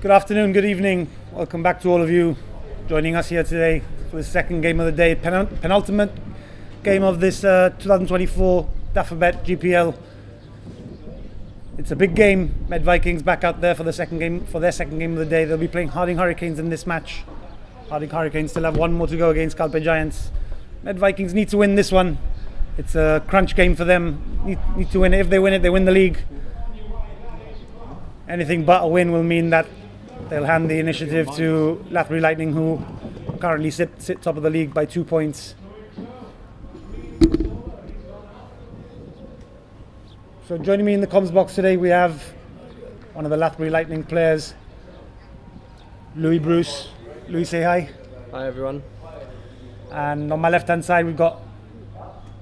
Good afternoon, good evening. Welcome back to all of you joining us here today for the second game of the day, penultimate game of this 2024 Dafabet GPL. It's a big game. Med Vikings back out there for their second game of the day. They'll be playing Harding Hurricanes in this match. Harding Hurricanes still have one more to go against Calpe Giants. Med Vikings need to win this one. It's a crunch game for them. Need to win it. If they win it, they win the league. Anything but a win will mean that they'll hand the initiative to Lathbury Lightning, who currently sit top of the league by 2 points. So joining me in the comms box today, we have one of the Lathbury Lightning players, Louis Bruce. Louis, say hi. Hi everyone. And on my left-hand side, we've got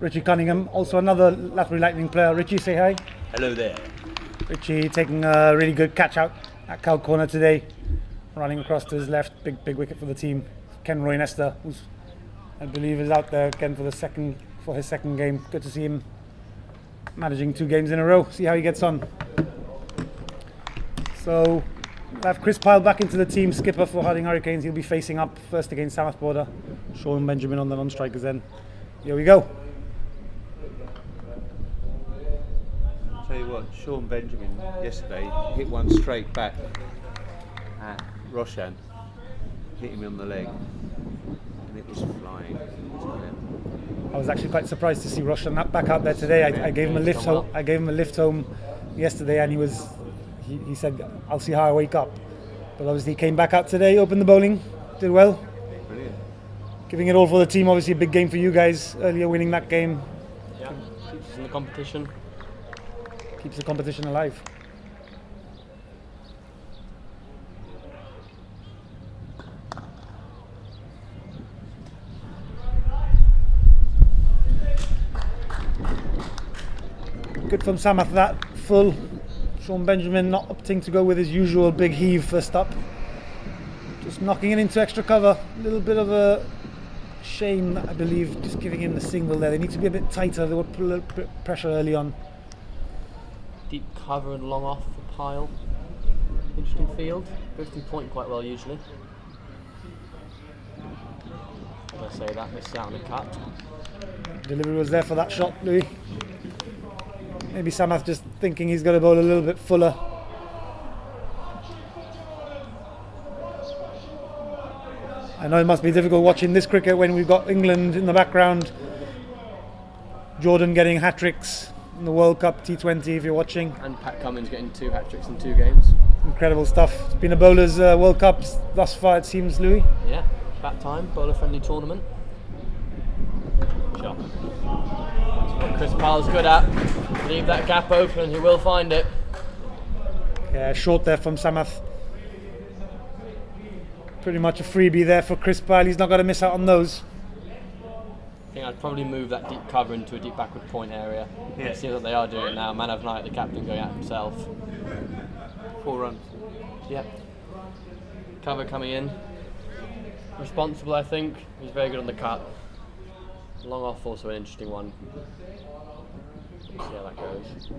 Richie Cunningham, also another Lathbury Lightning player. Richie, say hi. Hello there. Richie taking a really good catch out at Cal corner today, running across to his left, big wicket for the team. Ken Roy Nesta, who's I believe is out there again for his second game. Good to see him managing 2 games in a row. See how he gets on. So we'll have Chris Pyle back into the team, skipper for Harding Hurricanes. He'll be facing up first against South Border. Sean Benjamin on the non-strikers then. Here we go. Tell you what, Sean Benjamin yesterday hit one straight back at Roshan, hit him on the leg, and it was flying. I was actually quite surprised to see Roshan back out there today. I gave him a lift home. I gave him a lift home yesterday, and he said, "I'll see how I wake up." But obviously, he came back out today, opened the bowling, did well. Brilliant. Giving it all for the team. Obviously, a big game for you guys earlier, winning that game. Yeah, keeps us in the competition. Keeps the competition alive. Good from Samath, that full. Sean Benjamin not opting to go with his usual big heave first up. Just knocking it into extra cover. A little bit of a shame, I believe, just giving him the single there. They need to be a bit tighter. They would put a little bit of pressure early on. Deep cover and long off for Pyle. Interesting field. Goes through point quite well usually. As I say that, missed out on a cut. Delivery was there for that shot, Louis. Maybe Samath just thinking he's got to bowl a little bit fuller. I know it must be difficult watching this cricket when we've got England in the background. Jordan getting hat-tricks in the World Cup T20 if you're watching. And Pat Cummins getting 2 hat-tricks in 2 games. Incredible stuff. It's been a bowler's World Cup thus far, it seems, Louis. Yeah, about time. Bowler-friendly tournament. Sure. That's what Chris Pyle's good at. Leave that gap open and he will find it. Yeah, short there from Samath. Pretty much a freebie there for Chris Pyle. He's not got to miss out on those. I think I'd probably move that deep cover into a deep backward point area. Yeah. It seems like they are doing it now. Man of night, the captain going out himself. 4 runs. Yep. Cover coming in. Responsible, I think. He's very good on the cut. Long off, also an interesting one. See how that goes.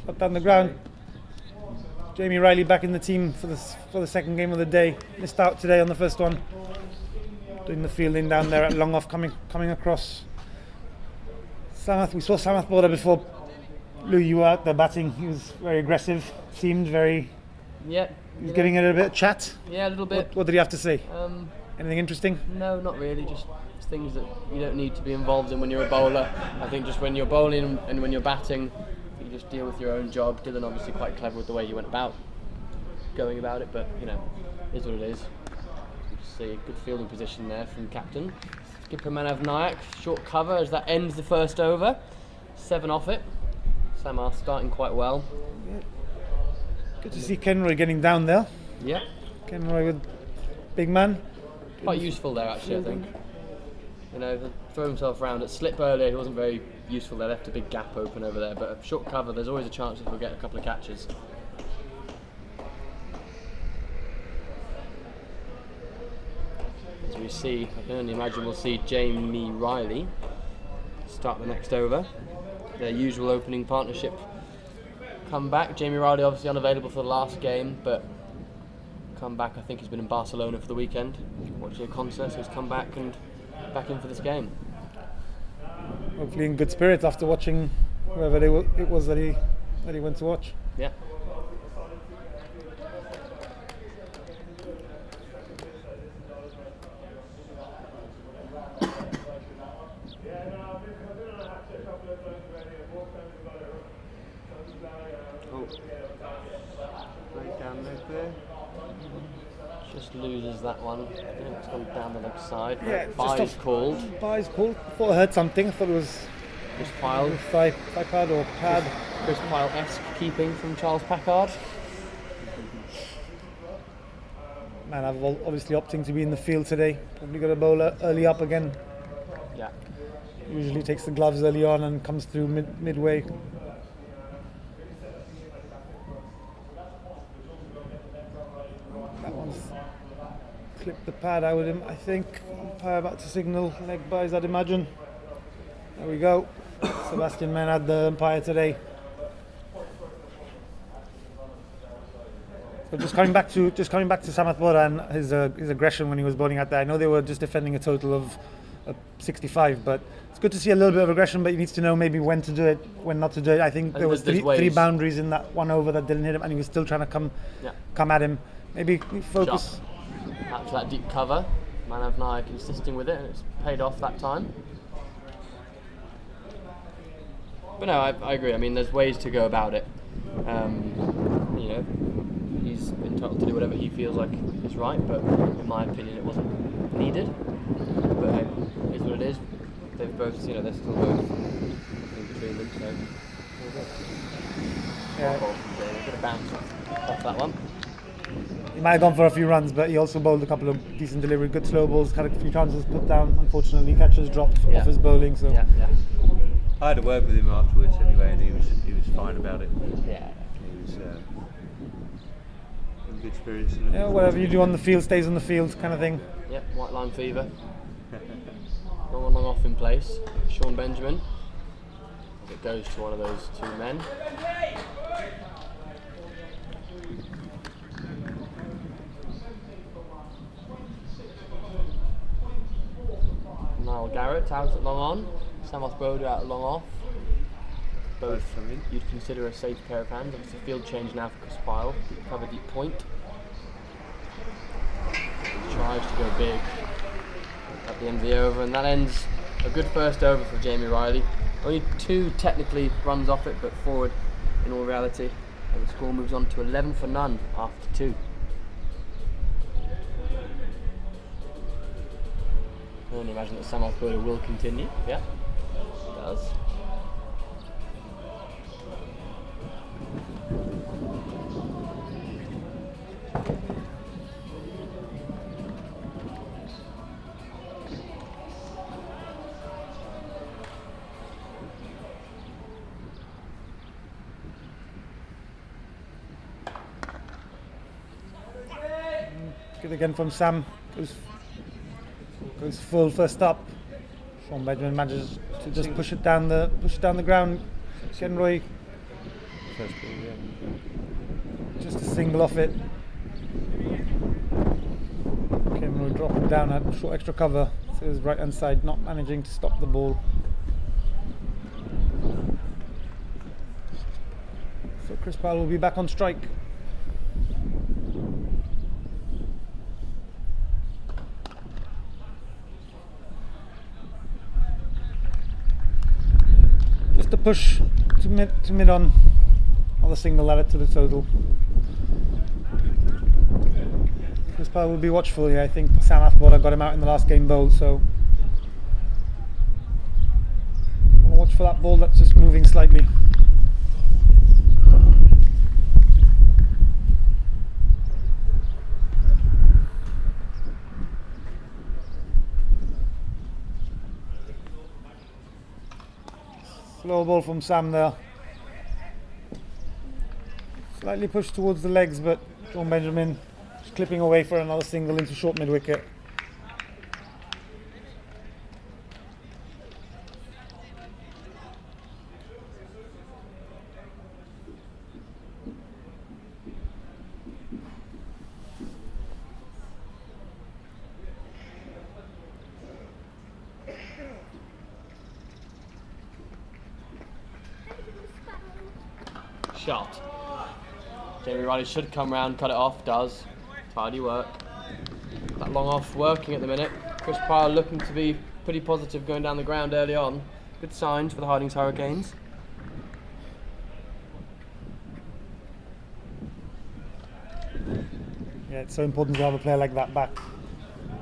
Up down the ground. Jamie Riley back in the team for the second game of the day. Missed out today on the first one. Doing the fielding down there at long off, coming across. Samath, we saw Samath Border before. Lou, you were out there batting. He was very aggressive. Seemed very. Yeah. He's giving it a bit of chat. Yeah, a little bit. What did he have to say? Um, Anything interesting? No, not really. Just things that you don't need to be involved in when you're a bowler. I think just when you're bowling and when you're batting, you just deal with your own job. Dylan obviously quite clever with the way you went about going about it, but you know, is what it is. You just see a good fielding position there from captain. Skipper Manav Nayak, short cover as that ends the first over. 7 off it. Samar starting quite well. Good to see Ken Roy getting down there. Yeah. Ken Roy with big man. Quite useful there actually, I think. You know, throw himself around at slip earlier, he wasn't very useful there, left a big gap open over there, but a short cover, there's always a chance that he'll get a couple of catches. As we see, I can only imagine we'll see Jamie Riley start the next over. Their usual opening partnership come back. Jamie Riley obviously unavailable for the last game, but come back. I think he's been in Barcelona for the weekend, watching a concert, so he's come back and back in for this game. Hopefully in good spirits after watching whoever it was that he went to watch. Yeah. Right down leg there. Just loses that one. I think it's gone down the leg side. Yeah, Bye's called. Bye's called. I thought I heard something. I thought it was Chris Pyle. thigh pad or pad. Chris Pyle-esque keeping from Charles Packard. Man, I've obviously opting to be in the field today. Probably got a bowler early up again. Yeah. Usually takes the gloves early on and comes through midway. That one's clipped the pad. I think umpire about to signal leg byes, I'd imagine. There we go. Sebastian Mann had the umpire today. So just coming back to Samath Bora and his aggression when he was bowling at that. I know they were just defending a total of 65, but it's good to see a little bit of aggression. But he needs to know maybe when to do it, when not to do it. I think there was three boundaries in that one over that didn't hit him, and he was still trying to come at him. Maybe focus. Back to that deep cover. Manav Nayak insisting with it, and it's paid off that time. But no, I agree. I mean, there's ways to go about it. You know, he's entitled to do whatever he feels like is right, but in my opinion, it wasn't needed. But hey, it is what it is. They've both, you know, they're still both in between them, so. Yeah. A bit of bounce off that one. He might have gone for a few runs, but he also bowled a couple of decent delivery, good slow balls, had a few chances put down. Unfortunately, catches dropped off his bowling. So. Yeah. I had a word with him afterwards anyway, and he was fine about it. Yeah. He was in good spirits. Yeah, whatever you do on the field stays on the field, kind of thing. Yep, white line fever. No one long off in place. Sean Benjamin. It goes to one of those two men. Niall Garrett out at long on. Samath Broder out at long off. Both you'd consider a safe pair of hands. Obviously field change now for Chris Pyle. Cover deep point. He tries to go big at the end of the over, and that ends a good first over for Jamie Riley. Only 2 technically runs off it, but forward in all reality. And the score moves on to 11 for none after 2. I can only imagine that Samath Broder will continue. Yeah, it does. Good again from Sam. Goes full first up. Sean Benjamin manages to just push it down the ground. Kenroy just a single off it. Kenroy dropping down at short extra cover to his right hand side, not managing to stop the ball. So Chris Pyle will be back on strike. Just a push to mid on. Another single added to the total. Chris Pyle will be watchful here. I think Samath Bora got him out in the last game bowled, so watch for that ball that's just moving slightly. Slow ball from Sam there. Slightly pushed towards the legs, but Sean Benjamin just clipping away for another single into short mid wicket. shot. Jamie Riley should come round, cut it off, does. Tidy work. That long off working at the minute. Chris Pyle looking to be pretty positive going down the ground early on. Good signs for the Hardings Hurricanes. Yeah, it's so important to have a player like that back.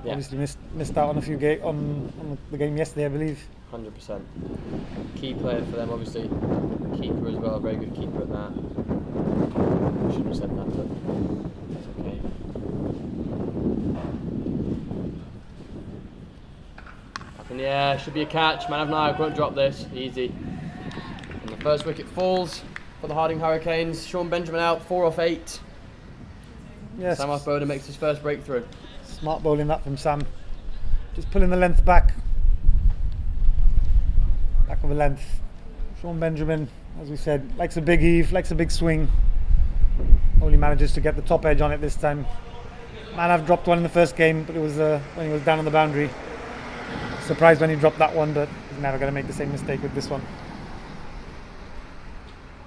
Yeah. Obviously missed out on a few on the game yesterday, I believe. 100%. Key player for them, obviously. Keeper as well, very good keeper at that. Shouldn't have said that, but it's okay. Up in the air, should be a catch. Man of Nyack won't drop this, easy. And the first wicket falls for the Harding Hurricanes. Sean Benjamin out, 4 off 8. Yes. Sam Boda makes his first breakthrough. Smart bowling that from Sam. Just pulling the length back. Back of the length. Sean Benjamin, as we said, likes a big heave, likes a big swing. Only manages to get the top edge on it this time. Manav dropped one in the first game, but it was when he was down on the boundary. Surprised when he dropped that one, but he's never going to make the same mistake with this one.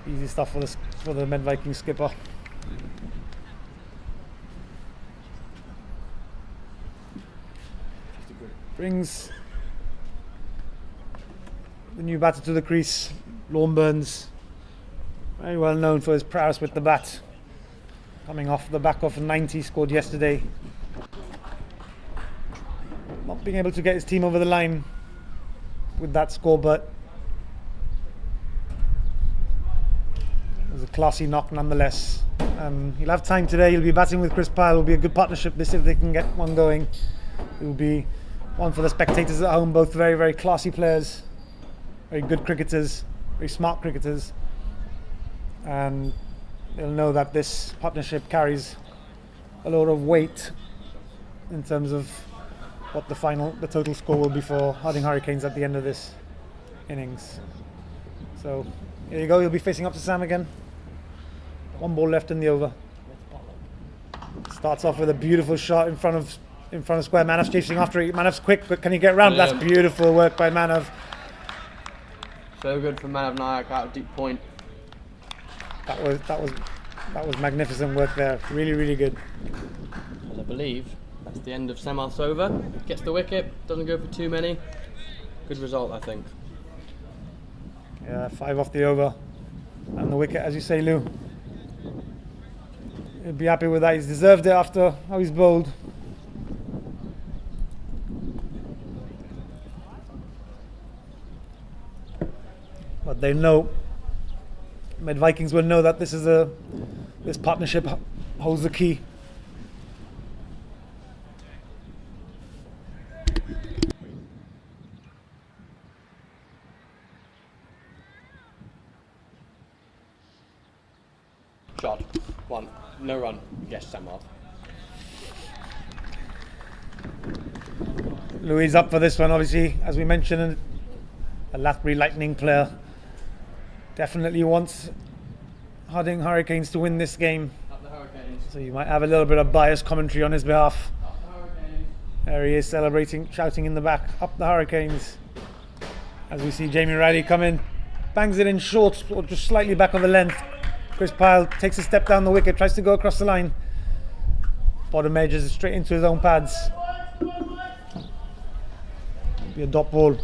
Easy stuff for the Med Viking skipper. Brings the new batter to the crease, Lorne Burns, very well known for his prowess with the bat, coming off the back of a 90 scored yesterday. Not being able to get his team over the line with that score, but it was a classy knock nonetheless. He'll have time today, he'll be batting with Chris Pyle, it'll be a good partnership this if they can get one going. It will be one for the spectators at home, both very, very classy players, very good cricketers, very smart cricketers, and they'll know that this partnership carries a lot of weight in terms of what the total score will be for Harding Hurricanes at the end of this innings. So here you go, you'll be facing up to Sam again. 1 ball left in the over. Starts off with a beautiful shot in front of square. Manav's chasing after it. Manav's quick, but can he get round? That's beautiful work by Manav. So good from Manav Nayak out of deep point. That was magnificent work there. Really, really good. And I believe that's the end of Samarth's over. Gets the wicket, doesn't go for too many. Good result, I think. Yeah, 5 off the over. And the wicket, as you say, Lou. He'll be happy with that. He's deserved it after how he's bowled. But they know, Med Vikings will know that this partnership holds the key. Shot. 1. No run. Yes, Samarth. Louis up for this one, obviously, as we mentioned, a Lathbury Lightning player. Definitely wants Harding Hurricanes to win this game. Up the Hurricanes. So you might have a little bit of biased commentary on his behalf. Up the Hurricanes. There he is celebrating, shouting in the back, up the Hurricanes. As we see Jamie Riley come in, bangs it in short, or just slightly back of the length. Chris Pyle takes a step down the wicket, tries to go across the line. Bottom edges straight into his own pads. Be a dot ball.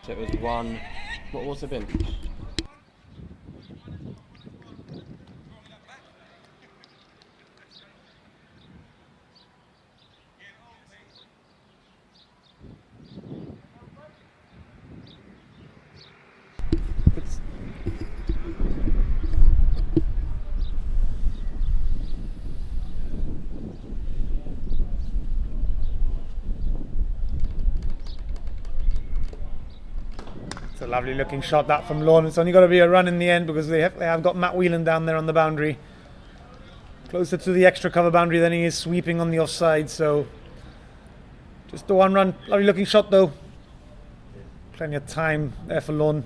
So it was 1. What's it been? It's a lovely looking shot that from Lorne. It's only got to be a run in the end because they have got Matt Whelan down there on the boundary. Closer to the extra cover boundary than he is sweeping on the offside, so just the 1 run. Lovely looking shot though. Plenty of time there for Lorne.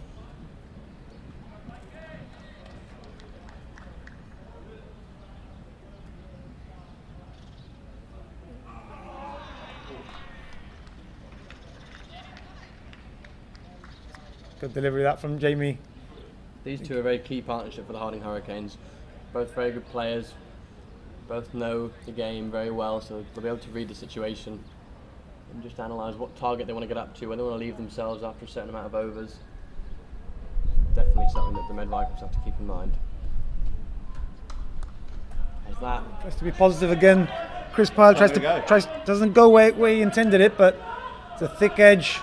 Good delivery that from Jamie. These two are a very key partnership for the Harding Hurricanes. Both very good players, both know the game very well, so they'll be able to read the situation and just analyse what target they want to get up to, where they want to leave themselves after a certain amount of overs. Definitely something that the Med Vikings have to keep in mind. As that Tries to be positive again. Chris Pyle doesn't go where he intended it, but it's a thick edge,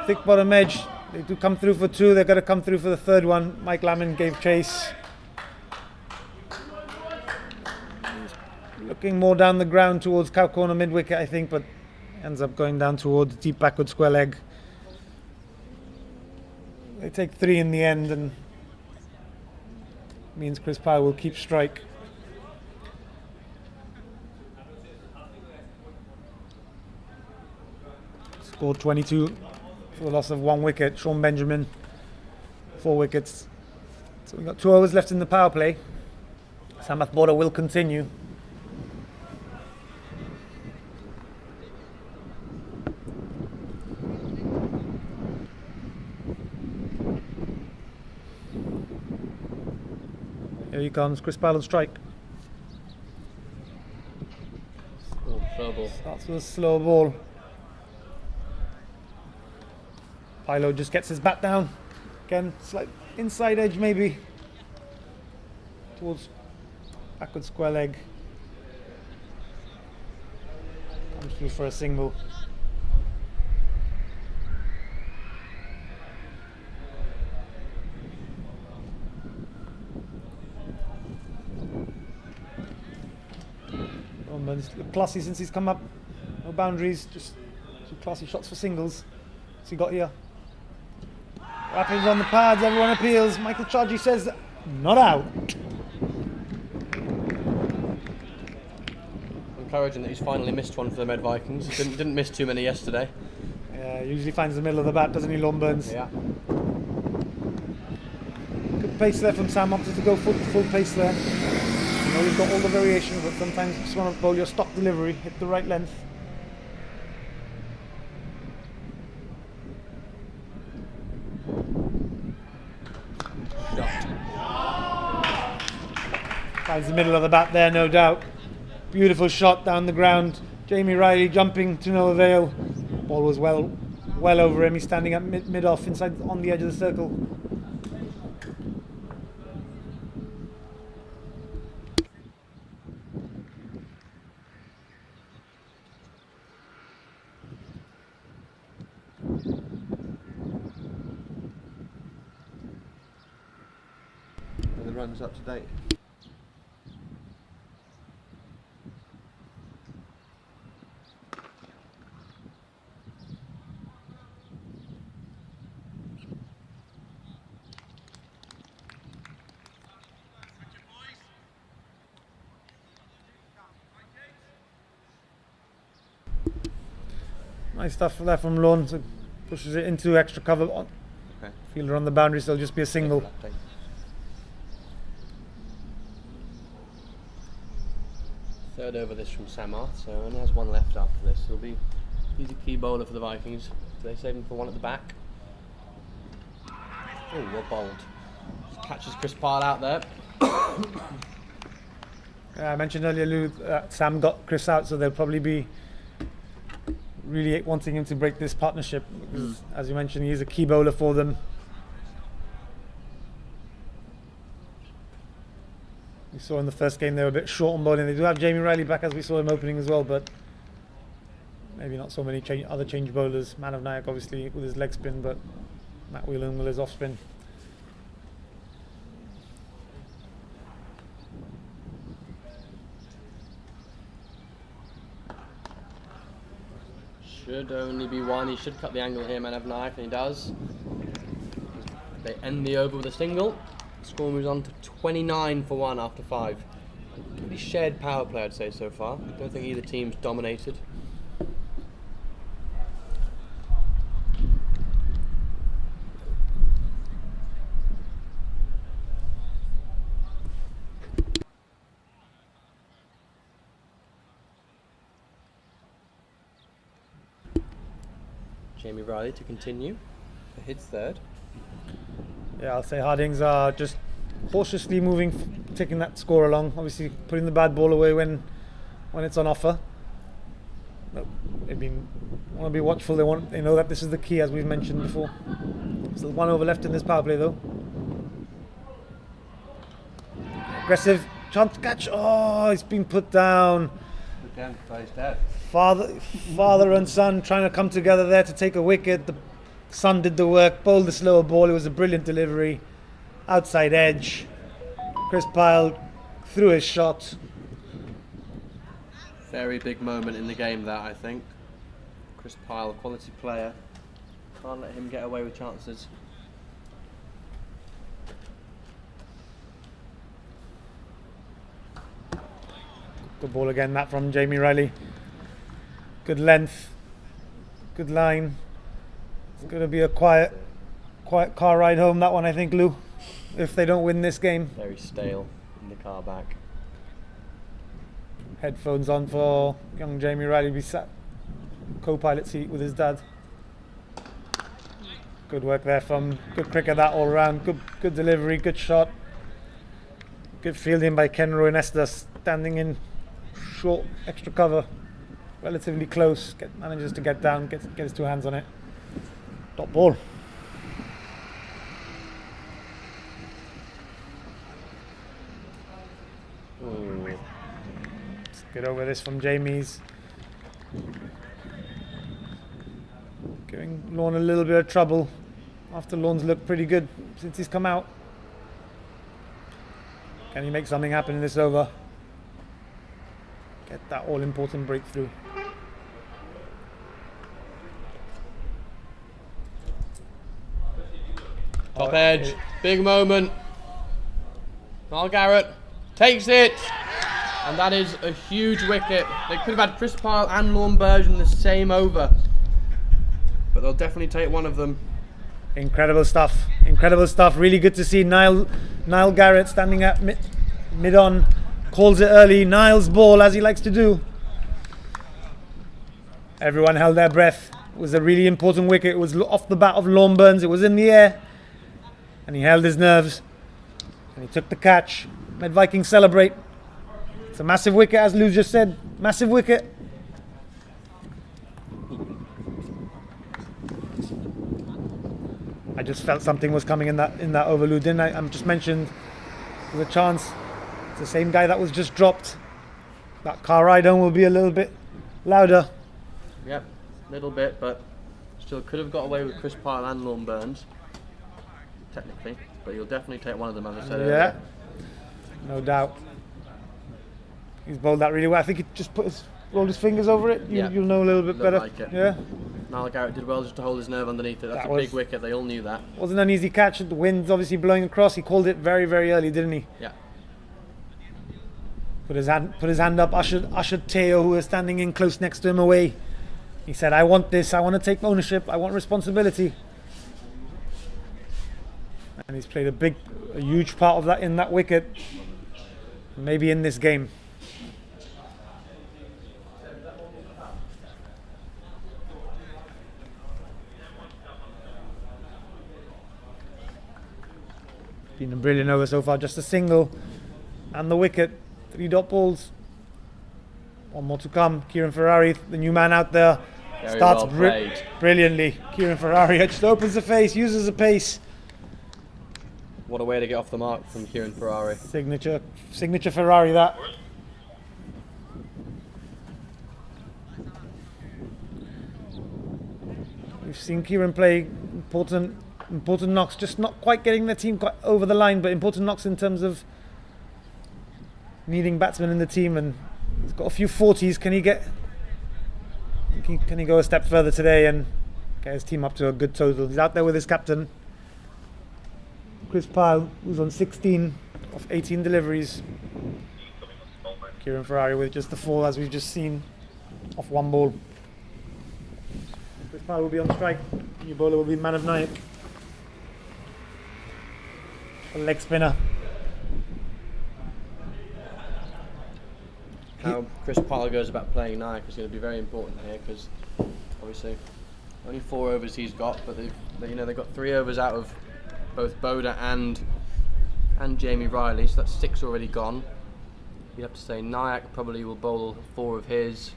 thick bottom edge. They do come through for two. They've got to come through for the third one. Mike Lamon gave chase. Looking more down the ground towards cow corner mid wicket, I think, but ends up going down towards deep backward square leg. They take three in the end, and means Chris Pyle will keep strike. Scored 22 for the loss of 1 wicket. Sean Benjamin, 4 wickets. So we've got 2 overs left in the power play. Samath Border will continue. Here he comes, Chris Pyle on strike. slow ball. Starts with a slow ball. Pilo just gets his bat down. Again, slight inside edge maybe. Towards backward square leg. Comes through for a single. He's classy since he's come up. No boundaries, just 2 classy shots for singles. What's he got here? Rappings on the pads, everyone appeals. Michael Chaudhry says, not out. Encouraging that he's finally missed one for the Med Vikings. Didn't miss too many yesterday. Yeah, usually finds the middle of the bat, doesn't he, Lon Burns? Yeah. Good pace there from Sam, opted to go full pace there. You know, he's got all the variation, but sometimes you just want to bowl your stock delivery, hit the right length. Finds the middle of the bat there, no doubt. Beautiful shot down the ground. Jamie Riley jumping to no avail. Ball was well over him. He's standing at mid-off, inside on the edge of the circle. Are the runs up to date? Nice stuff there from Lon. So pushes it into extra cover. Okay. Fielder on the boundary, so it'll just be a single. Third over this from Samath, so only has one left after this. He's a key bowler for the Vikings. Do they save him for one at the back? Oh, well bowled. Just catches Chris Pyle out there. I mentioned earlier, Lou, Sam got Chris out, so they'll probably be really wanting him to break this partnership. Because, as you mentioned, he's a key bowler for them. We saw in the first game they were a bit short on bowling. They do have Jamie Riley back, as we saw him opening as well, but maybe not so many other change bowlers. Man of Nayak obviously with his leg spin, but Matt Whelan with his off spin. Should only be one. He should cut the angle here, Man of Nayak, and he does. They end the over with a single. The score moves on to 29 for 1 after 5. Pretty shared power play, I'd say, so far. I don't think either team's dominated. Jamie Riley to continue for his third. Yeah, I'll say Hardings are just cautiously moving, taking that score along. Obviously, putting the bad ball away when it's on offer. But want to be watchful. They know that this is the key, as we've mentioned before. Still 1 over left in this power play, though. Aggressive chance to catch. Oh, he's been put down. Put down by his dad. Father and son trying to come together there to take a wicket. The son did the work, bowled the slower ball. It was a brilliant delivery. Outside edge. Chris Pyle threw his shot. Very big moment in the game, that, I think. Chris Pyle, quality player. Can't let him get away with chances. Good ball again, that from Jamie Riley. Good length. Good line. It's going to be a quiet car ride home, that one, I think, Lou, if they don't win this game. Very stale in the car back. Headphones on for young Jamie Riley to be sat co-pilot seat with his dad. Good work there from good cricket that all round. Good delivery, good shot. Good fielding by Kenro and Esther, standing in short extra cover, relatively close. Manages to get down, get his 2 hands on it. Dot ball. Let's get over this from Jamie's. Giving Lorne a little bit of trouble after Lorne's looked pretty good since he's come out. Can he make something happen in this over? Get that all-important breakthrough. Top edge, big moment. Niall Garrett takes it, and that is a huge wicket. They could have had Chris Pyle and Lorne Burge in the same over, but they'll definitely take one of them. Incredible stuff. Incredible stuff. Really good to see Niall Garrett standing at mid-on. Calls it early. Niall's ball, as he likes to do. Everyone held their breath. It was a really important wicket. It was off the bat of Lorne Burns. It was in the air. And he held his nerves. And he took the catch. Made Vikings celebrate. It's a massive wicket, as Lou just said. Massive wicket. I just felt something was coming in that over, Lou, didn't I? I just mentioned there's a chance. It's the same guy that was just dropped. That car ride home will be a little bit louder. Yep, a little bit, but still could have got away with Chris Pyle and Lorne Burns, technically. But you'll definitely take one of them, as I said earlier. No doubt. He's bowled that really well. I think he just rolled his fingers over it. You'll know a little bit better. Like it. Yeah. Niall Garrett did well just to hold his nerve underneath it. That's a big wicket. They all knew that. Wasn't an easy catch. The wind's obviously blowing across. He called it very, very early, didn't he? Yeah. Put his hand up. Ushered Teo, who was standing in close next to him, away. He said, "I want this. I want to take ownership. I want responsibility." And he's played a huge part of that in that wicket. Maybe in this game. Been a brilliant over so far. Just a single and the wicket. 3 dot balls. One more to come. Kieran Ferrari, the new man out there, Very starts well played. Brilliantly. Kieran Ferrari just opens the face, uses the pace. What a way to get off the mark from Kieran Ferrari. Signature Ferrari, that. We've seen Kieran play important knocks, just not quite getting the team quite over the line, but important knocks in terms of needing batsmen in the team, and he's got a few 40s. Can he go a step further today and get his team up to a good total? He's out there with his captain, Chris Pyle, who's on 16 of 18 deliveries. Kieran Ferrari with just the 4, as we've just seen, off 1 ball. Chris Pyle will be on strike. New bowler will be man of Nayak. A leg spinner. How Chris Pyle goes about playing Nayak is going to be very important here, because obviously only 4 overs he's got, but they've got 3 overs out of both Boda and Jamie Riley, so that's 6 already gone. You'd have to say Nyack probably will bowl 4 of his.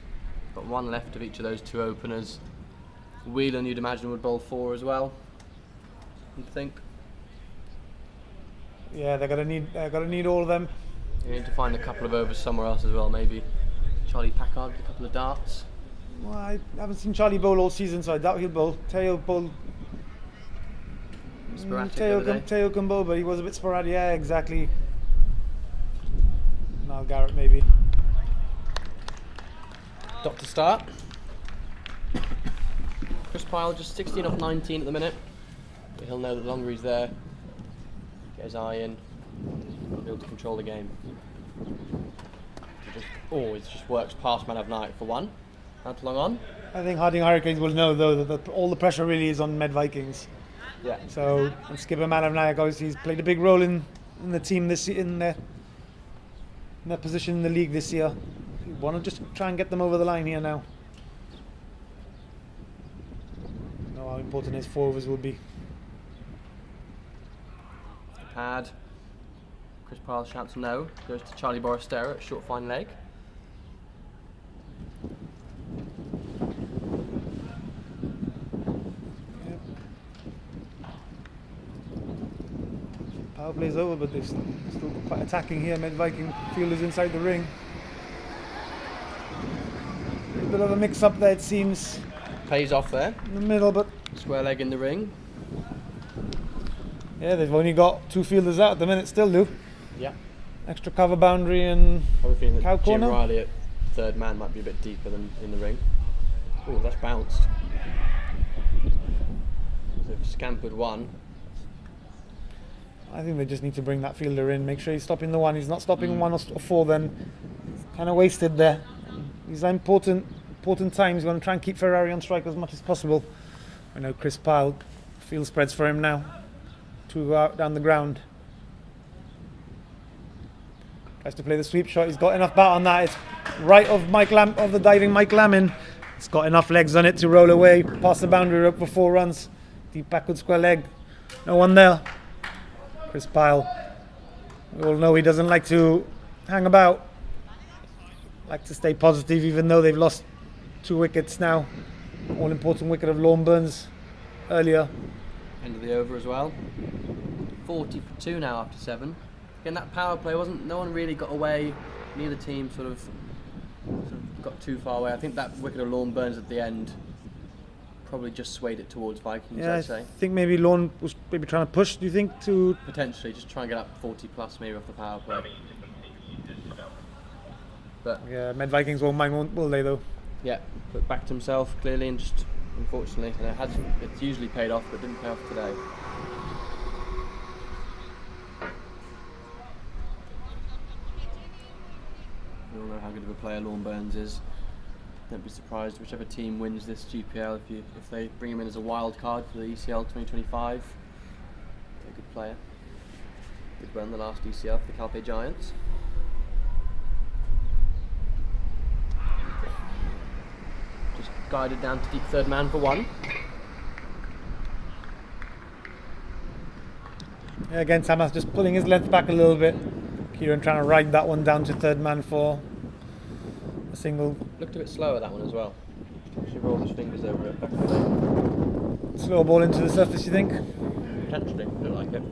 Got 1 left of each of those 2 openers. Whelan, you'd imagine, would bowl 4 as well. You'd think. Yeah, they're gonna need all of them. You need to find a couple of overs somewhere else as well. Maybe Charlie Packard with a couple of darts. Well, I haven't seen Charlie bowl all season, so I doubt he'll bowl. Teo bowl. Sporadic the other day. Teo can bowl, but he was a bit sporadic. Yeah, exactly. Now Garrett maybe. Dot to start. Chris Pyle just 16 off 19 at the minute. But he'll know that the longer he's there, get his eye in, he'll be able to control the game. He just always just works past man of night for 1. Not long on. I think Harding Hurricanes will know though that all the pressure really is on Med Vikings. Yeah. So and skipper Man of Nayak obviously he's played a big role in the team in their position in the league this year. You want to just try and get them over the line here now. Know how important his 4 overs will be. Pad. Chris Pyle shouts no. Goes to Charlie Borrestero at short fine leg. Power play's over, but they're still quite attacking here. Med Viking fielders inside the ring. A bit of a mix up there, it seems. Pays off there. In the middle, but Square leg in the ring. yeah, they've only got 2 fielders out at the minute, still do. Yeah. Extra cover boundary and Probably feeling cow that Jim corner. Riley at 3rd man might be a bit deeper than in the ring. Oh, that's bounced. They've scampered 1. I think they just need to bring that fielder in, make sure he's stopping the 1. He's not stopping 1 or 4, then he's kind of wasted there. These are important times. He's going to try and keep Ferrari on strike as much as possible. I know Chris Pyle, field spreads for him now. 2 out down the ground. Tries to play the sweep shot. He's got enough bat on that. It's right of the diving Mike Lamin. It's got enough legs on it to roll away past the boundary rope for 4 runs. Deep backward square leg. No one there. Chris Pyle. We all know he doesn't like to hang about. Like to stay positive, even though they've lost 2 wickets now. All important wicket of Lorne Burns earlier. End of the over as well. 40 for 2 now after 7. Again, that power play no one really got away. Neither team sort of got too far away. I think that wicket of Lorne Burns at the end probably just swayed it towards Vikings, Yeah, I'd say. I think maybe Lorne was maybe trying to push, do you think, to... Potentially, just try and get up 40 plus maybe off the power play. But Yeah, Med Vikings won't mind, will they, though? yeah, but backed himself clearly and just, unfortunately, and it's usually paid off, but didn't pay off today. We all know how good of a player Lorne Burns is. Don't be surprised whichever team wins this GPL if they bring him in as a wild card for the ECL 2025. A good player. Did well in the last ECL for the Calpe Giants. Just guided down to deep 3rd man for 1. Yeah, again, Samath just pulling his length back a little bit. Kieran trying to ride that one down to 3rd man for a single. Looked a bit slower that one as well. Should roll his fingers over it back in the day. Slow ball into the surface, you think? Potentially, look like it.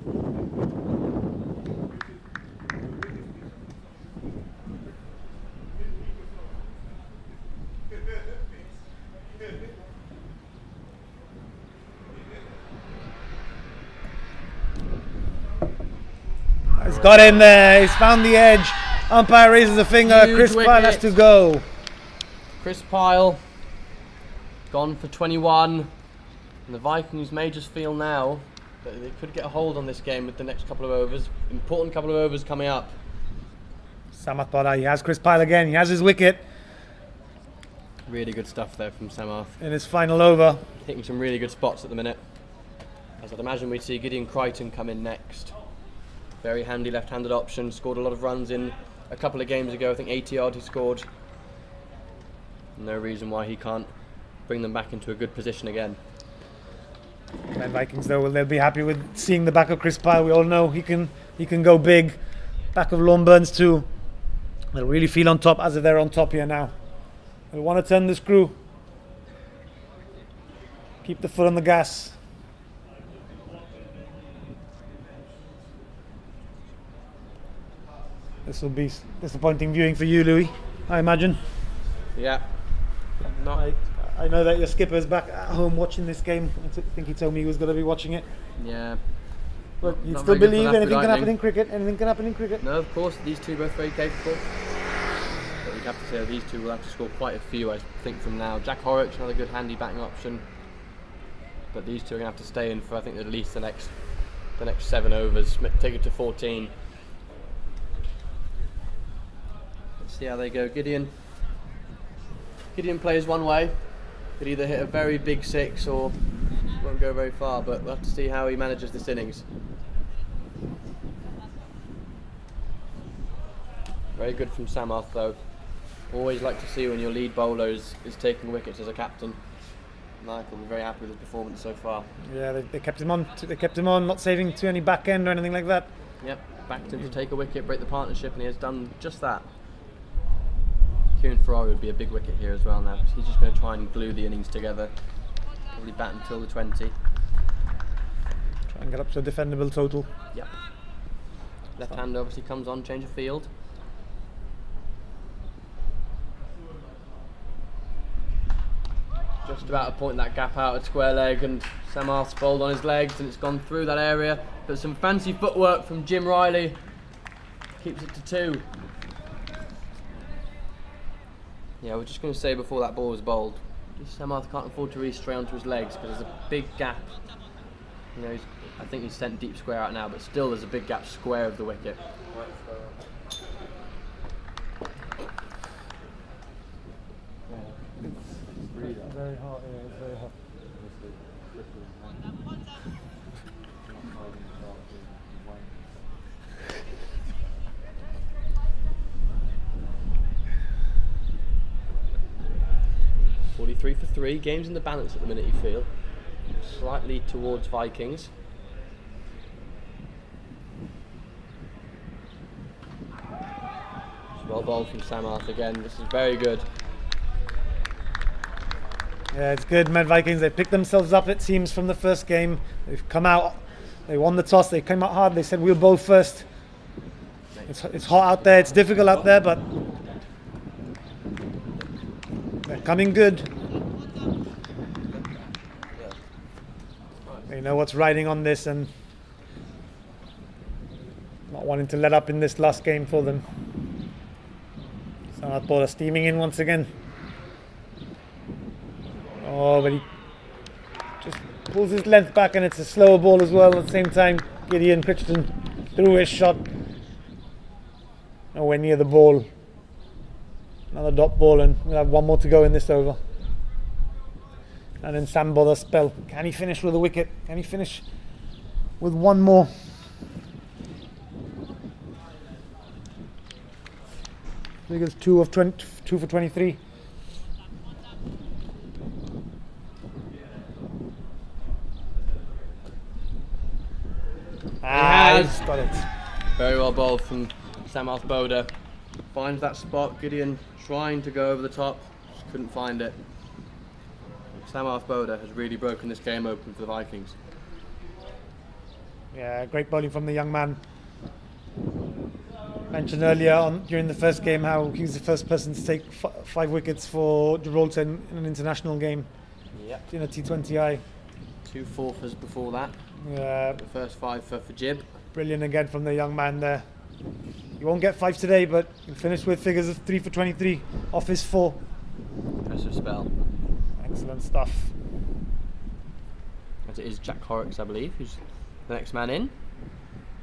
He's got in there, he's found the edge. Umpire raises a finger, Huge Chris Pyle has wicket. to go. Chris Pyle gone for 21, and the Vikings may just feel now that they could get a hold on this game with the next couple of overs. Important couple of overs coming up. Samath Bada, he has Chris Pyle again, he has his wicket Really good stuff there from Samath. in his final over. Hitting some really good spots at the minute. As I'd imagine we'd see Gideon Crichton come in next. Very handy left-handed option, scored a lot of runs in a couple of games ago, I think 80 odd he scored. No reason why he can't bring them back into a good position again. And Vikings, though, they'll be happy with seeing the back of Chris Pyle. We all know he can go big. Back of Lorne Burns too. They'll really feel on top as if they're on top here now. They want to turn the screw. Keep the foot on the gas. This will be disappointing viewing for you, Louis, I imagine. Yeah. Not. I know that your skipper's back at home watching this game. I think he told me he was going to be watching it. Yeah. But you Not still very good for believe Left anything can Lightning. happen in cricket? Anything can happen in cricket? No, of course, these two both very capable. But you'd have to say that these two will have to score quite a few, I think, from now. Jack Horrocks, another good handy batting option. But these two are going to have to stay in for, I think, at least the next 7 overs. Take it to 14. Let's see how they go. Gideon plays one way. Could either hit a very big 6 or won't go very far, but we'll have to see how he manages this innings. Very good from Samath though. Always like to see when your lead bowler is taking wickets as a captain. Mike will be very happy with his performance so far. Yeah, they kept him on. They kept him on, not saving to any back end or anything like that. Yep, backed him to take a wicket, break the partnership, and he has done just that. Kieran Ferrari would be a big wicket here as well now, because he's just going to try and glue the innings together. Probably bat until the 20. Try and get up to a defendable total. Yep. Left hand obviously comes on, change of field. Just about to point that gap out at square leg, and Samath's bowled on his legs and it's gone through that area. But some fancy footwork from Jim Riley keeps it to 2. Yeah, we're just going to say before that ball was bowled, Samath can't afford to really stray onto his legs because there's a big gap. You know, I think he's sent deep square out now, but still there's a big gap square of the wicket. Very hot, yeah, it's very hot. 43 for 3, game's in the balance at the minute, you feel. Slightly towards Vikings. Well bowled from Samath again, this is very good. Yeah, it's good. Med Vikings, they picked themselves up, it seems, from the first game. They've come out, they won the toss, they came out hard, they said we'll bowl first. It's hot out there, it's difficult out there, but they're coming good. They know what's riding on this and not wanting to let up in this last game for them. Samath bowler steaming in once again. Oh, but he just pulls his length back and it's a slower ball as well at the same time. Gideon Crichton threw his shot. Nowhere near the ball. Another dot ball and we'll have one more to go in this over. And then Sam Bother spell. Can he finish with a wicket? Can he finish with one more? I think it's 2 for 23. He's got it. Very well bowled from Samath Boda. Finds that spot, Gideon trying to go over the top, just couldn't find it. Samath Boda has really broken this game open for the Vikings. Yeah, great bowling from the young man. Mentioned earlier on during the first game how he was the first person to take 5 wickets for Gibraltar in an international game. Yep. In a T20I. 2 fourthers before that. Yeah, The first 5 for Jib. brilliant again from the young man there. He won't get 5 today, but he'll finish with figures of 3 for 23 off his 4. Impressive spell. Excellent stuff. As it is Jack Horrocks, I believe, who's the next man in.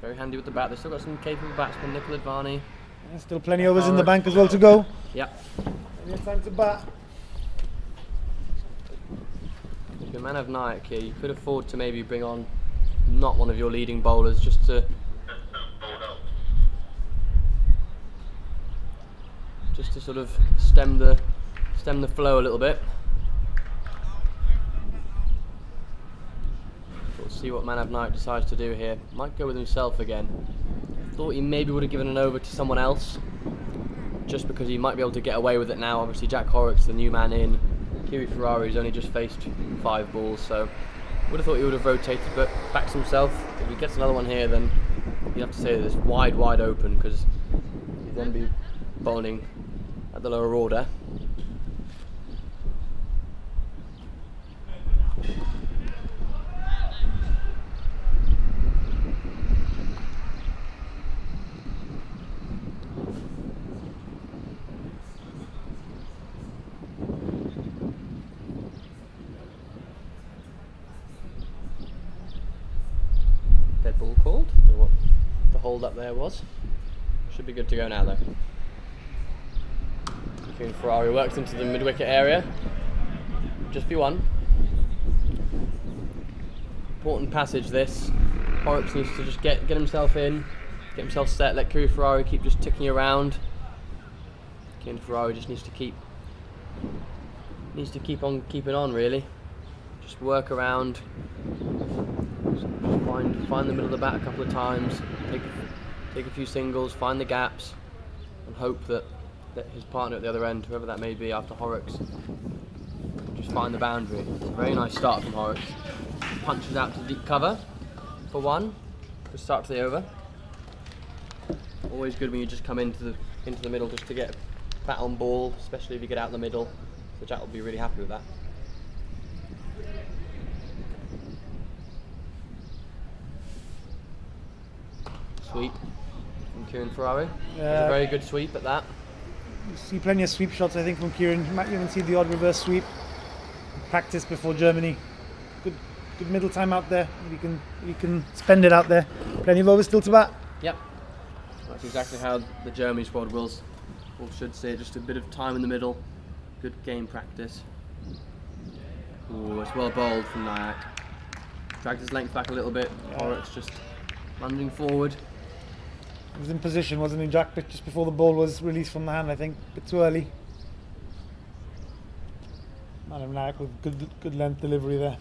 Very handy with the bat. They've still got some capable batsmen, Nicola Advani. Yeah, still plenty overs in the bank as well to go. Yep. Plenty of time to bat. If you're man of Nyack here, you could afford to maybe bring on not one of your leading bowlers just to sort of stem the flow a little bit. see what Man of Night decides to do here. Might go with himself again. Thought he maybe would have given it over to someone else, just because he might be able to get away with it now. Obviously Jack Horrocks, the new man in. Kiri Ferrari's only just faced 5 balls, so would have thought he would have rotated, but backs himself. If he gets another one here, then you have to say that it's wide open, because he'd then be bowling at the lower order. Dead ball called. Don't know what the hold up there was. Should be good to go now though. Kieran Ferrari works into the mid wicket area. Just be one. Important passage this. Horrocks needs to just get himself in, get himself set, let Kieran Ferrari keep just ticking around. Kieran Ferrari just needs to keep on keeping on really. Just work around. Find the middle of the bat a couple of times, take a few singles, find the gaps, and hope that his partner at the other end, whoever that may be after Horrocks, just find the boundary. It's a very nice start from Horrocks. Punches out to deep cover for 1. Good start to the over. Always good when you just come into the middle just to get a bat on ball, especially if you get out in the middle. So Jack will be really happy with that. Sweep from Kieran Ferrari. It's a very good sweep at that. You see plenty of sweep shots, I think, from Kieran. You might even see the odd reverse sweep. Practice before Germany. Good middle time out there. You can spend it out there. Plenty of overs still to bat. Yep. That's exactly how the Germany squad should see it. Just a bit of time in the middle. Good game practice. Ooh, it's well bowled from Nayak. Dragged his length back a little bit. Horrocks just lunging forward. He was in position, wasn't he, Jack? But just before the ball was released from the hand, I think. A bit too early. Madam Nayak with good length delivery there.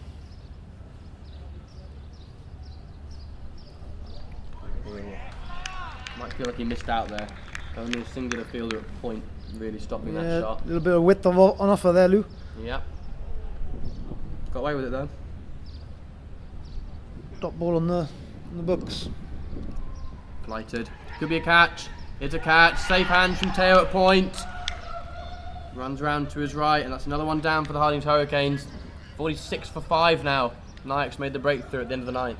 Might feel like he missed out there. Only a singular fielder at point really stopping that shot. A little bit of width on offer there, Lou. Yep. Got away with it though. Top ball on the books. Flighted. Could be a catch. It's a catch. Safe hands from Teo at point. Runs round to his right, and that's another one down for the Hardings Hurricanes. 46 for 5 now. Nayak's made the breakthrough at the end of the 9th.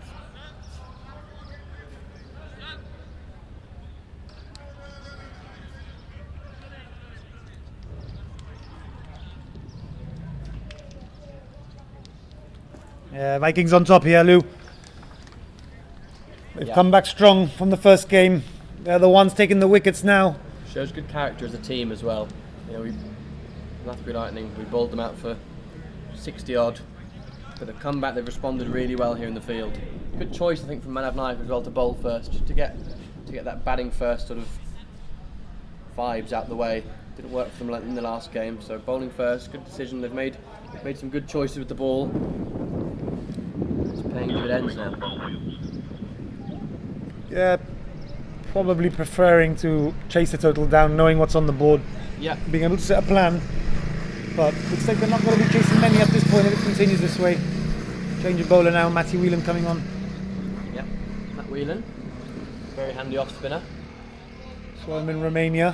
Yeah, Vikings on top here, Lou. They've come back strong from the first game. They're the ones taking the wickets now. Shows good character as a team as well. You know, Dafabet Lightning, we bowled them out for 60 odd, but they've come back. They've responded really well here in the field. Good choice, I think, from Manav Nayak as well to bowl first, just to get that batting first sort of vibes out the way. Didn't work for them in the last game, so bowling first. Good decision. They've made some good choices with the ball. It's paying dividends now. Yeah, probably preferring to chase the total down, knowing what's on the board. Yeah. Being able to set a plan. But looks like they're not going to be chasing many at this point if it continues this way. Change of bowler now, Matty Whelan coming on. Yep, Matt Whelan. Very handy off spinner. So I'm in Romania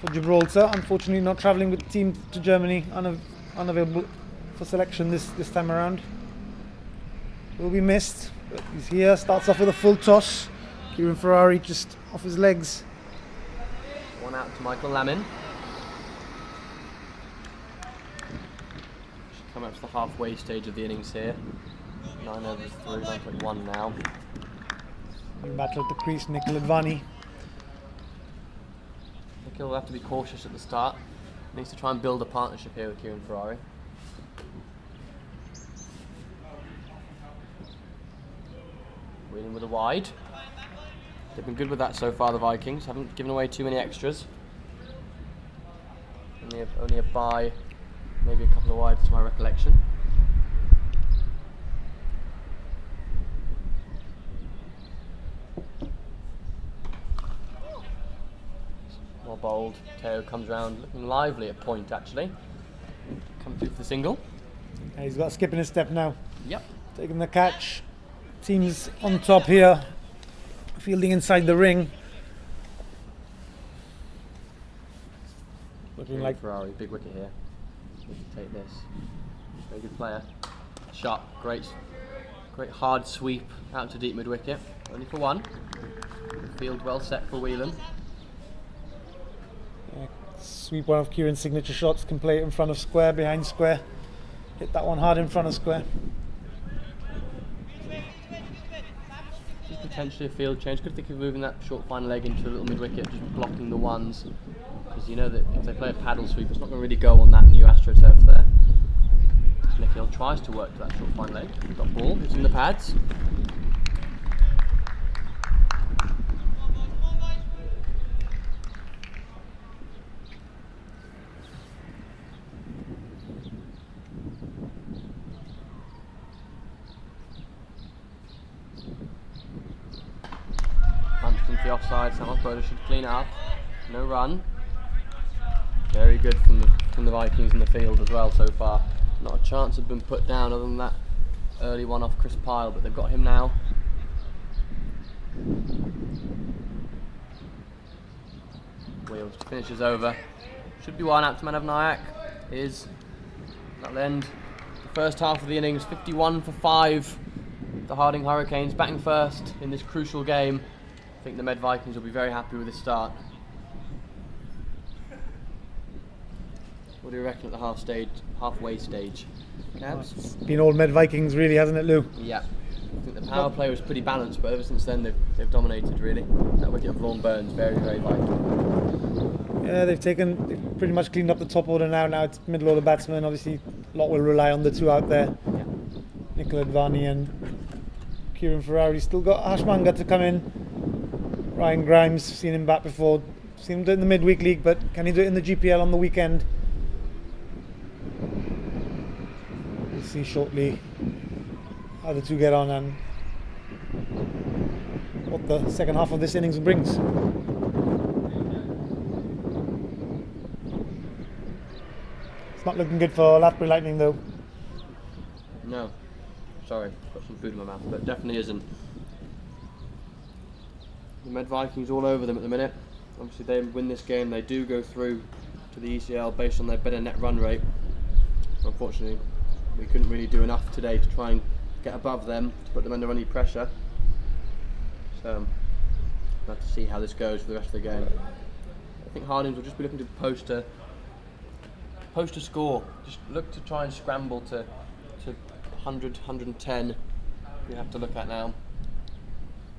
for Gibraltar. Unfortunately not travelling with the team to Germany, unavailable for selection this time around. Will be missed, but he's here, starts off with a full toss. Kieran Ferrari just off his legs. One out to Michael Lamin. Should come up to the halfway stage of the innings here. 9 overs through, 9.1 now. New batter at the crease, Nikhil Advani. I think he'll have to be cautious at the start. Needs to try and build a partnership here with Kieran Ferrari. Wheeling with a wide. They've been good with that so far, the Vikings. Haven't given away too many extras. Only a bye, maybe a couple of wides to my recollection. bowled. Teo comes around looking lively at point actually. Come through for the single. And he's got a skip in his step now. Yep. Taking the catch. Team's on top here. Fielding inside the ring. Looking like Ferrari, big wicket here. Take this. Very good player. Sharp, great hard sweep out to deep mid wicket. Only for one. Field well set for Whelan. sweep one of Kieran's signature shots, can play it in front of square, behind square. Hit that one hard in front of square. Just potentially a field change. Could think of moving that short fine leg into a little mid wicket, just blocking the ones. Because you know that if they play a paddle sweep, it's not going to really go on that new AstroTurf there. Nikhil tries to work to that short fine leg. Got ball, it's in the pads. Punched into the offside, Sam Broder should clean it up. No run. Very good from the Vikings in the field as well so far. Not a chance had been put down other than that early one off Chris Pyle, but they've got him now. Wheels finishes over. Should be one out to man of Nyack. That'll end the first half of the innings. 51 for 5. The Harding Hurricanes batting first in this crucial game. I think the Med Vikings will be very happy with this start. What do you reckon at the halfway stage? Cabs? It's been all Med Vikings really, hasn't it, Lou? Yeah. I think the power play was pretty balanced, but ever since then they've dominated really. That wicket of Lorne Burns, very, very vital. Yeah, they've pretty much cleaned up the top order now. Now it's middle order batsmen. Obviously, a lot will rely on the two out there. Yeah. Nikhil Advani and Kieran Ferrari. Still got Hashmanga to come in. Ryan Grimes, seen him bat before. Seen him do it in the midweek league, but can he do it in the GPL on the weekend? We'll see shortly how the two get on and what the second half of this innings brings. It's not looking good for Loughborough Lightning though. No. Sorry, got some food in my mouth, but it definitely isn't. The Med Vikings all over them at the minute. Obviously they win this game, they do go through to the ECL based on their better net run rate. Unfortunately, we couldn't really do enough today to try and get above them, to put them under any pressure. So, we'll have to see how this goes for the rest of the game. I think Hardings will just be looking to post a score. Just look to try and scramble to 100, 110. We have to look at now.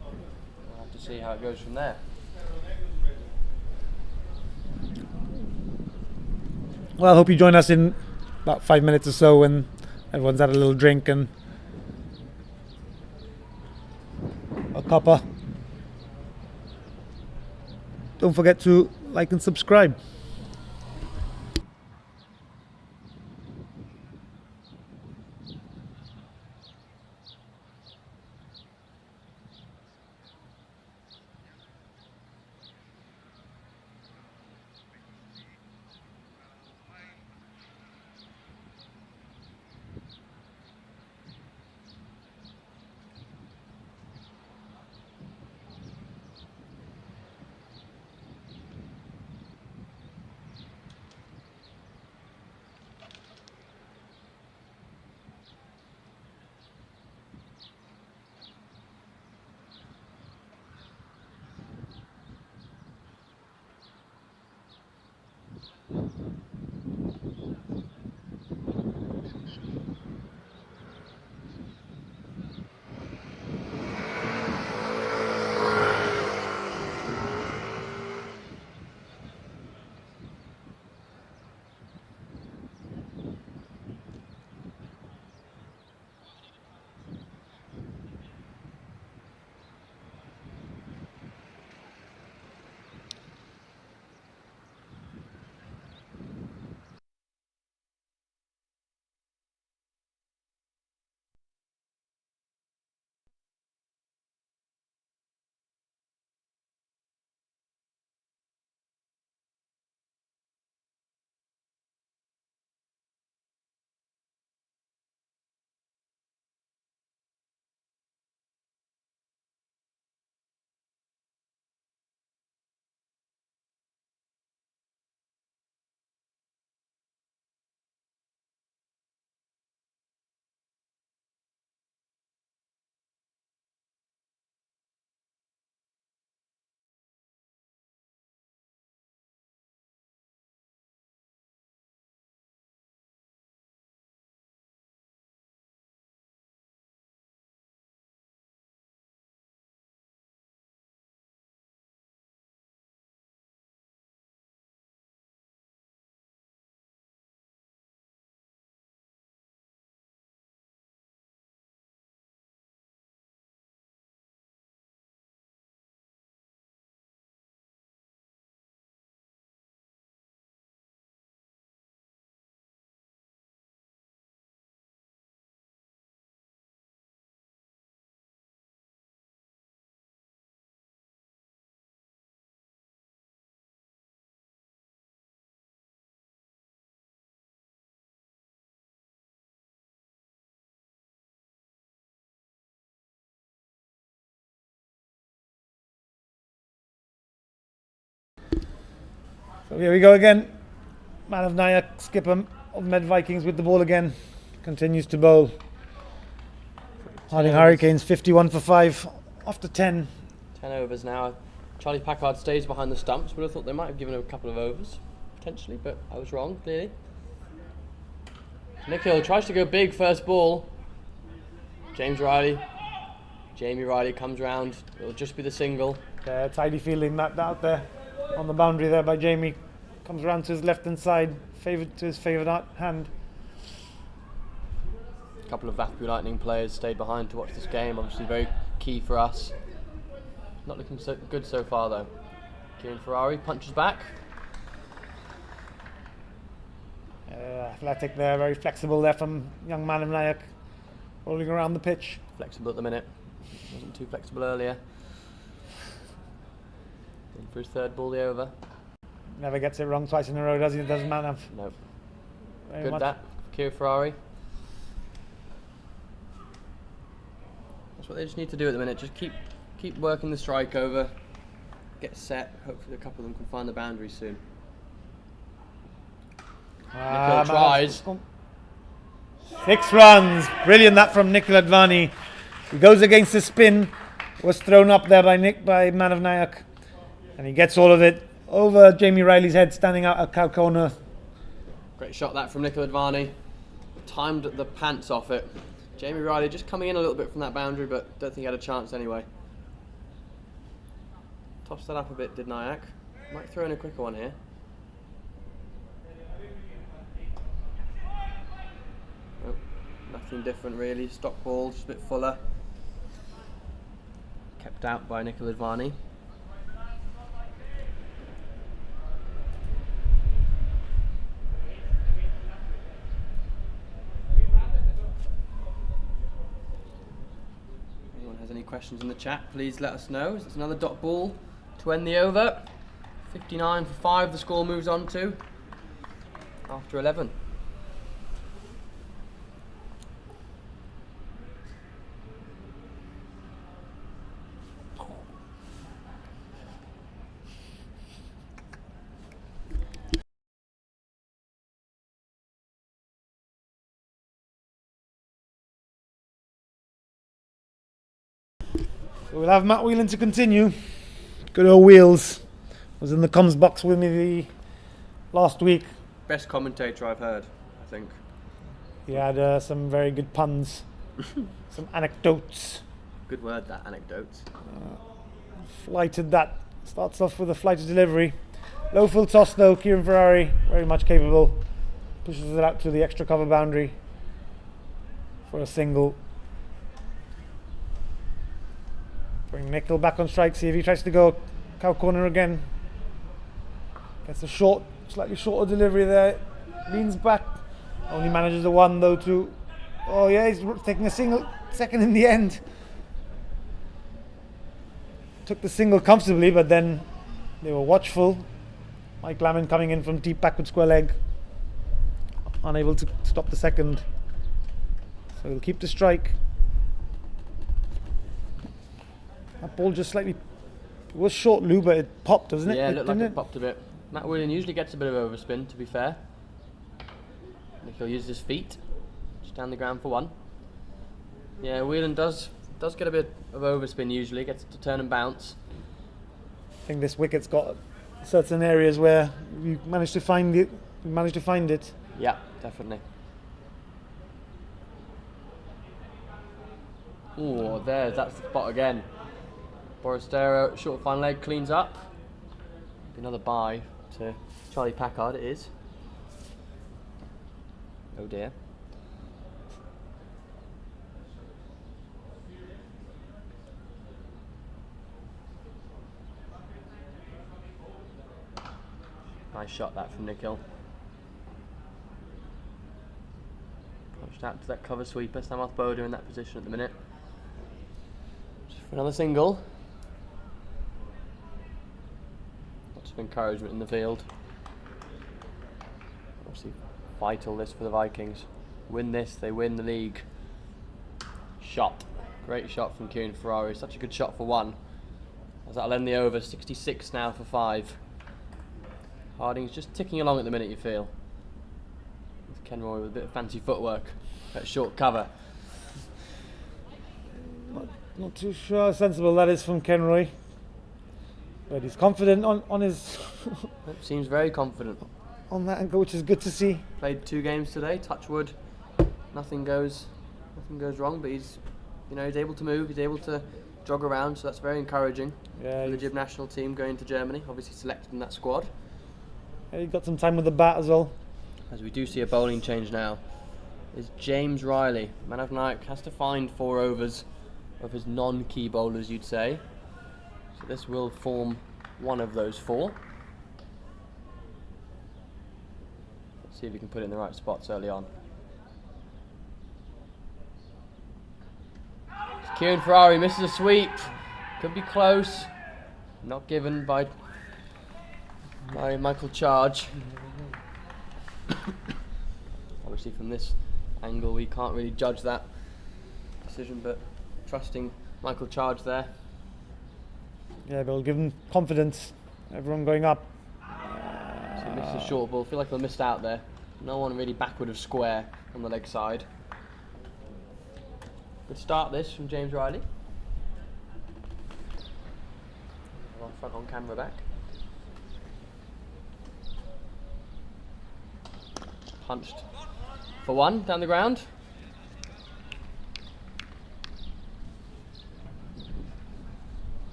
We'll have to see how it goes from there. Well, I hope you join us in about 5 minutes or so when everyone's had a little drink and a cuppa. Don't forget to like and subscribe. So here we go again. Man of Nyack, skipper of Med Vikings with the ball again. Continues to bowl. Harding Hurricanes 51 for 5 after 10. 10 overs now. Charlie Packard stays behind the stumps. Would have thought they might have given him a couple of overs, potentially, but I was wrong, clearly. Nick Hill tries to go big first ball. Jamie Riley comes round. It'll just be the single. Yeah, tidy fielding that out there on the boundary there by Jamie. Comes around to his left hand side, favoured to his favoured hand. A couple of Dafabet Lightning players stayed behind to watch this game. Obviously very key for us. Not looking so good so far though. Kieran Ferrari punches back. Athletic there, very flexible there from young man of Nyack. Rolling around the pitch. Flexible at the minute. Wasn't too flexible earlier. In for his third ball the over. Never gets it wrong twice in a row, does he? Doesn't Manav? Nope. Very Good much. that. Kieran Ferrari. That's what they just need to do at the minute. Just keep working the strike over. Get set. Hopefully a couple of them can find the boundary soon. Nikhil tries. 6 runs. Brilliant that from Nikhil Advani. He goes against the spin. Was thrown up there by Man of Nyack. And he gets all of it over Jamie Riley's head, standing out at cow corner. Great shot that from Nikhil Advani. Timed the pants off it. Jamie Riley just coming in a little bit from that boundary, but don't think he had a chance anyway. Tossed that up a bit, did Nyack. Might throw in a quicker one here. Nope, nothing different really. Stock ball, just a bit fuller. Kept out by Nikhil Advani. Anyone has any questions in the chat, please let us know. It's another dot ball to end the over. 59 for 5 the score moves on to after 11. So we'll have Matt Whelan to continue. Good old Wheels was in the comms box with me the last week. Best commentator I've heard, I think. He had some very good puns, some anecdotes. Good word, that anecdote. Flighted that. Starts off with a flighted delivery. Low full toss though, Kieran Ferrari, very much capable. Pushes it out to the extra cover boundary for a single. Bring Nikhil back on strike, see if he tries to go cow corner again. Gets a short, slightly shorter delivery there. Leans back. Only manages a one though too. Oh yeah, he's taking a single, second in the end. Took the single comfortably, but then they were watchful. Mike Lammin coming in from deep backward square leg. Unable to stop the second. So he'll keep the strike. That ball just slightly, it was short, Lou, but it popped, doesn't it? Yeah, it looked like didn't it popped a bit. Matt Whelan usually gets a bit of overspin, to be fair. Nikhil uses his feet, just down the ground for one. Yeah, Whelan does get a bit of overspin usually, gets it to turn and bounce. I think this wicket's got certain areas where we managed to find it. Yeah, definitely. Oh, that's the spot again. Boristero, short fine leg, cleans up. Another bye to Charlie Packard, it is. Oh dear. Nice shot that from Nikhil. Pushed out to that cover sweeper. Samath Boda in that position at the minute. Just for another single. Lots of encouragement in the field. Obviously vital this for the Vikings. Win this, they win the league. Shot. Great shot from Kieran Ferrari. Such a good shot for one. As that'll end the over. 66 now for 5. Harding's just ticking along at the minute, you feel. With Kenroy with a bit of fancy footwork at short cover. Not too sure how sensible that is from Kenroy. But he's confident on his Seems very confident. on that angle, which is good to see. Played 2 games today, touch wood. Nothing goes wrong, but he's able to move, he's able to jog around, so that's very encouraging. Yeah, For the Gib national team going to Germany, obviously selected in that squad. yeah, he got some time with the bat as well. As we do see a bowling change now, is James Riley. Man of night has to find 4 overs of his non-key bowlers, you'd say. So this will form one of those 4. Let's see if we can put it in the right spots early on. Kieran Ferrari misses a sweep. Could be close. Not given by Michael Charge. Obviously from this angle we can't really judge that decision, but trusting Michael Charge there. Yeah, but we'll give him confidence. Everyone going up. So he missed a short ball. Feel like they missed out there. No one really backward of square on the leg side. Good start this from James Riley. Front on camera back. Punched for 1 down the ground.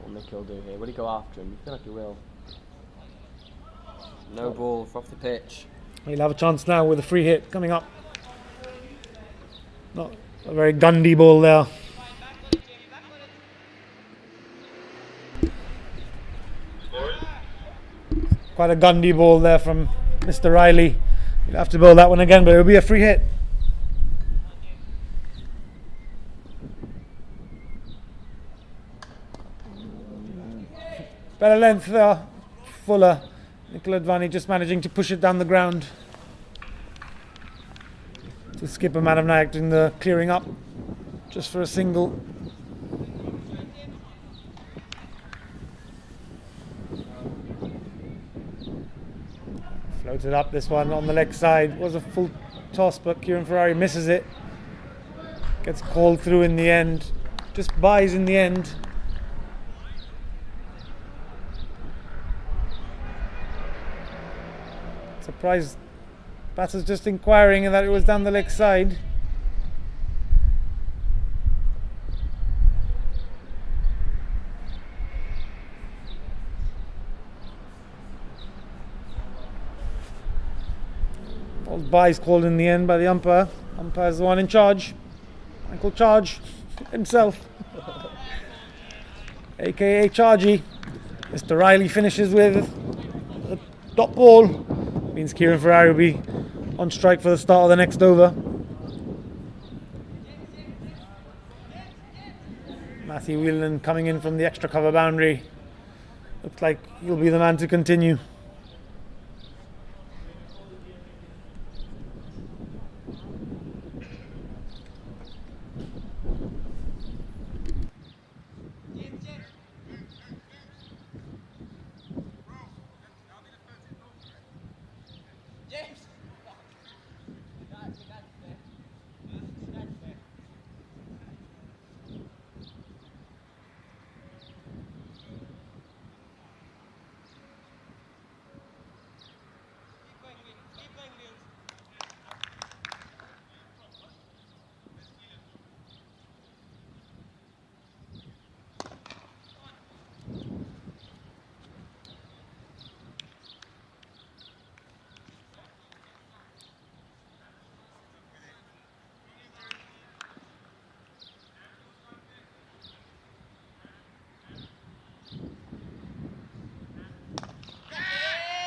What will Mick will do here? Will he go after him? I feel like he will. No ball off the pitch. He'll have a chance now with a free hit coming up. Not a very Gundy ball there. Quite a Gundy ball there from Mr. Riley. He'll have to bowl that one again, but it'll be a free hit. Better length there, Fuller. Nicola Advani just managing to push it down the ground. To skip a man of night in the clearing up, just for a single. Floated up this one on the leg side. Was a full toss, but Kieran Ferrari misses it. Gets called through in the end. Just buys in the end. Surprised batter's just inquiring that it was down the leg side. All buys called in the end by the umpire. Umpire's the one in charge. Michael Charge himself. AKA Chargy. Mr. Riley finishes with a dot ball. Means Kieran Ferrari will be on strike for the start of the next over. Matthew Whelan coming in from the extra cover boundary. Looks like he'll be the man to continue.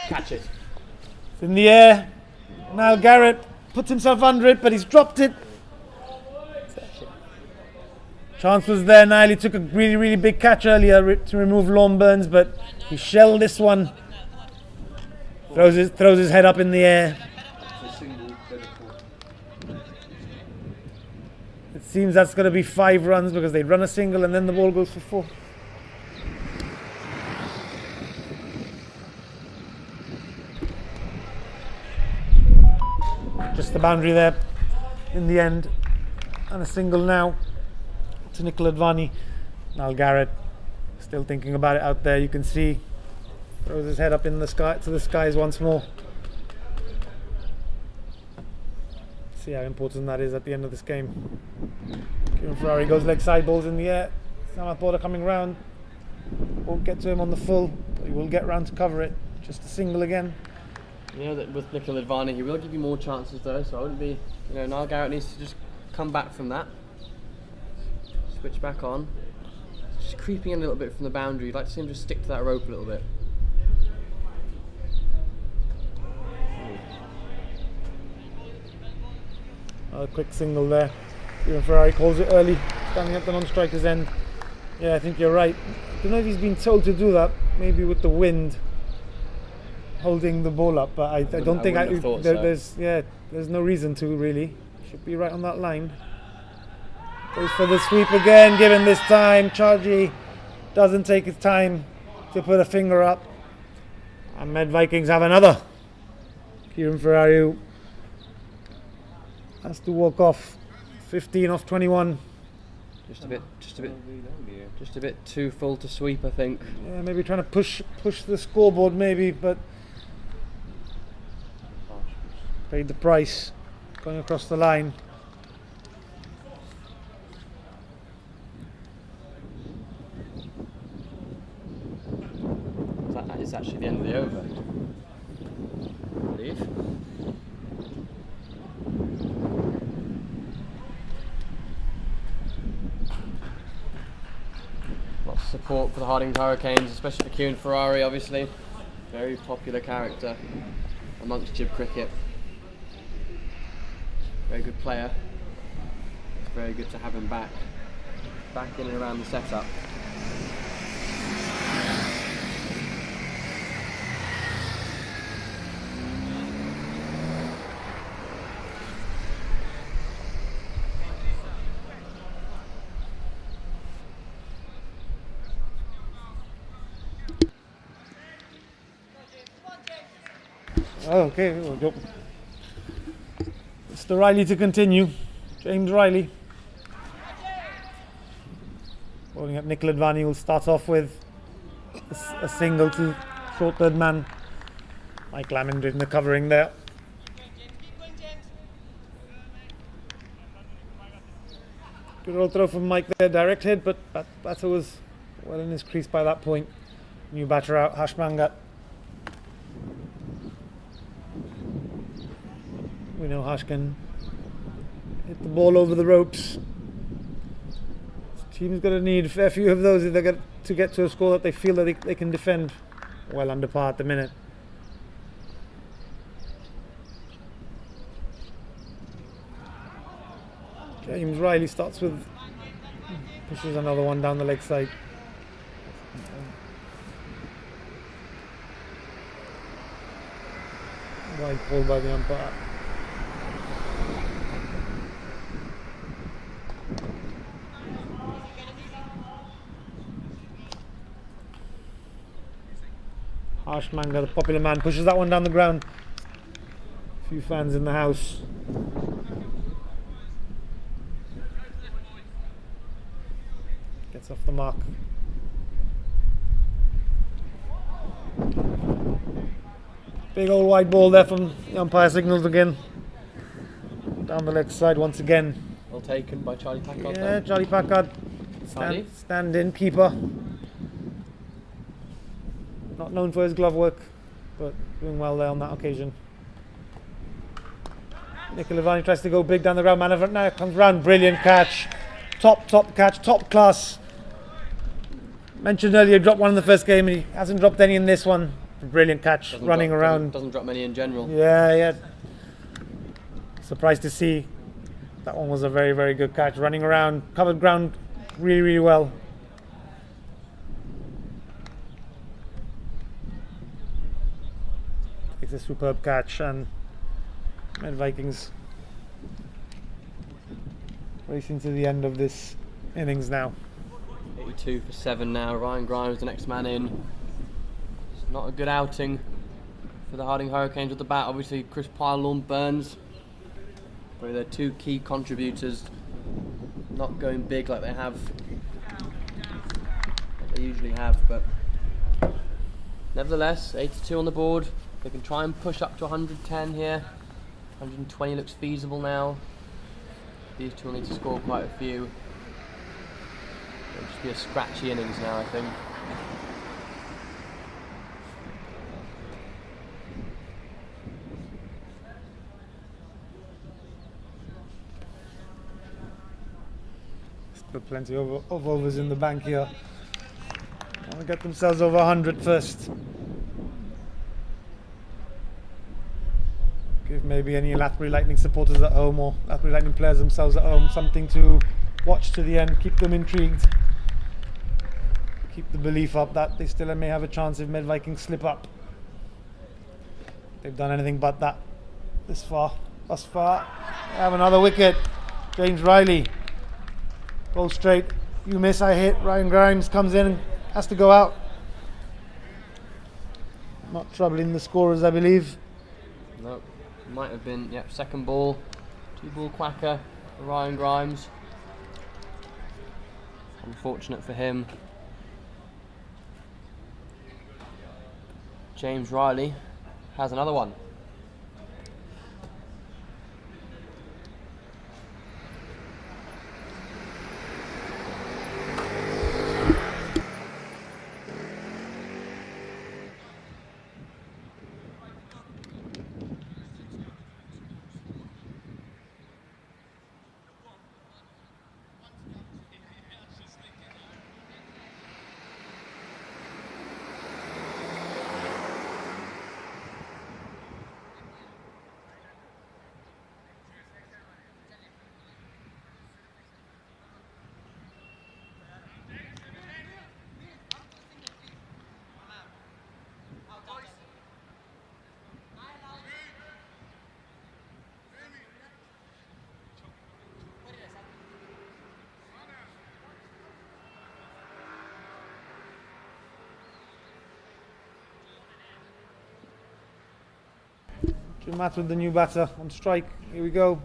Catch it. It's in the air. Now Garrett puts himself under it, but he's dropped it. Chance was there. Nile took a really, really big catch earlier to remove Lorne Burns, but he shelled this one. Throws his head up in the air. seems that's going to be 5 runs because they run a single and then the ball goes for 4. Just the boundary there in the end, and a single now to Nicola Advani. Now Garrett still thinking about it out there. You can see throws his head up in the sky to the skies once more. See how important that is at the end of this game. Kieran Ferrari goes leg side, balls in the air. Samad Border coming round. Won't get to him on the full, but he will get round to cover it. Just a single again. You know that with Nicola Advani, he will give you more chances though, so I wouldn't be, Niall Garrett needs to just come back from that. Switch back on. Just creeping in a little bit from the boundary. You'd like to see him just stick to that rope a little bit. A quick single there. Even Ferrari calls it early, standing at the non-striker's end. Yeah, I think you're right. I don't know if he's been told to do that, maybe with the wind holding the ball up, but I don't think there's no reason to really. Should be right on that line. Goes for the sweep again, given this time. Chargi doesn't take his time to put a finger up. And Med Vikings have another. Kieran Ferrari has to walk off. 15 off 21. Just a bit too full to sweep, I think. Yeah, maybe trying to push the scoreboard, maybe, but paid the price going across the line. That is actually the end of the over, I believe. Lots of support for the Hardings Hurricanes, especially for Kieran Ferrari, obviously. Very popular character amongst Gib cricket. Very good player. It's very good to have him back in and around the setup. Oh, okay, we'll go. Mr. Riley to continue. James Riley. Bowling up Nicola Advani will start off with a single to short third man. Mike Lamond doing the covering there. Good old throw from Mike there, direct hit, but batter was well in his crease by that point. New batter out, Hashmangat. We know Hash can hit the ball over the ropes. This team's going to need a fair few of those if they get to a score that they feel that they can defend. Well under par at the minute. James Riley starts with, pushes another one down the leg side. Wide ball by the umpire. Harsh Manga, the popular man, pushes that one down the ground. A few fans in the house. Gets off the mark. Big old wide ball there from the umpire, signals again. Down the leg side once again. Well taken by Charlie Packard. Yeah, Charlie Packard, stand-in keeper. Not known for his glove work, but doing well there on that occasion. Nicola Advani tries to go big down the ground. Manavert now comes round. Brilliant catch. Top catch, top class. Mentioned earlier, dropped one in the first game, and he hasn't dropped any in this one. Brilliant catch, running around. Doesn't drop many in general. Yeah. Surprised to see. That one was a very, very good catch. Running around, covered ground really, really well. It's a superb catch, and Med Vikings Racing to the end of this innings now. 82 for 7 now. Ryan Grimes, the next man in. It's not a good outing for the Harding Hurricanes with the bat. Obviously, Chris Pylon, Burns, probably their two key contributors. Not going big like they usually have, but nevertheless, 82 on the board. They can try and push up to 110 here. 120 looks feasible now. These two will need to score quite a few. It'll just be a scratchy innings now, I think. Still plenty of overs in the bank here. Want to get themselves over 100 first. Give maybe any Lathbury Lightning supporters at home or Lathbury Lightning players themselves at home something to watch to the end, keep them intrigued. Keep the belief up that they still may have a chance if Med Vikings slip up. They've done anything but that thus far. They have another wicket. James Riley. Ball straight. You miss, I hit. Ryan Grimes comes in and has to go out. Not troubling the scorers, I believe. Nope. Might have been, second ball. 2-ball quacker for Ryan Grimes. Unfortunate for him. James Riley has another one. Jim Matt with the new batter on strike. Here we go.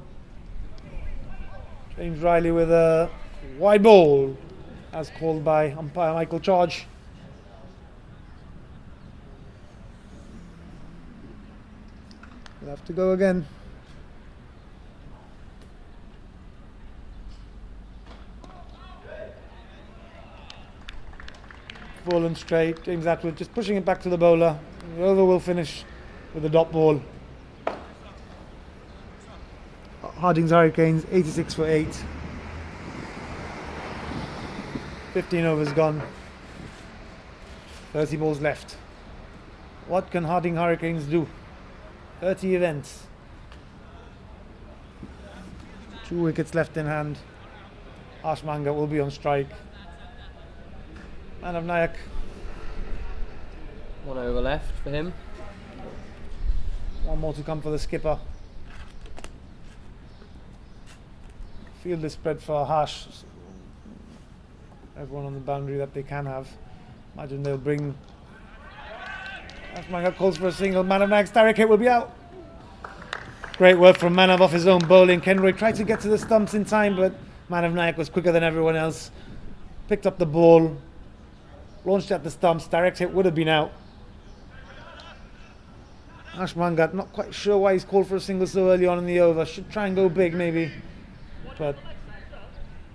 James Riley with a wide ball, as called by umpire Michael Charge. We'll have to go again. Ball and straight. James Atwood just pushing it back to the bowler. The over will finish with a dot ball. Harding's Hurricanes 86 for 8. 15 overs gone. 30 balls left. What can Harding Hurricanes do? 30 events. 2 wickets left in hand. Harsh Manga will be on strike. Man of Nayak. 1 over left for him. 1 more to come for the skipper. Field is spread for Harsh. Everyone on the boundary that they can have. Imagine they'll bring. Harsh Manga calls for a single. Man of Nayak's direct hit will be out. Great work from Manav off his own bowling. Kenroy tried to get to the stumps in time, but Man of Nayak was quicker than everyone else. Picked up the ball. Launched at the stumps. Direct hit would have been out. Harsh Manga, not quite sure why he's called for a single so early on in the over. Should try and go big maybe. But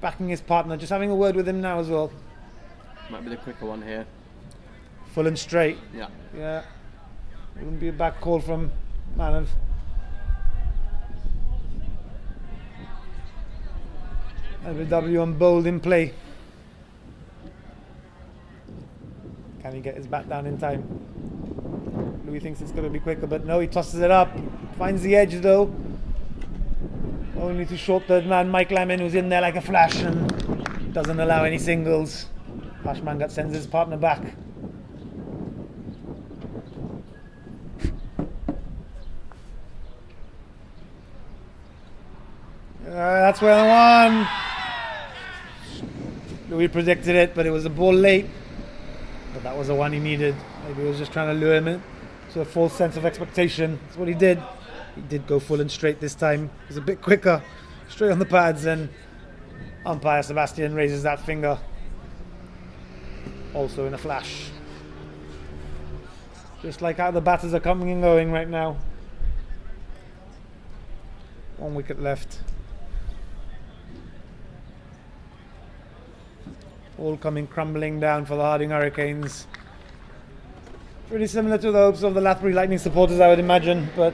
backing his partner, just having a word with him now as well. Might be the quicker one here. Full and straight. Yeah. Yeah. Wouldn't be a back call from Manav. LBW on bold in play. Can he get his bat down in time? Louis thinks it's going to be quicker, but no, he tosses it up. Finds the edge though. Only to short third man Mike Lemon, who's in there like a flash and doesn't allow any singles. Harsh Manga sends his partner back. that's where the one. We predicted it, but it was a ball late. But that was the one he needed. Maybe he was just trying to lure him in to a false sense of expectation. That's what he did. He did go full and straight this time. He was a bit quicker, straight on the pads, and umpire Sebastian raises that finger. Also in a flash. Just like how the batters are coming and going right now. 1 wicket left. All coming crumbling down for the Harding Hurricanes. Pretty similar to the hopes of the Lathbury Lightning supporters, I would imagine, but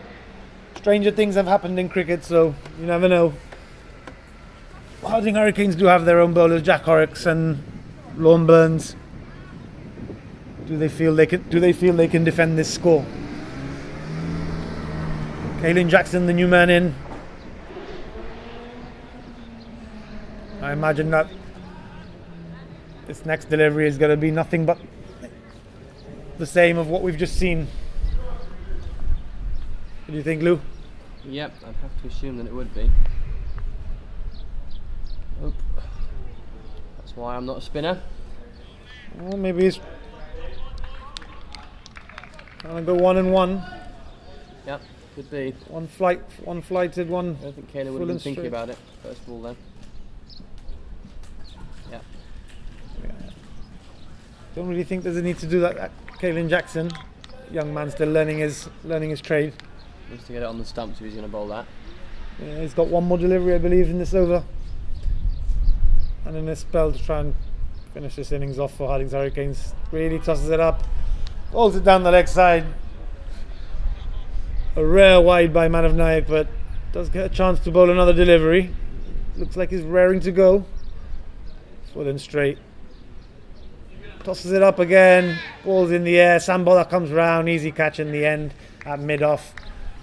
stranger things have happened in cricket, so you never know. Harding Hurricanes do have their own bowlers, Jack Horrocks and Lorne Burns. Do they feel they can defend this score? Kaylin Jackson, the new man in. I imagine that this next delivery is going to be nothing but the same of what we've just seen. What do you think, Lou? Yep, I'd have to assume that it would be. Oop. That's why I'm not a spinner. Well, maybe he's trying to go 1 and 1. Yep, could be. One flighted, one. I don't think Kayla would have been thinking about it first ball then. Yep. Don't really think there's a need to do that. Kaylin Jackson, young man still learning his trade. Needs to get it on the stumps if he's going to bowl that. Yeah, he's got one more delivery, I believe, in this over. And in this spell to try and finish this innings off for Harding's Hurricanes. Really tosses it up. Holds it down the leg side. A rare wide by Man of Nayak, but does get a chance to bowl another delivery. Looks like he's raring to go. Full and straight. Tosses it up again. Ball's in the air. Sam Bowler comes round. Easy catch in the end at mid-off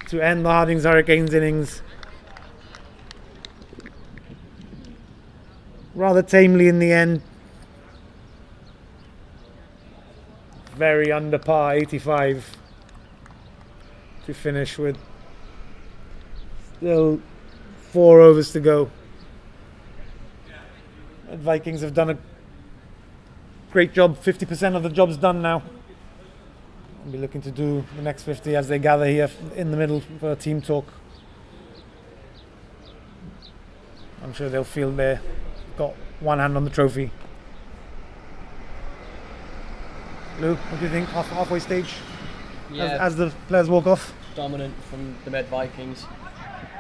to end the Harding's Hurricanes innings. Rather tamely in the end. Very under par, 85 to finish with. Still 4 overs to go. The Vikings have done a great job. 50% of the job's done now. I'll be looking to do the next 50 as they gather here in the middle for a team talk. I'm sure they'll feel they've got one hand on the trophy. Lou, what do you think? Halfway stage? Yeah. As the players walk off? Dominant from the Med Vikings.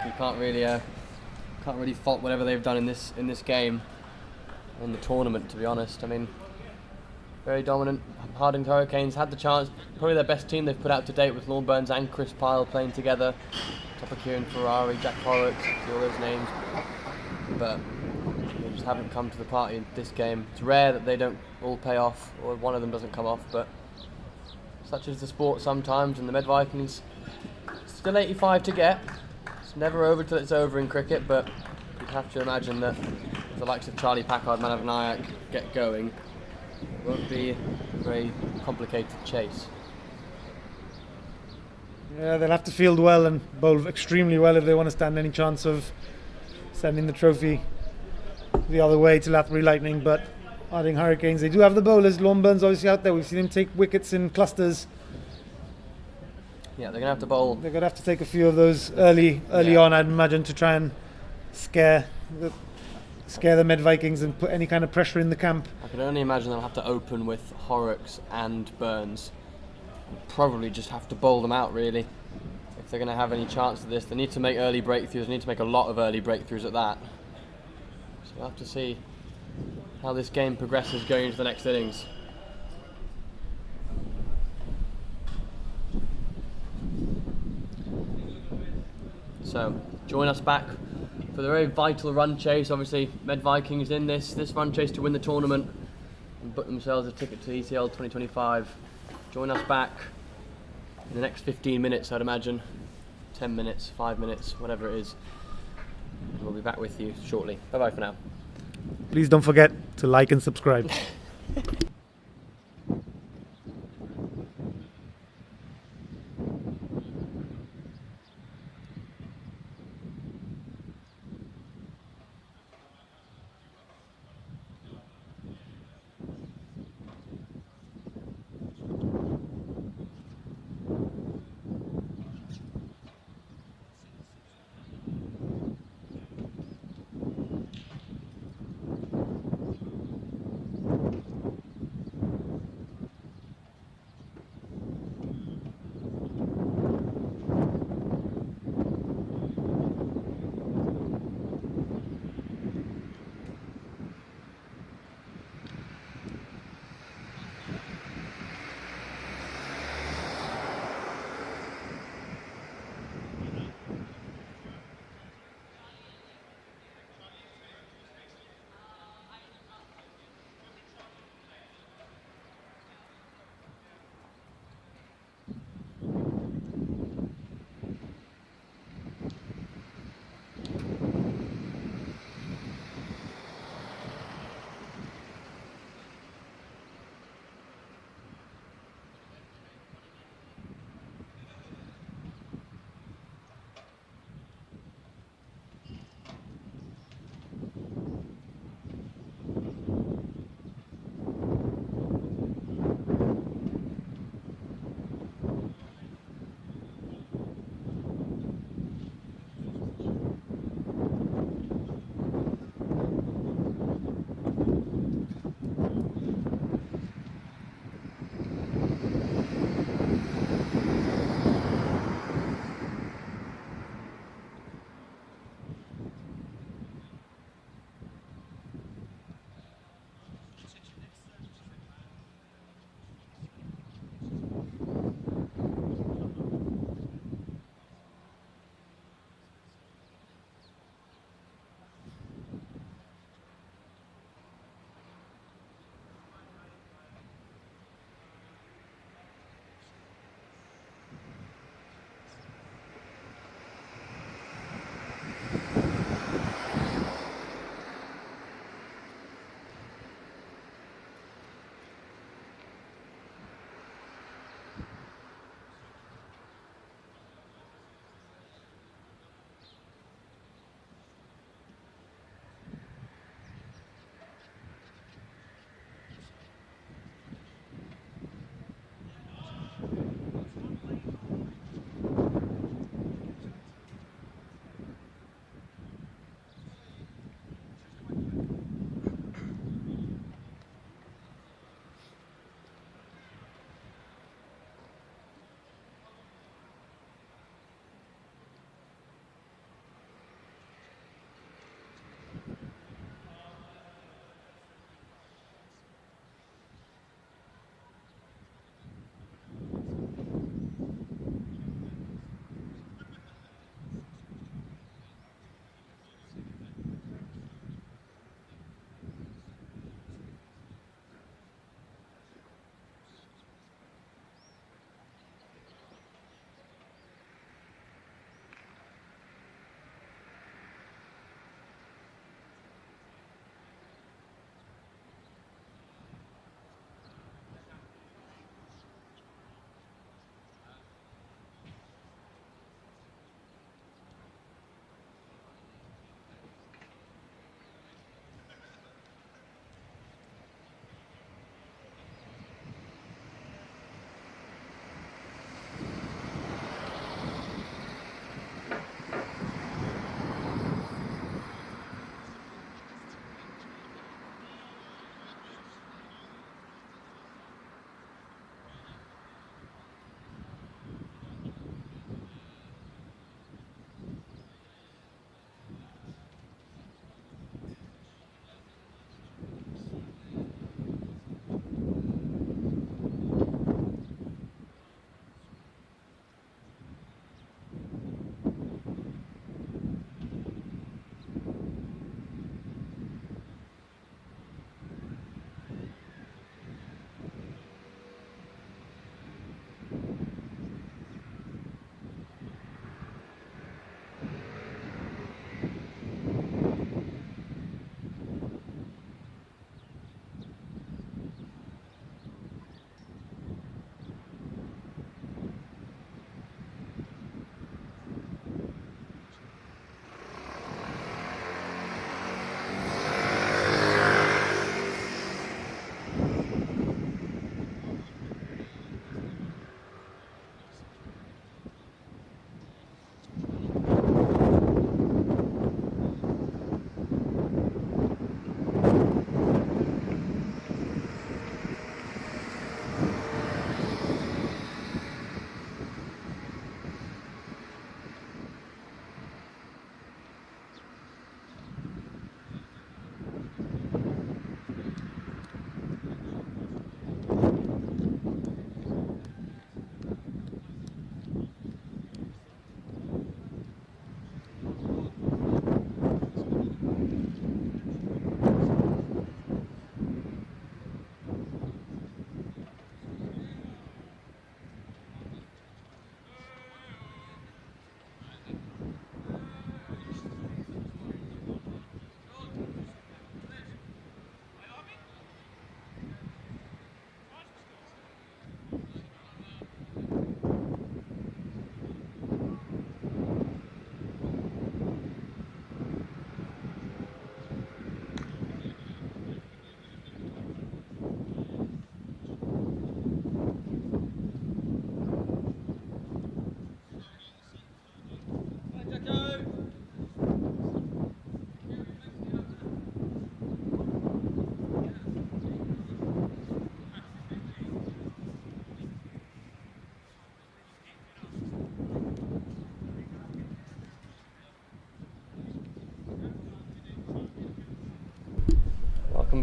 You can't really fault whatever they've done in this game, in the tournament. To be honest, I mean, very dominant. Harding Hurricanes had the chance. Probably their best team they've put out to date with Lorne Burns and Chris Pyle playing together. Top of Kieran Ferrari, Jack Horrocks, see all those names, but they just haven't come to the party in this game. It's rare that they don't all pay off, or one of them doesn't come off, but such is the sport sometimes. And the Med Vikings, still 85 to get. It's never over till it's over in cricket, but you'd have to imagine that if the likes of Charlie Packard, Man of Nayak get going, it won't be a very complicated chase. Yeah, they'll have to field well and bowl extremely well if they want to stand any chance of sending the trophy the other way to Lathbury Lightning. But Harding Hurricanes, they do have the bowlers. Lorne Burns obviously out there. We've seen him take wickets in clusters. Yeah, they're going to have to bowl. They're going to have to take a few of those early on, I'd imagine, to try and scare the Med Vikings and put any kind of pressure in the camp. I can only imagine they'll have to open with Horrocks and Burns. And probably just have to bowl them out, really. If they're going to have any chance of this, they need to make early breakthroughs. They need to make a lot of early breakthroughs at that. So we'll have to see how this game progresses going into the next innings. So, join us back for the very vital run chase. Obviously, Med Vikings in this run chase to win the tournament and book themselves a ticket to ECL 2025. Join us back in the next 15 minutes, I'd imagine. 10 minutes, 5 minutes, whatever it is. We'll be back with you shortly. Bye-bye for now. Please don't forget to like and subscribe.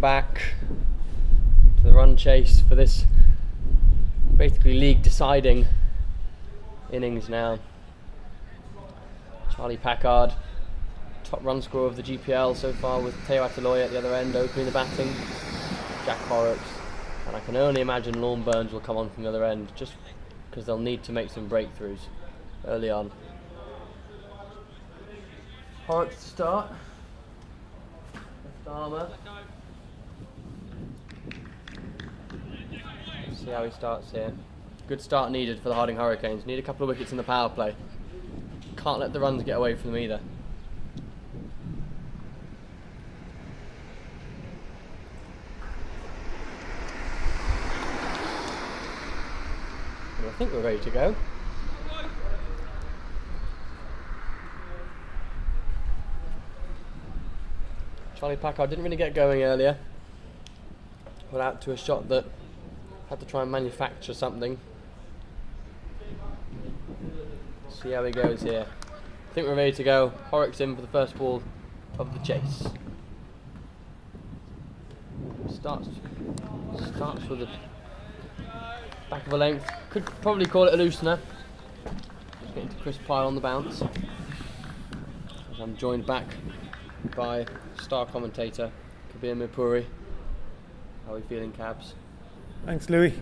back to the run chase for this basically league deciding innings now. Charlie Packard, top run scorer of the GPL so far, with Teo Ataloy at the other end opening the batting. Jack Horrocks, and I can only imagine Lorne Burns will come on from the other end, just because they'll need to make some breakthroughs early on. Horrocks to start. Left armour. Let's see how he starts here. Good start needed for the Harding Hurricanes. Need a couple of wickets in the power play. Can't let the runs get away from them either. I think we're ready to go. Charlie Packard didn't really get going earlier. Got out to a shot that had to try and manufacture something. See how he goes here. I think we're ready to go. Horrocks in for the first ball of the chase. Starts with a back of a length. Could probably call it a loosener. Just getting to Chris Pyle on the bounce. As I'm joined back by star commentator Kabir Mirpuri. How are we feeling, Cabs? Thanks, Louis.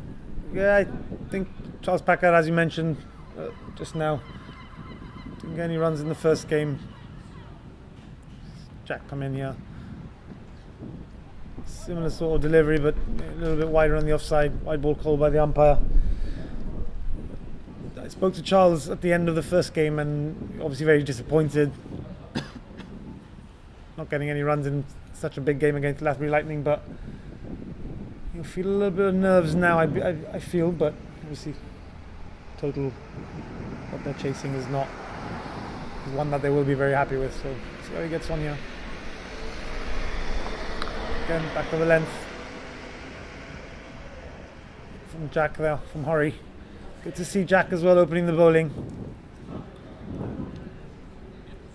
Yeah, I think Charles Packard, as you mentioned just now, didn't get any runs in the first game. Jack come in here. Similar sort of delivery, but a little bit wider on the offside. Wide ball called by the umpire. I spoke to Charles at the end of the first game, and obviously very disappointed. Not getting any runs in such a big game against Loughborough Lightning, but you feel a little bit of nerves now. I feel, but obviously, total what they're chasing is one that they will be very happy with. So see how he gets on here. Again, back of the length from Jack there, from Horry. Good to see Jack as well opening the bowling.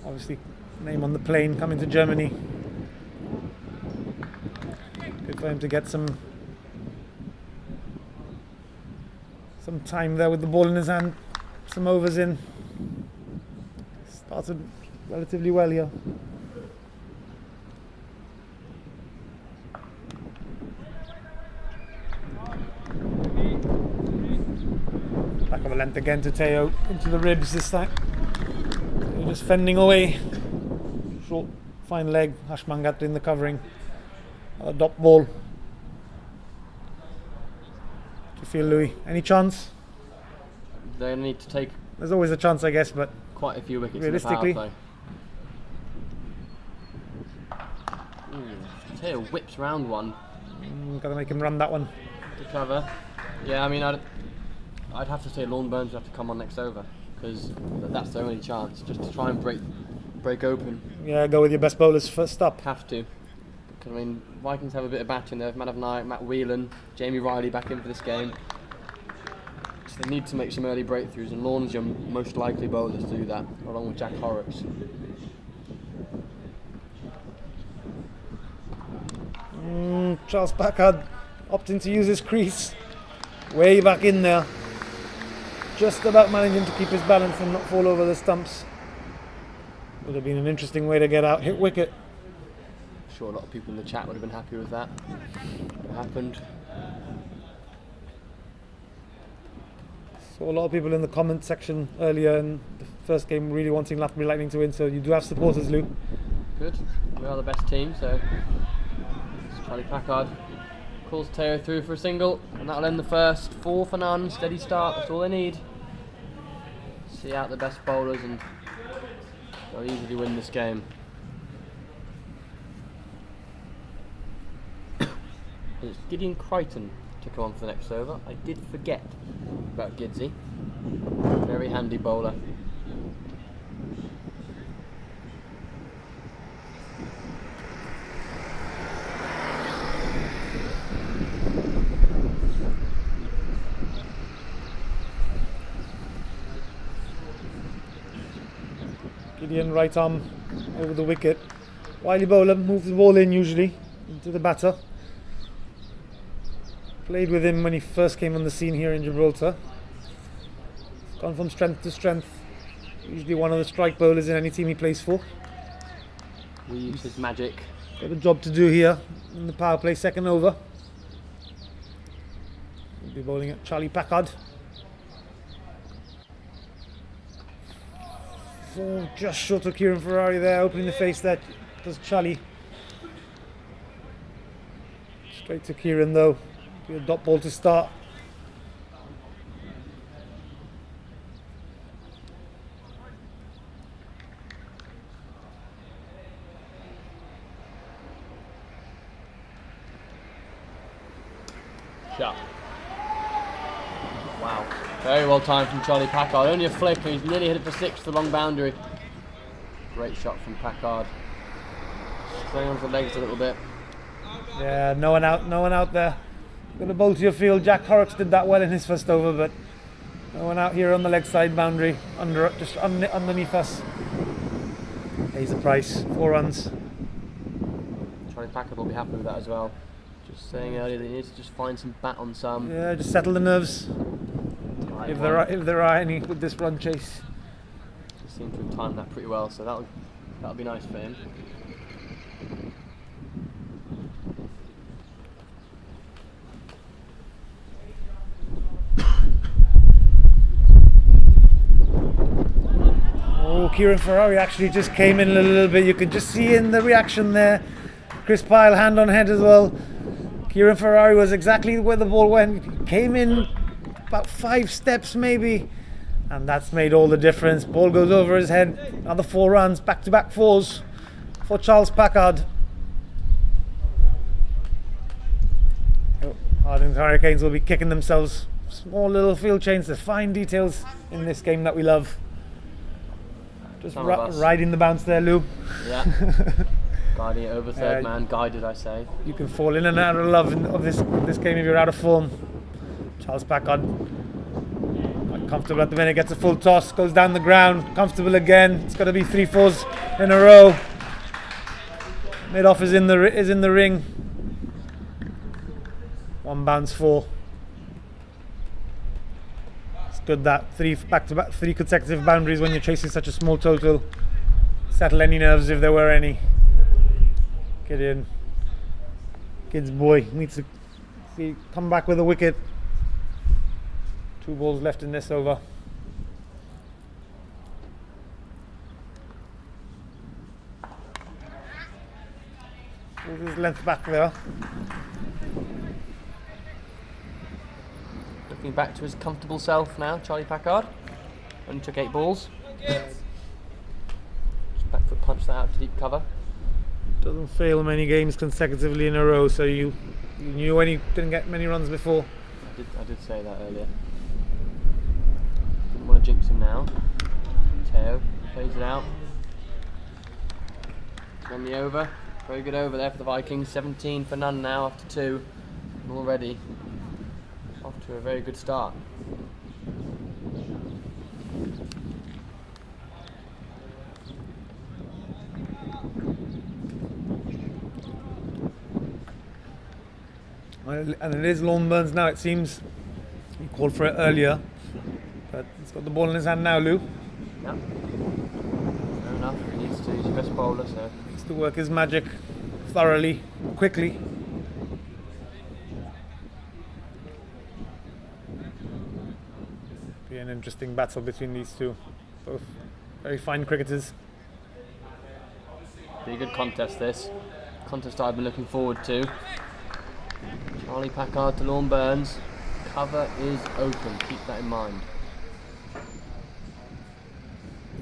Obviously, name on the plane, coming to Germany. Good for him to get some time there with the ball in his hand, some overs in. Started relatively well here. Back of a length again to Teo, into the ribs this time. Teo just fending away. Short, fine leg, Hashmangat in the covering. A dot ball. Do you feel, Louis? Any chance? They need to take There's always a chance, I guess, but quite a few wickets realistically, in the power play. Teo whips round one. Gotta make him run that one. To cover. Yeah, I mean, I'd have to say Lorne Burns would have to come on next over, because that's their only chance, just to try and break open. Yeah, go with your best bowlers first up. Have to. Because, I mean, Vikings have a bit of batting there. Man of Night, Matt Whelan, Jamie Riley back in for this game. So they need to make some early breakthroughs, and Lorne's your most likely bowlers to do that, along with Jack Horrocks. Charles Packard opting to use his crease. Way back in there. Just about managing to keep his balance and not fall over the stumps. Would have been an interesting way to get out. Hit wicket. I'm sure a lot of people in the chat would have been happy with that. What happened? Saw a lot of people in the comment section earlier in the first game really wanting Loughborough Lightning to win, so you do have supporters, Lou. Good. We are the best team, so Charlie Packard calls Teo through for a single, and that'll end the first. 4 for none, steady start, that's all they need. See out the best bowlers and they'll easily win this game. It's Gideon Crichton to come on for the next over. I did forget about Gidsy. Very handy bowler. Gideon right arm over the wicket. Wily bowler moves the ball in usually into the batter. Played with him when he first came on the scene here in Gibraltar. He's gone from strength to strength. Usually one of the strike bowlers in any team he plays for. We use his magic. Got a job to do here in the power play second over. We'll be bowling at Charlie Packard. Oh, just short of Kieran Ferrari there, opening the face there. Does Charlie. Straight to Kieran though. Be a dot ball to start. Shot. Wow. Very well timed from Charlie Packard. Only a flicker. He's nearly hit it for 6 to the long boundary. Great shot from Packard. Staying onto the legs a little bit. Yeah, no one out there. Going to bowl to your field. Jack Horrocks did that well in his first over, but no one out here on the leg side boundary, underneath us. Pays the price. 4 runs. Charlie Packard will be happy with that as well. Just saying earlier that he needs to just find some bat on some. Yeah, just settle the nerves. Right If one. there are any with this run chase. He seemed to have timed that pretty well, so that'll be nice for him. Oh, Kieran Ferrari actually just came in a little bit. You could just see in the reaction there. Chris Pyle hand on head as well. Kieran Ferrari was exactly where the ball went. Came in about 5 steps maybe, and that's made all the difference. Ball goes over his head. Another 4 runs, back-to-back 4s for Charles Packard. Harding's Hurricanes will be kicking themselves. Small little field change, the fine details in this game that we love. Just riding the bounce there, Lou. Yeah. Guiding it over third man, guided I say. You can fall in and out of love of this game if you're out of form. Charles Packard, quite comfortable at the minute, gets a full toss, goes down the ground, comfortable again. It's got to be 3-4s in a row. Mid-off is in the ring. 1 bounce 4. It's good that 3 back-to-back 3 consecutive boundaries when you're chasing such a small total. Settle any nerves if there were any. Get in. Kid's boy needs to come back with a wicket. 2 balls left in this over. His length back there. Looking back to his comfortable self now, Charlie Packard. Only took 8 balls. Just back foot punch that out to deep cover. Doesn't fail many games consecutively in a row, so you knew when he didn't get many runs before. I did say that earlier. Didn't want to jinx him now. Teo plays it out. On the over. Very good over there for the Vikings. 17 for none now after 2. And already off to a very good start. And it is Lorne Burns now, it seems. He called for it earlier, but he's got the ball in his hand now, Lou. Yeah. Fair enough. He needs to. He's the best bowler, so. Needs to work his magic thoroughly, quickly. Be an interesting battle between these two. Both very fine cricketers. Be a good contest, this. Contest I've been looking forward to. Charlie Packard to Lorne Burns. Cover is open, keep that in mind.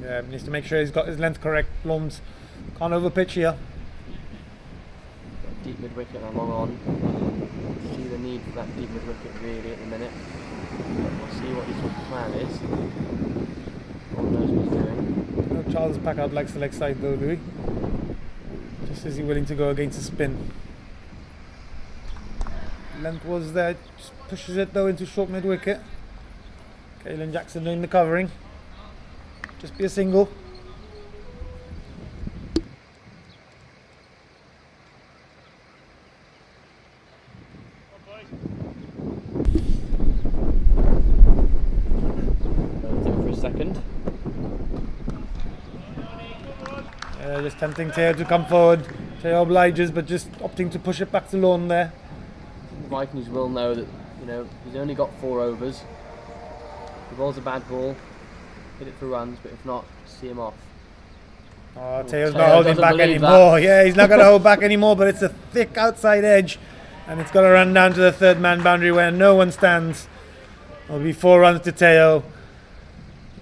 Yeah, needs to make sure he's got his length correct. Lorne's can't overpitch here. Deep mid wicket, I'm on. See the need for that deep mid wicket really at the minute. But we'll see what his plan is. Lorne knows what he's doing. No, Charles Packard likes the leg side though, Louis. Just is he willing to go against a spin? Length was there, just pushes it though into short mid wicket. Kalen Jackson doing the covering. Just be a single. Just tempting Teo to come forward. Teo obliges, but just opting to push it back to Lorne there. The Vikings will know that, he's only got 4 overs. If the ball's a bad ball, hit it for runs, but if not, see him off. Oh, Teo's Teo not holding doesn't back believe anymore. that. Yeah, he's not going to hold back anymore, but it's a thick outside edge. And it's got to run down to the third man boundary where no one stands. It'll be 4 runs to Teo.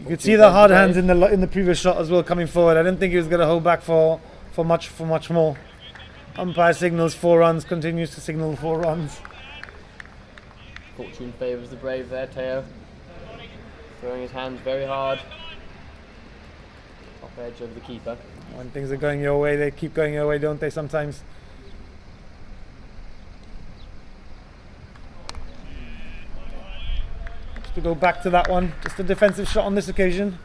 You could see the hard hands in the previous shot as well coming forward. I didn't think he was going to hold back for much more. Umpire signals 4 runs, continues to signal 4 runs. Fortune favours the brave there, Teo. Throwing his hands very hard. Top edge over the keeper. When things are going your way, they keep going your way, don't they, sometimes? Just to go back to that one, just a defensive shot on this occasion.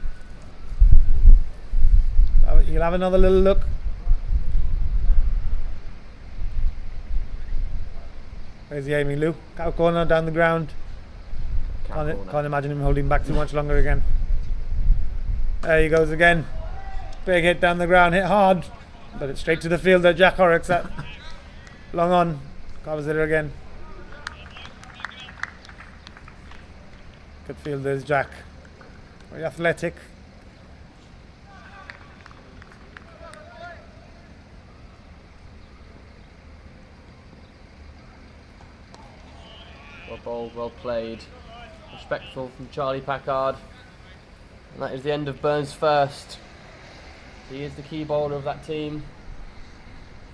You'll have another little look. Where's he aiming, Lou? Cow corner, down the ground. Can't imagine him holding back too much longer again. There he goes again. Big hit down the ground, hit hard. But it's straight to the fielder, Jack Horrocks. Long on. Covers it again. Good fielders, Jack. Very athletic. Well bowled, well played. Respectful from Charlie Packard. And that is the end of Burns' first. He is the key bowler of that team.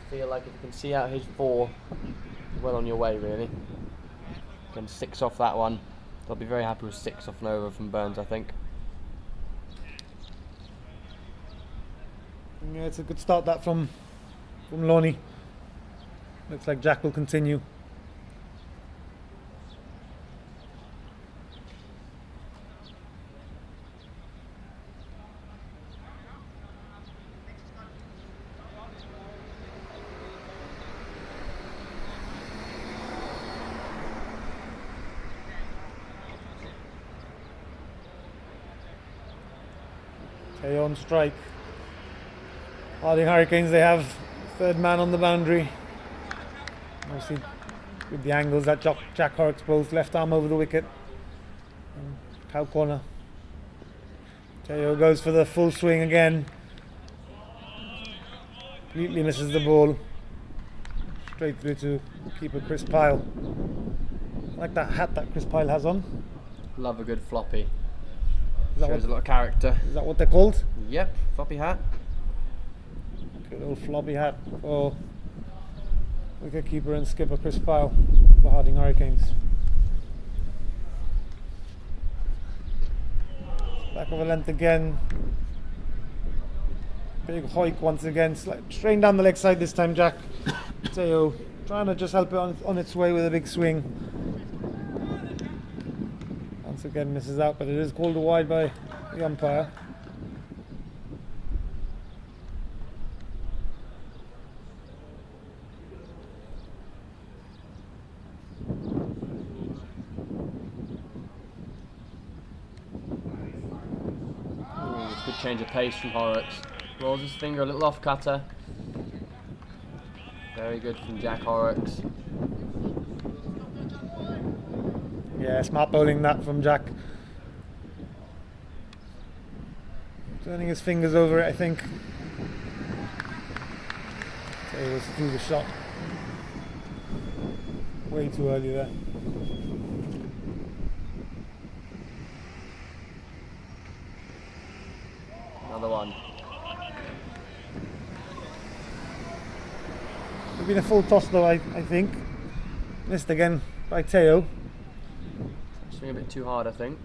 Feel like if you can see out his 4, you're well on your way really. Can 6 off that one. They'll be very happy with 6 off and over from Burns, I think. Yeah, it's a good start that from Lonnie. Looks like Jack will continue. Teo on strike. Harding Hurricanes, they have third man on the boundary. Obviously, with the angles that Jack Horrocks bowls, left arm over the wicket. Cow corner. Teo goes for the full swing again. Completely misses the ball. Straight through to keeper Chris Pyle. I like that hat that Chris Pyle has on. Love a good floppy. Shows a lot of character. Is that what they're called? Yep, floppy hat. Good old floppy hat for wicketkeeper and skipper Chris Pyle for Harding Hurricanes. Back of a length again. Big hoik once again. Straight down the leg side this time, Jack. Teo trying to just help it on its way with a big swing. Once again misses out, but it is called a wide by the umpire. Good change of pace from Horrocks. Rolls his finger, a little off cutter. Very good from Jack Horrocks. Yeah, smart bowling that from Jack. Turning his fingers over it, I think. So he was through the shot. Way too early there. Another one. It's been a full toss though, I think. Missed again by Teo. Swing a bit too hard, I think.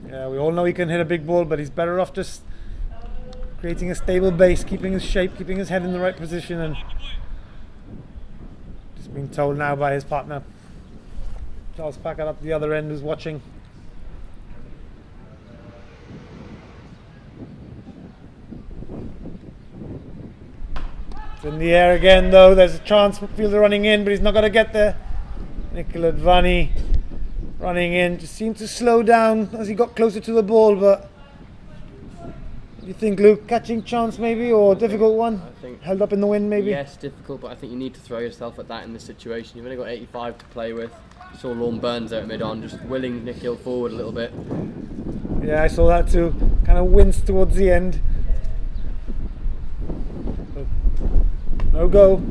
Yeah, we all know he can hit a big ball, but he's better off just creating a stable base, keeping his shape, keeping his head in the right position, and just being told now by his partner, Charles Packard up the other end, who's watching. It's in the air again though, there's a chance for fielder running in, but he's not going to get there. Nicola Advani running in, just seemed to slow down as he got closer to the ball, but You think, Luke, catching chance maybe, or difficult one? I think Held up in the wind maybe? yes, difficult, but I think you need to throw yourself at that in this situation. You've only got 85 to play with. Saw Lorne Burns there at mid-on, just willing Nick Hill forward a little bit. Yeah, I saw that too. Kind of winced towards the end. But no go.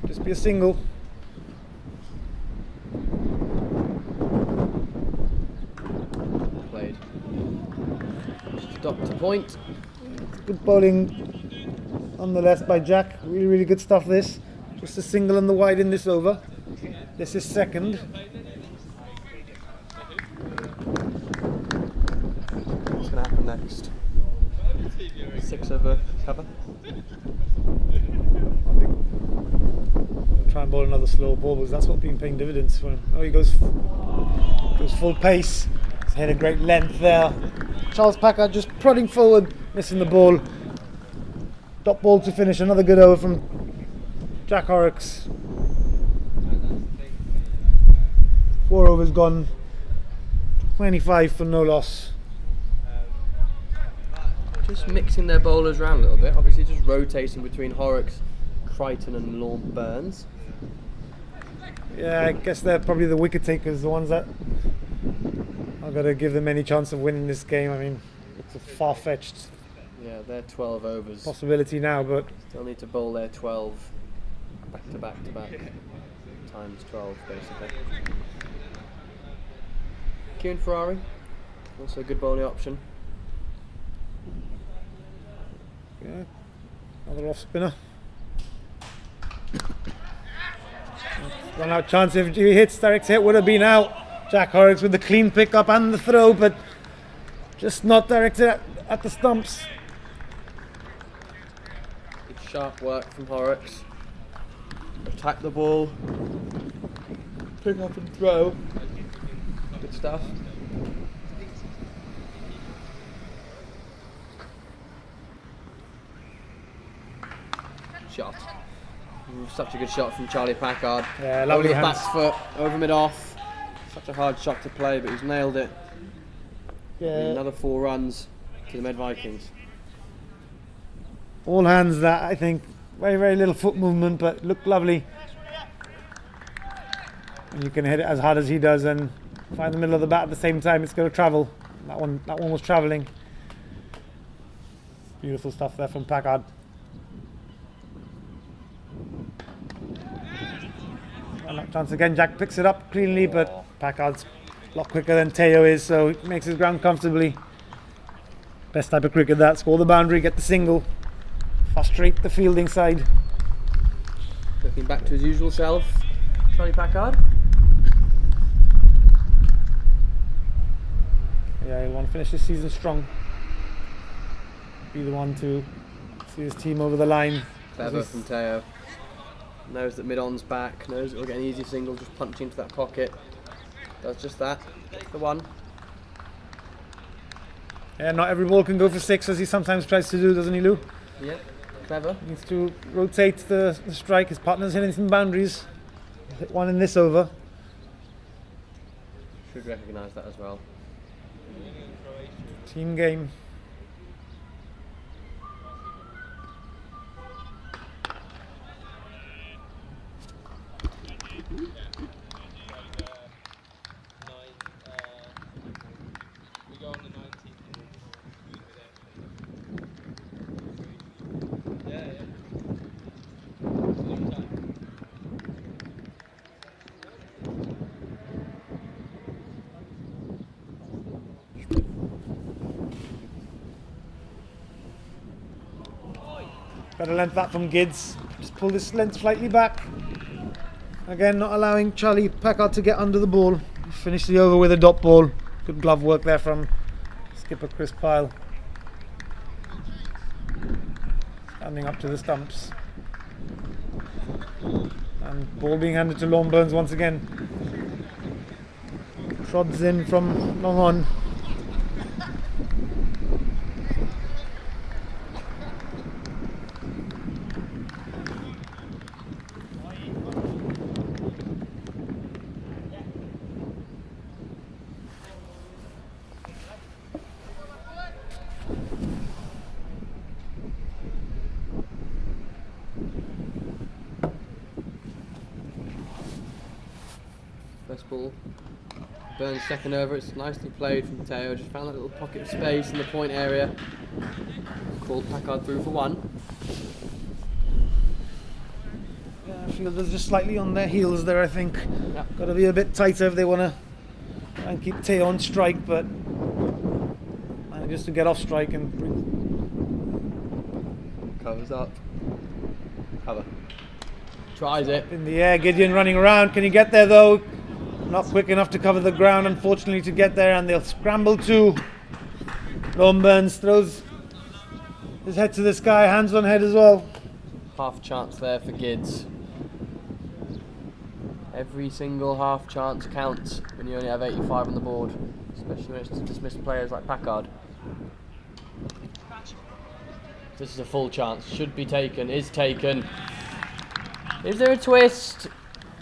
Just be a single. Played. Stop to point. Good bowling nonetheless by Jack. Really, really good stuff this. Just a single and the wide in this over. This is second. What's going to happen next? 6 over cover. I think try and bowl another slow ball because that's what's been paying dividends for him. Oh, he goes full pace. He's had a great length there. Charles Packard just prodding forward, missing the ball. Dot ball to finish. Another good over from Jack Horrocks. 4 overs gone. 25 for no loss. Just mixing their bowlers around a little bit. Obviously, just rotating between Horrocks, Crichton, and Lorne Burns. Yeah, I guess they're probably the wicket takers, the ones that I've got to give them any chance of winning this game. I mean, it's a far-fetched Yeah, they're 12 overs. possibility now, but They'll need to bowl their 12 back to back to back times 12, basically. Kieran Ferrari, also a good bowling option. yeah, another off spinner. Run out chance if he hits. Direct hit would have been out. Jack Horrocks with the clean pick up and the throw, but just not directed at the stumps. Good sharp work from Horrocks. Attack the ball. Pick up and throw. Good stuff. Shot. Such a good shot from Charlie Packard. Yeah, lovely over the hands. back foot, over mid off. Such a hard shot to play, but he's nailed it. Yeah, Another 4 runs to the Med Vikings. all hands that, I think. Very, very little foot movement, but looked lovely. And you can hit it as hard as he does and find the middle of the bat at the same time. It's going to travel. That one was travelling. Beautiful stuff there from Packard. And that chance again, Jack picks it up cleanly, but Packard's a lot quicker than Teo is, so he makes his ground comfortably. Best type of cricket that. Score the boundary, get the single, frustrate the fielding side. Looking back to his usual self, Charlie Packard. Yeah, he'll want to finish this season strong. Be the one to see his team over the line. Clever from Teo. Knows that mid-on's back, knows it'll get an easy single, just punching into that pocket. Does just that. Gets the one. Yeah, not every ball can go for 6 as he sometimes tries to do, doesn't he, Lou? Yep, clever. He needs to rotate the strike. His partner's hitting some boundaries. Hit one in this over. Should recognise that as well. Team game. Better length that from Gids. Just pull this length slightly back. Again, not allowing Charlie Packard to get under the ball. Finish the over with a dot ball. Good glove work there from skipper Chris Pyle. Standing up to the stumps. And ball being handed to Lorne Burns once again. Trods in from long on. ball. Burns second over, it's nicely played from Teo, just found that little pocket of space in the point area. Called Packard through for 1. Yeah, fielders just slightly on their heels there, I think. Yep. Got to be a bit tighter if they want to try and keep Teo on strike, but just to get off strike and Covers up. Cover. Tries it. in the air. Gideon running around. Can he get there though? Not quick enough to cover the ground, unfortunately, to get there, and they'll scramble too. Lorne Burns throws his head to the sky, hands on head as well. Half chance there for Gids. Every single half chance counts when you only have 85 on the board, especially when it's to dismiss players like Packard. This is a full chance, should be taken, is taken. Is there a twist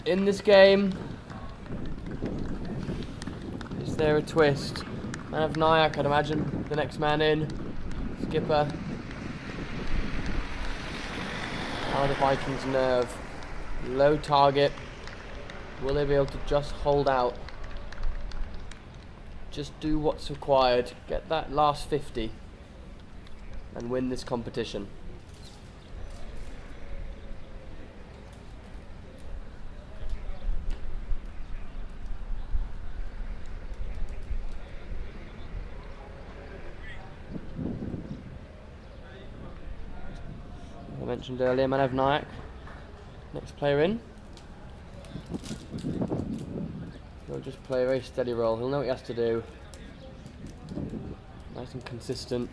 in this game? Is there a twist? Man of Nyack, I'd imagine the next man in. Skipper. How are the Vikings' nerve? Low target. Will they be able to just hold out? Just do what's required. Get that last 50 and win this competition. I mentioned earlier, Man of Nyack. Next player in. He'll just play a very steady role. He'll know what he has to do. Nice and consistent.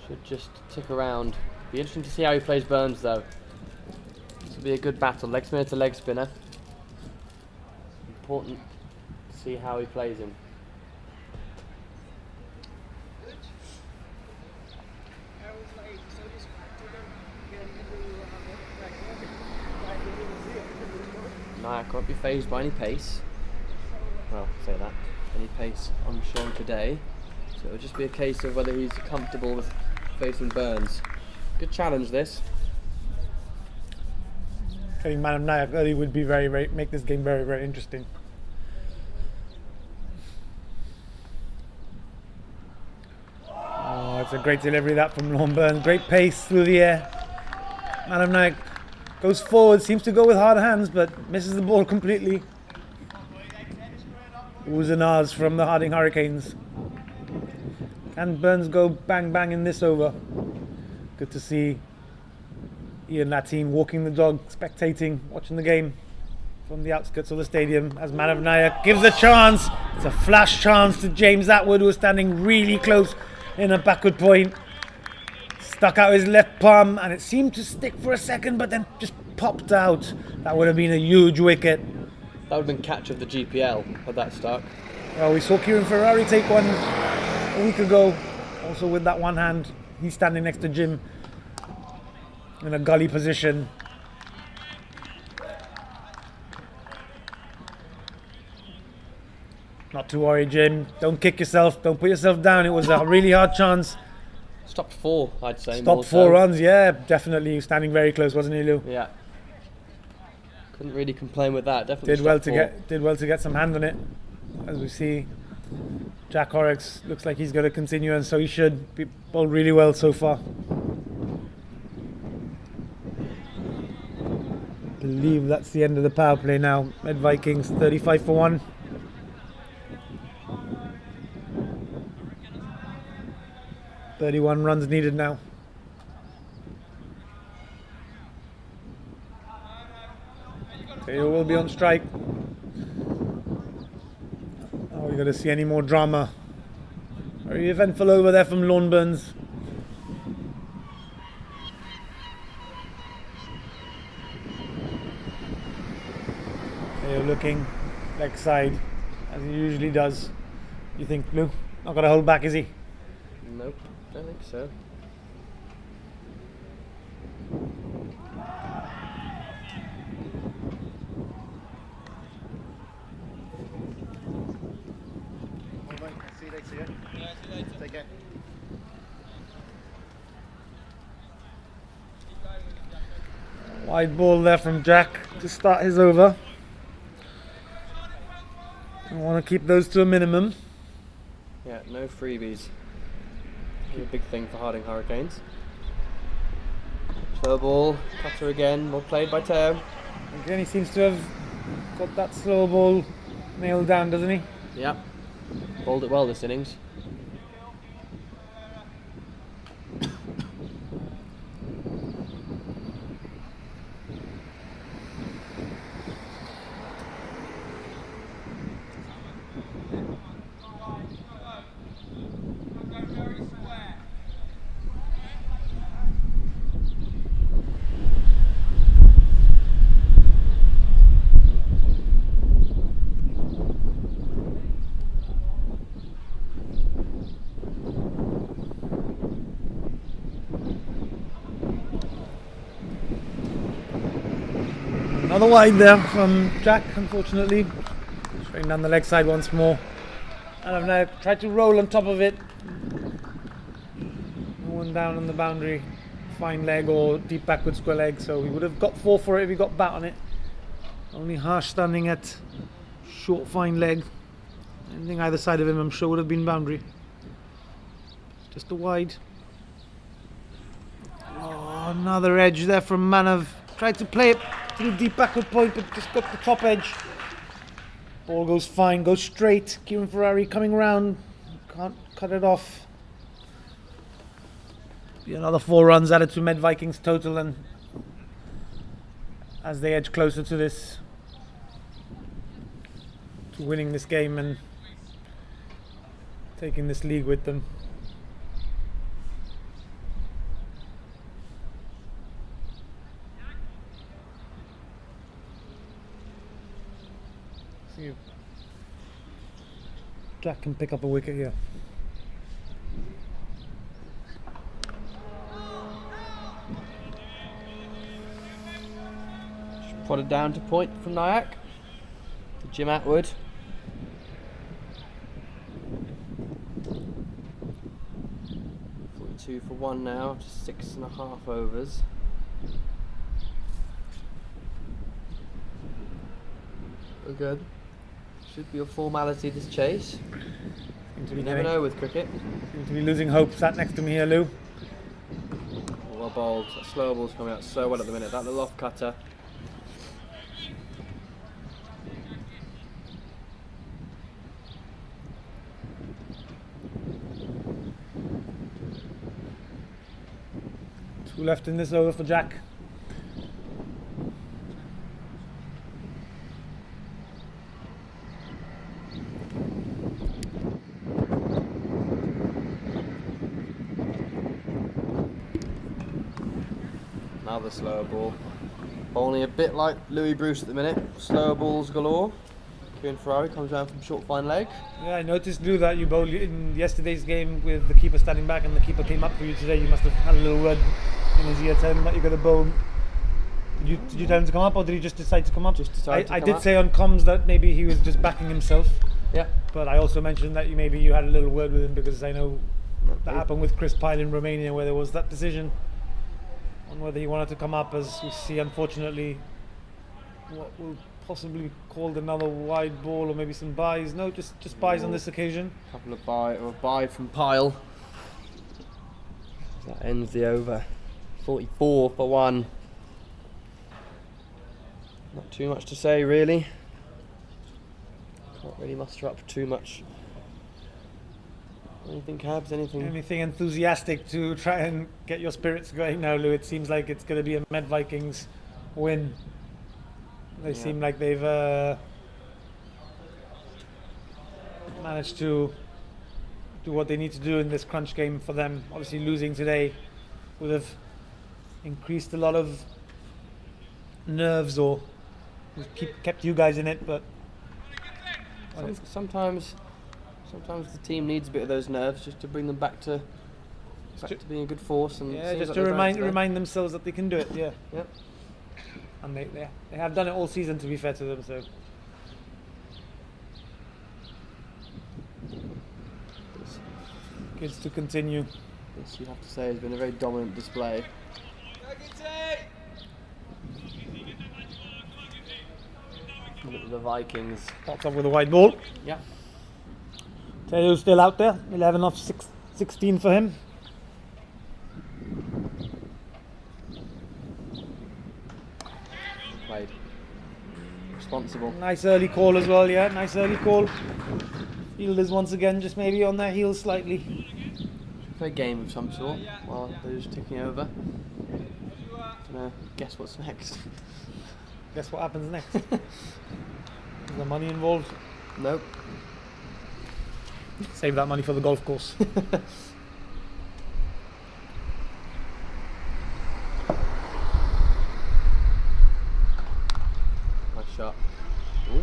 Should just tick around. Be interesting to see how he plays Burns though. This will be a good battle. Leg spinner to leg spinner. Important to see how he plays him. Nyack won't be phased by any pace. Well, say that. Any pace on Sean today. So it'll just be a case of whether he's comfortable with facing Burns. Good challenge this. Getting Man of Nyack early would be make this game very, very interesting. Oh, it's a great delivery that from Lorne Burns. Great pace through the air. Man of Nyack goes forward, seems to go with hard hands, but misses the ball completely. Oohs and ahs from the Harding Hurricanes. Can Burns go bang bang in this over? Good to see Ian Latine walking the dog, spectating, watching the game from the outskirts of the stadium as Man of Nyack gives a chance. It's a flash chance to James Atwood, who was standing really close in a backward point. Stuck out his left palm and it seemed to stick for a second, but then just popped out. That would have been a huge wicket. That would have been catch of the GPL had that stuck. Well, we saw Kieran Ferrari take one a week ago, also with that one hand. He's standing next to Jim in a gully position. Not to worry, Jim. Don't kick yourself. Don't put yourself down. It was a really hard chance. Stopped 4, I'd say. Stopped 4 runs, yeah, definitely. Standing very close, wasn't he, Lou? Yeah. Couldn't really complain with that. Definitely Did well to get some hand on it. As we see, Jack Horrocks looks like he's going to continue, and so he should. Be bowled really well so far. I believe that's the end of the power play now. Med Vikings 35 for 1. .31 runs needed now. Teo will be on strike. Are we going to see any more drama? Very eventful over there from Lorne Burns. Teo looking leg side as he usually does. You think, Lou? Not going to hold back, is he? Nope, don't think so. See you later. Yeah, see you later. Take care. Wide ball there from Jack to start his over. We want to keep those to a minimum. Yeah, no freebies. A big thing for Harding Hurricanes. Slow ball, cutter again, well played by Teo. Again, he seems to have got that slow ball nailed down, doesn't he? Yep. Bowled it well this innings. Another wide there from Jack, unfortunately. Straight down the leg side once more. And I've now tried to roll on top of it. No one down on the boundary. Fine leg or deep backward square leg, so he would have got 4 for it if he got bat on it. Only Harsh standing at short fine leg. Anything either side of him I'm sure would have been boundary. Just a wide. Oh, another edge there from Manav. Tried to play it through deep backward point, but just got the top edge. Ball goes fine, goes straight. Kieran Ferrari coming round, can't cut it off. Be another 4 runs added to Med Vikings total, and as they edge closer to this, to winning this game and taking this league with them. See if Jack can pick up a wicket here. Prodded down to point from Nyack. To Jim Atwood. Two for 1 now, just 6.5 overs. We're good. Should be a formality, this chase. You never know with cricket. Seem to be losing hope. Sat next to me here, Lou. Well bowled. That slow ball's coming out so well at the minute. That little off cutter. Two left in this over for Jack. Another slow ball. Only a bit like Louis Bruce at the minute. Slow balls galore. Kieran Ferrari comes down from short fine leg. Yeah, I noticed, Lou, that you bowled in yesterday's game with the keeper standing back and the keeper came up for you today. You must have had a little word in his ear telling him that you're going to bowl. Did you tell him to come up, or did he just decide to come up? Just decided to come I did up. say on comms that maybe he was just backing himself. Yeah. But I also mentioned that maybe you had a little word with him, because I know that happened with Chris Pyle in Romania, where there was that decision on whether he wanted to come up, as we see, unfortunately, what will possibly be called another wide ball, or maybe some buys. No, just buys on this occasion. Couple of buy from Pyle. That ends the over. 44 for 1. Not too much to say, really. Can't really muster up too much. Anything, Cabs? Anything enthusiastic to try and get your spirits going now, Lou? It seems like it's going to be a Med Vikings win. They seem like they've managed to do what they need to do in this crunch game for them. Obviously, losing today would have increased a lot of nerves, or kept you guys in it. But Sometimes the team needs a bit of those nerves just to bring them back to being a good force, and yeah, seems just like to they're remind themselves that they can do it. Yeah. Yep. And they have done it all season, to be fair to them. So kids to continue. This, you have to say, has been a very dominant display. The Vikings. Pops up with a wide ball. Yeah. Teo's still out there. 11 off 16 for him. Played. Responsible. Nice early call as well, yeah. Nice early call. Fielders once again just maybe on their heels slightly. Play a game of some sort while they're just ticking over. Guess what's next? Guess what happens next? Is there money involved? Nope. Save that money for the golf course. Nice shot. Ooh.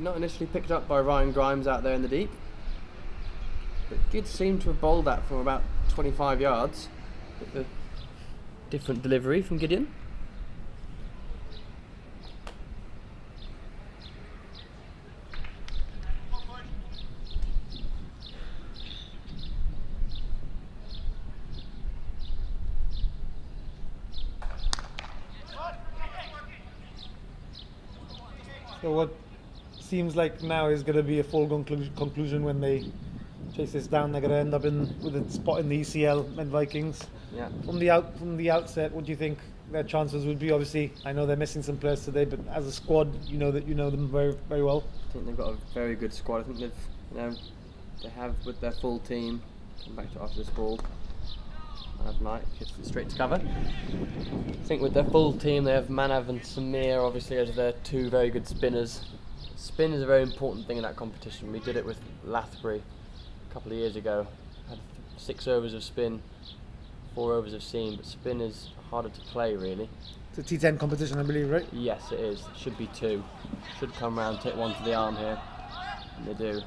Not initially picked up by Ryan Grimes out there in the deep. But did seem to have bowled that from about 25 yards. With a different delivery from Gideon. So what seems like now is going to be a foregone conclusion when they chase this down. They're going to end up with a spot in the ECL, Med Vikings. Yeah. From the outset, what do you think their chances would be? Obviously, I know they're missing some players today, but as a squad, you know them very very well. I think they've got a very good squad. I think they have with their full team. Come back to after this ball. Mike hits it straight to cover. I think with their full team, they have Manav and Samir obviously as their two very good spinners. Spin is a very important thing in that competition. We did it with Lathbury a couple of years ago. Had 6 overs of spin, 4 overs of seam, but spin is harder to play really. It's a T10 competition, I believe, right? Yes, it is. Should be 2. Should come round, take 1 to the arm here, and they do.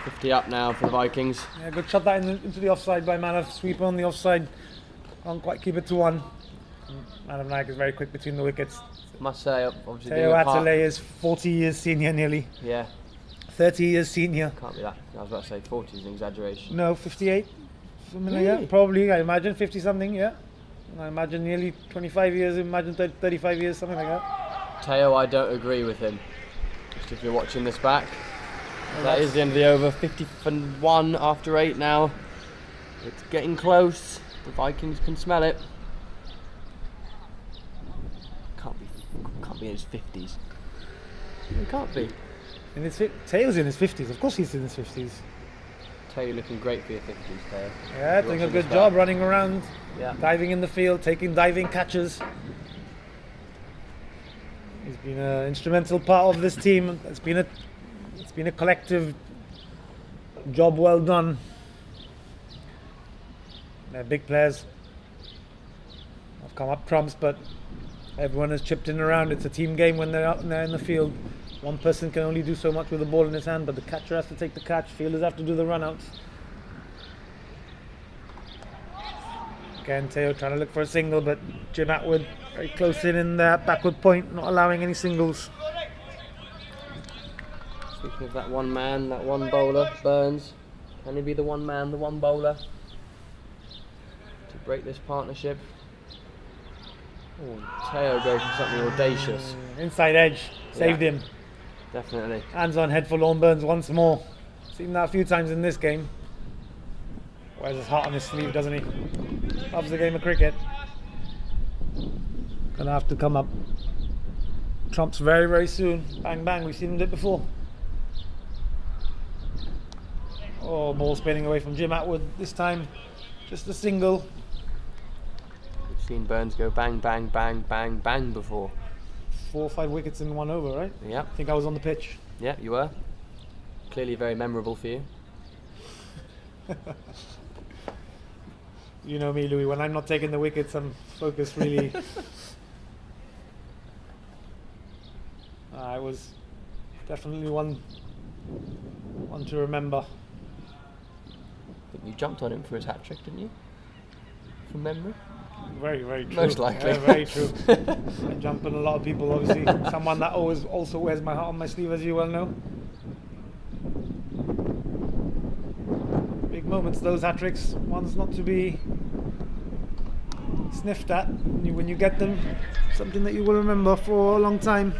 50 up now for the Vikings. Yeah, good shot that into the offside by Manav. Sweeper on the offside. Can't quite keep it to 1. Manav Naik is very quick between the wickets. Must say, obviously Teo being a part- Atale is 40 years senior nearly. Yeah, 30 years senior. can't be that. I was about to say 40 is an exaggeration. No, 58. Something like Really? that. Probably, I imagine 50 something, yeah. I imagine nearly 25 years, imagine 35 years, something like that. Teo, I don't agree with him. Just if you're watching this back. That is the end of the over. 51 after 8 now. It's getting close. The Vikings can smell it. Can't be in his 50s. It can't be. Teo's in his 50s, of course he's in his 50s. Teo, looking great for your 50s, Teo. Yeah, doing a good job running around, Yeah. diving in the field, taking diving catches. He's been an instrumental part of this team. It's been a collective job well done. They're big players. I've come up trumps, but everyone has chipped in around. It's a team game when they're out and they're in the field. One person can only do so much with the ball in his hand, but the catcher has to take the catch. Fielders have to do the runouts. Again, Teo trying to look for a single, but Jim Atwood very close in that backward point, not allowing any singles. Speaking of that one man, that one bowler, Burns, can he be the one man, the one bowler to break this partnership? Oh, Teo goes for something audacious. Inside edge, saved Yeah. him. Definitely. Hands on head for Lorne Burns once more. Seen that a few times in this game. Wears his heart on his sleeve, doesn't he? Loves the game of cricket. Gonna have to come up trumps very, very soon. Bang, bang, we've seen him do it before. Oh, ball spinning away from Jim Atwood. This time, just a single. We've seen Burns go bang, bang, bang, bang, bang before. 4 or 5 wickets in 1 over, right? Yeah, I think I was on the pitch. yeah, you were. Clearly very memorable for you. You know me, Louis, when I'm not taking the wickets, I'm focused really. It was definitely one to remember. I think you jumped on him for his hat trick, didn't you? From memory? Very, very true. Most likely. Yeah, very true. I jump on a lot of people, obviously. Someone that always also wears my heart on my sleeve, as you well know. Big moments, those hat tricks. One's not to be sniffed at when you get them. Something that you will remember for a long time.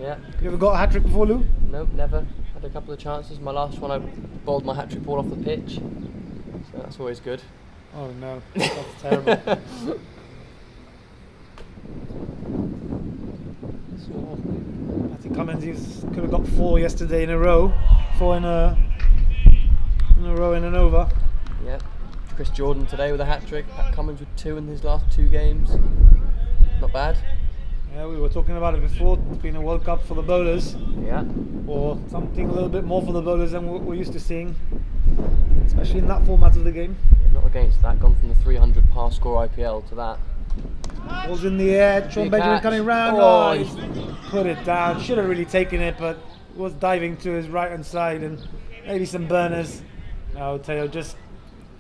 Yeah. You ever got a hat-trick before, Lou? Nope, never. Had a couple of chances. My last one, I bowled my hat-trick ball off the pitch. So that's always good. Oh no, that's terrible. So, Matty Cummins could have got 4 yesterday in a row. 4 in a row in an over. Yeah. Chris Jordan today with a hat-trick. Pat Cummins with 2 in his last 2 games. Not bad. Yeah, we were talking about it before. It's been a World Cup for the bowlers. Yeah. Or something a little bit more for the bowlers than what we're used to seeing, especially in that format of the game. Yeah, not against that. Gone from the 300 par score IPL to that. Balls in the air. Sean Benjamin catch. coming round. Oh, He's put it down. Should have really taken it, but was diving to his right hand side and maybe some burners. No, Teo just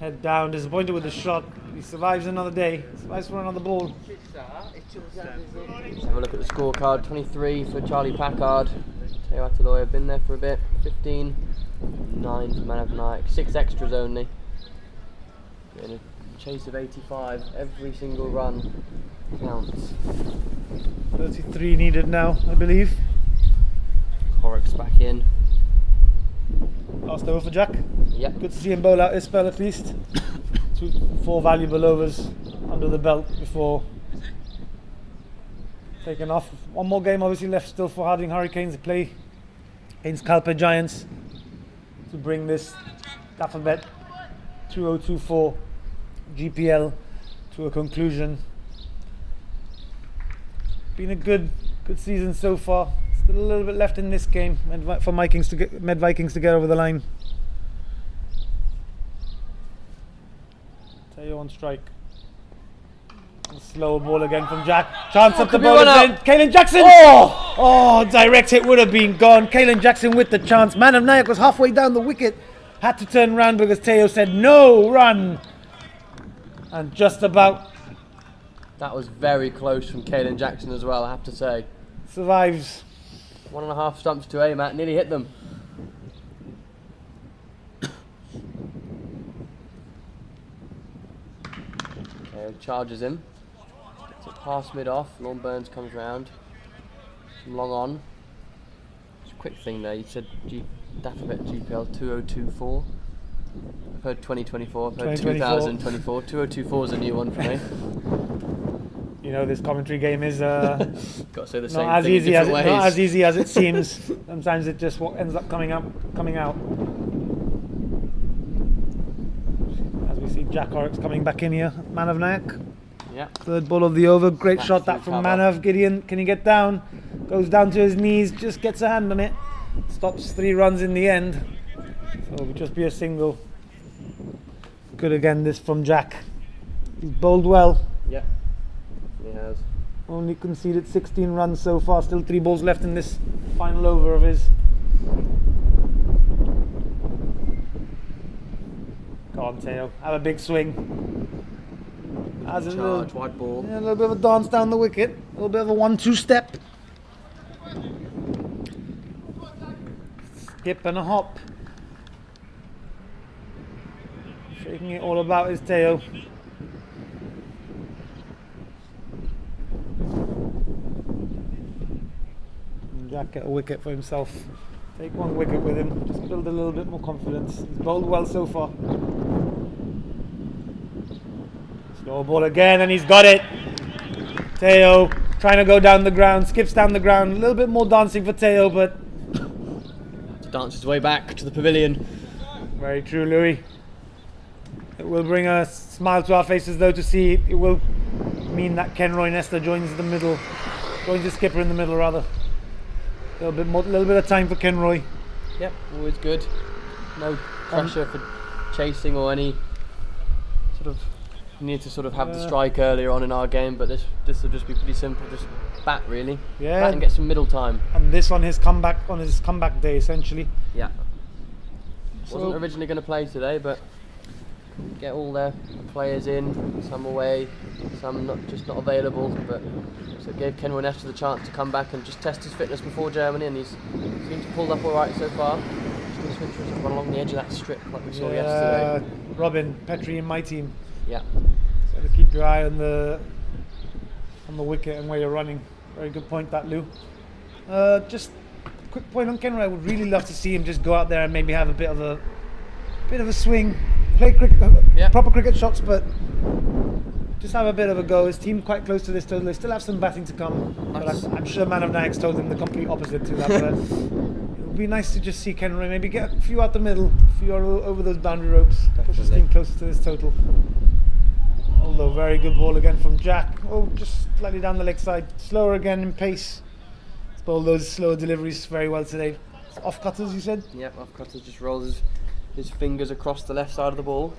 head down, disappointed with the shot. He survives another day. Survives for another ball. Let's have a look at the scorecard. 23 for Charlie Packard. Teo Ataloya been there for a bit. 15. 9 for Man of Night. 6 extras only. In a chase of 85. Every single run counts. 33 needed now, I believe. Horrocks back in. Last over for Jack. Yep. Good to see him bowl out his spell at least. 4 valuable overs under the belt before taking off. One more game obviously left still for Harding Hurricanes to play against Calpe Giants to bring this Dafabet 2024 GPL to a conclusion. Been a good season so far. Still a little bit left in this game for Med Vikings to get over the line. Teo on strike. A slow ball again from Jack. Chance at the bowler's end. Kalen Jackson! Oh, direct hit would have been gone. Kalen Jackson with the chance. Man of Nayak was halfway down the wicket. Had to turn around because Teo said no, run. And just about That was very close from Kalen Jackson as well, I have to say. survives. 1.5 stumps to aim at, nearly hit them. Okay, charges him. Gets it past mid off. Lorne Burns comes round. Some long on. Just a quick thing there. You said Dafabet GPL 2024. I've heard 2024. I've heard 2024. 2024 is a new one for me. You know, this commentary game is Got to say the same not as thing in easy as different not ways. as easy as it seems. Sometimes it just ends up coming out. As we see Jack Horrocks coming back in here, Man of Nayak. Yeah. Third ball of the over, great Back shot through that from cover. Manav. Gideon, can he get down? Goes down to his knees, just gets a hand on it. Stops 3 runs in the end. So it will just be a single. Good again, this from Jack. He's bowled well. Yeah. He has. Only conceded 16 runs so far. Still 3 balls left in this final over of his. Go on, Teo. Have a big swing. Has a little, Charge, wide ball. yeah, a little bit of a dance down the wicket. A little bit of a 1-2 step. Skip and a hop. Shaking it all about his Teo. Jack get a wicket for himself. Take 1 wicket with him. Just build a little bit more confidence. He's bowled well so far. Slow ball again, and he's got it. Teo trying to go down the ground, skips down the ground. A little bit more dancing for Teo, but To dance his way back to the pavilion. very true, Louis. It will bring a smile to our faces, though, to see it will mean that Kenroy Nesta joins the skipper in the middle, rather. A little bit of time for Kenroy. Yep, always good. No pressure for chasing or any sort of. We need to sort of have the strike earlier on in our game, but this will just be pretty simple. Just bat really. Yeah. Bat and get some middle time. And this on his comeback day, essentially. Yeah. So- Wasn't originally going to play today, but get all their players in, some away, some not available. But so it gave Kenroy Nesta the chance to come back and just test his fitness before Germany, and he's seems to pulled up all right so far. Just going to run along the edge of that strip like we saw yesterday. Robin Petrie in my team. Yeah. Got to keep your eye on the wicket and where you're running. Very good point, that, Lou. Just a quick point on Kenroy. I would really love to see him just go out there and maybe have a bit of a swing, play cricket, proper cricket shots, but just have a bit of a go. His team quite close to this total. They still have some batting to come. Nice. But I'm sure Man of Nayak's told him the complete opposite to that. But it would be nice to just see Kenroy maybe get a few out the middle, a few over those boundary ropes, push his team closer to this total. Although very good ball again from Jack. Oh, just slightly down the leg side. Slower again in pace. He's bowled those slower deliveries very well today. Off cutters, you said? Yep, off cutters, just rolls his fingers across the left side of the ball.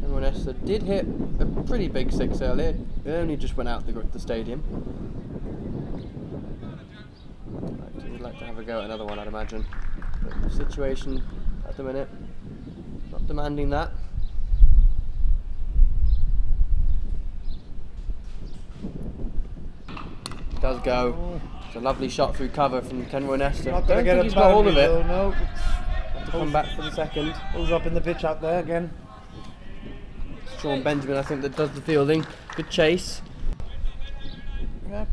Cameron Esther did hit a pretty big six earlier. It only just went out the stadium. Would like to have a go at another one, I'd imagine. But the situation at the minute, not demanding that. It does go. It's a lovely shot through cover from Kenroy Nesta. Not Don't gonna get think a he's got hold of it. boundary, though, no. Have to come back for the second. Pulls up in the pitch out there again. Sean Benjamin, I think, that does the fielding. Good chase. Yeah.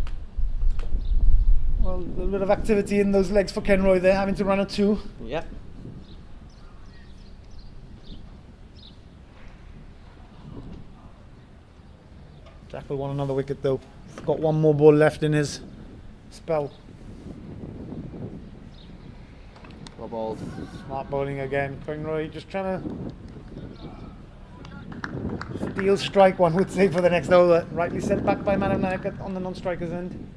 Well, a little bit of activity in those legs for Kenroy there, having to run a 2. Yep. Jack will want another wicket though. He's got one more ball left in his spell. Well bowled. Smart bowling again. Kenroy just trying to steal strike, one would say, for the next over. Rightly set back by Man of Nayak on the non-striker's end.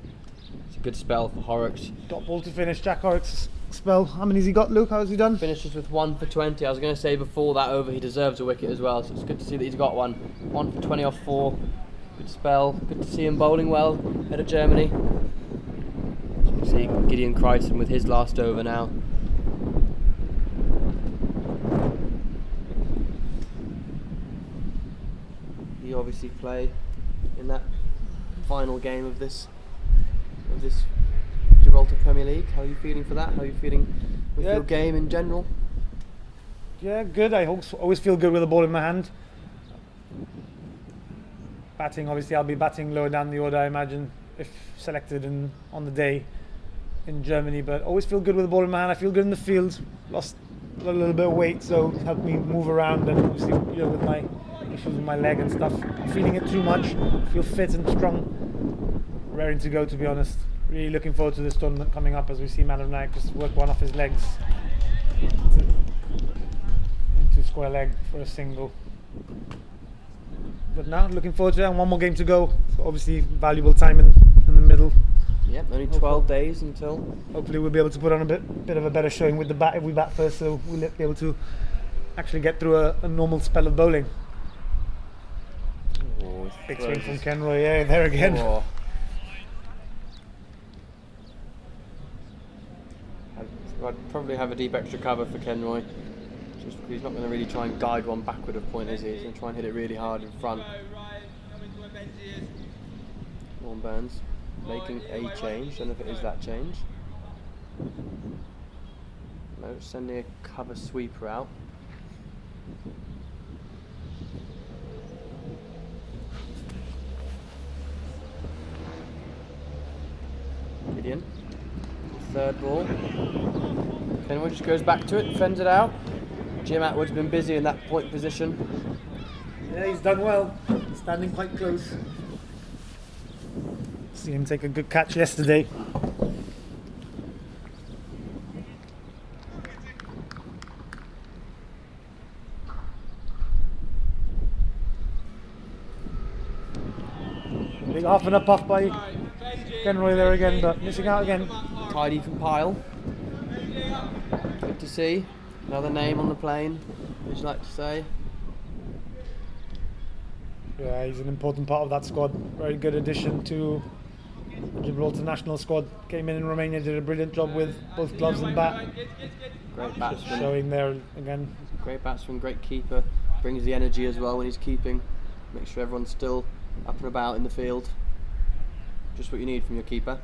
It's a good spell for Horrocks. Dot ball to finish. Jack Horrocks' spell. How many's he got, Luke? How's he done? Finishes with 1 for 20. I was going to say before that over he deserves a wicket as well, so it's good to see that he's got one. 1 for 20 off 4. Good spell. Good to see him bowling well ahead of Germany. So you see Gideon Crichton with his last over now. You obviously play in that final game of this Gibraltar Premier League. How are you feeling for that? How are you feeling with your game in general? Yeah, good. I always feel good with the ball in my hand. Batting, obviously, I'll be batting lower down the order, I imagine, if selected on the day in Germany. But always feel good with the ball in my hand. I feel good in the field. Lost a little bit of weight, so it helped me move around. And obviously, with my issues with my leg and stuff, I'm feeling it too much. I feel fit and strong, raring to go, to be honest. Really looking forward to this tournament coming up as we see Man of Nayak just work one off his legs into square leg for a single. But now looking forward to it, and one more game to go. So obviously valuable time in the middle. Yep, only 12 days until. Hopefully we'll be able to put on a bit of a better showing with the bat if we bat first, so we'll be able to actually get through a normal spell of bowling. Oh, big swing from Kenroy, yeah, there again. Oh. I'd probably have a deep extra cover for Kenroy. Just because he's not going to really try and guide one backward of point, is he? He's going to try and hit it really hard in front. Warren Burns making a change. Don't know if it is that change. No, sending a cover sweeper out. Gideon. Third ball. Kenwood just goes back to it, defends it out. Jim Atwood's been busy in that point position. Yeah, he's done well. Standing quite close. See him take a good catch yesterday. Big half and a puff by Kenroy there again, but missing out again. Tidy from Pyle. Good to see. Another name on the plane, would you like to say? Yeah, he's an important part of that squad. Very good addition to the Gibraltar national squad. Came in Romania, did a brilliant job with both gloves and bat. Great batsman. Showing there again. Great batsman, great keeper. Brings the energy as well when he's keeping. Make sure everyone's still up and about in the field. Just what you need from your keeper.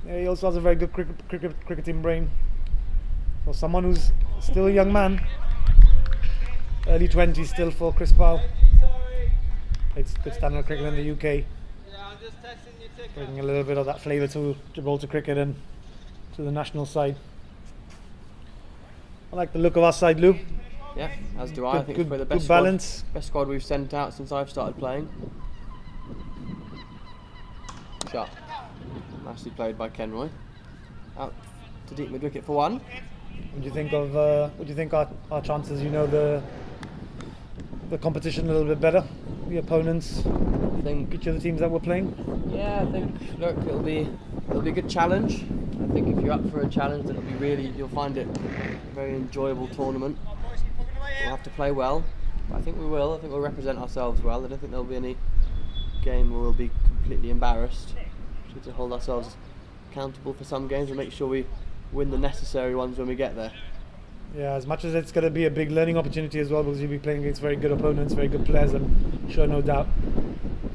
Yeah, he also has a very good cricketing brain. For someone who's still a young man. early 20s still for Chris Powell. Played good standard cricket in the UK. Bringing a little bit of that flavour to Gibraltar cricket and to the national side. I like the look of our side, Lou. Yeah, as do I. I think it's probably the good best balance. Best squad we've sent out since I've started playing. Shot. Nicely played by Kenroy. Out to deep mid wicket for one. What do you think of? What do you think our chances? You know the competition a little bit better. The opponents. I think Each of the teams that we're playing. Yeah, I think look, it'll be a good challenge. I think if you're up for a challenge, then you'll find it a very enjoyable tournament. We'll have to play well, but I think we will. I think we'll represent ourselves well. I don't think there'll be any game where we'll be completely embarrassed. We need to hold ourselves accountable for some games and make sure we win the necessary ones when we get there. Yeah, as much as it's going to be a big learning opportunity as well, because you'll be playing against very good opponents, very good players, I'm sure, no doubt.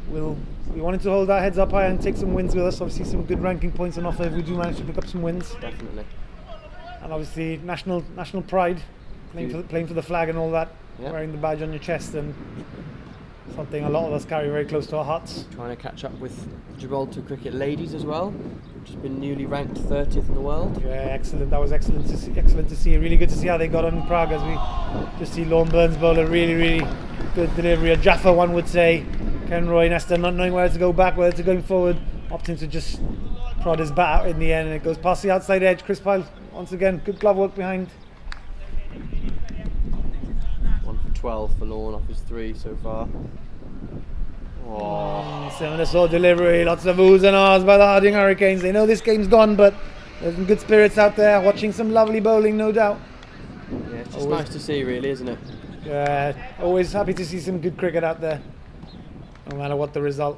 We wanted to hold our heads up high and take some wins with us. Obviously, some good ranking points on offer if we do manage to pick up some wins. Definitely. And obviously, national pride, playing for the flag and all that, Yeah. wearing the badge on your chest, and something a lot of us carry very close to our hearts. Trying to catch up with Gibraltar cricket ladies as well, which has been newly ranked 30th in the world. Yeah, excellent. That was excellent to see. Excellent to see. Really good to see how they got on in Prague. As we just see Lorne Burns bowl a really good delivery. A Jaffa, one would say. Kenroy Nesta not knowing where to go back, whether to going forward, opting to just prod his bat out in the end, and it goes past the outside edge. Chris Pyle once again, good glove work behind. 1 for 12 for Lorne off his 3 so far. Oh. Similar sort of delivery, lots of oohs and ahs by the Harding Hurricanes. They know this game's gone, but there's some good spirits out there, watching some lovely bowling, no doubt. Yeah, it's just nice to see, really, isn't it? Yeah, always happy to see some good cricket out there, no matter what the result.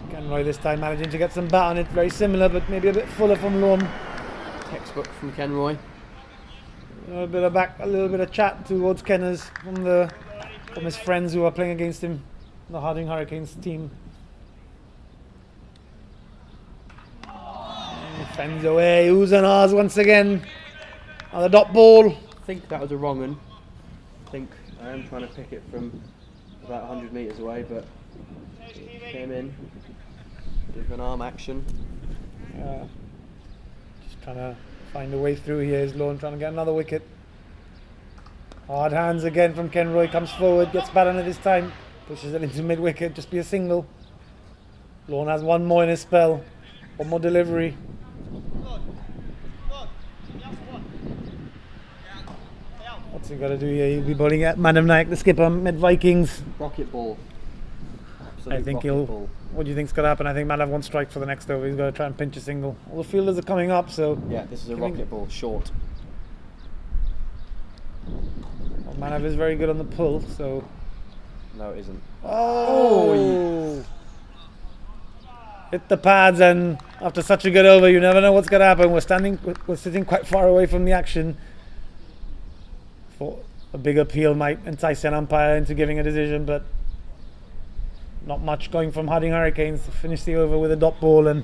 Kenroy this time managing to get some bat on it, very similar, but maybe a bit fuller from Lorne. Textbook from Kenroy. A little bit of chat towards Kenners from his friends who are playing against him, the Harding Hurricanes team. Fends away, oohs and ahs once again. On the dot ball. I think that was a wrong one. I think I am trying to pick it from about 100 metres away, but it came in. Bit of an arm action. Just trying to find a way through here. Is Lorne trying to get another wicket? Hard hands again from Kenroy, comes forward, gets bat on it this time, pushes it into mid wicket, just be a single. Lorne has one more in his spell, one more delivery. What's he got to do here? He'll be bowling at Madam Naik, the skipper, mid Vikings. Rocket ball. Absolute I think rocket ball. What do you think's going to happen? I think Madhav one strike for the next over. He's got to try and pinch a single. All the fielders are coming up, so. Yeah, this is a rocket ball, short. Well, Madhav is very good on the pull, so. No, it isn't. Oh! Hit the pads, and after such a good over, you never know what's going to happen. We're sitting quite far away from the action. Thought a big appeal might entice an umpire into giving a decision, but not much going from Harding Hurricanes to finish the over with a dot ball, and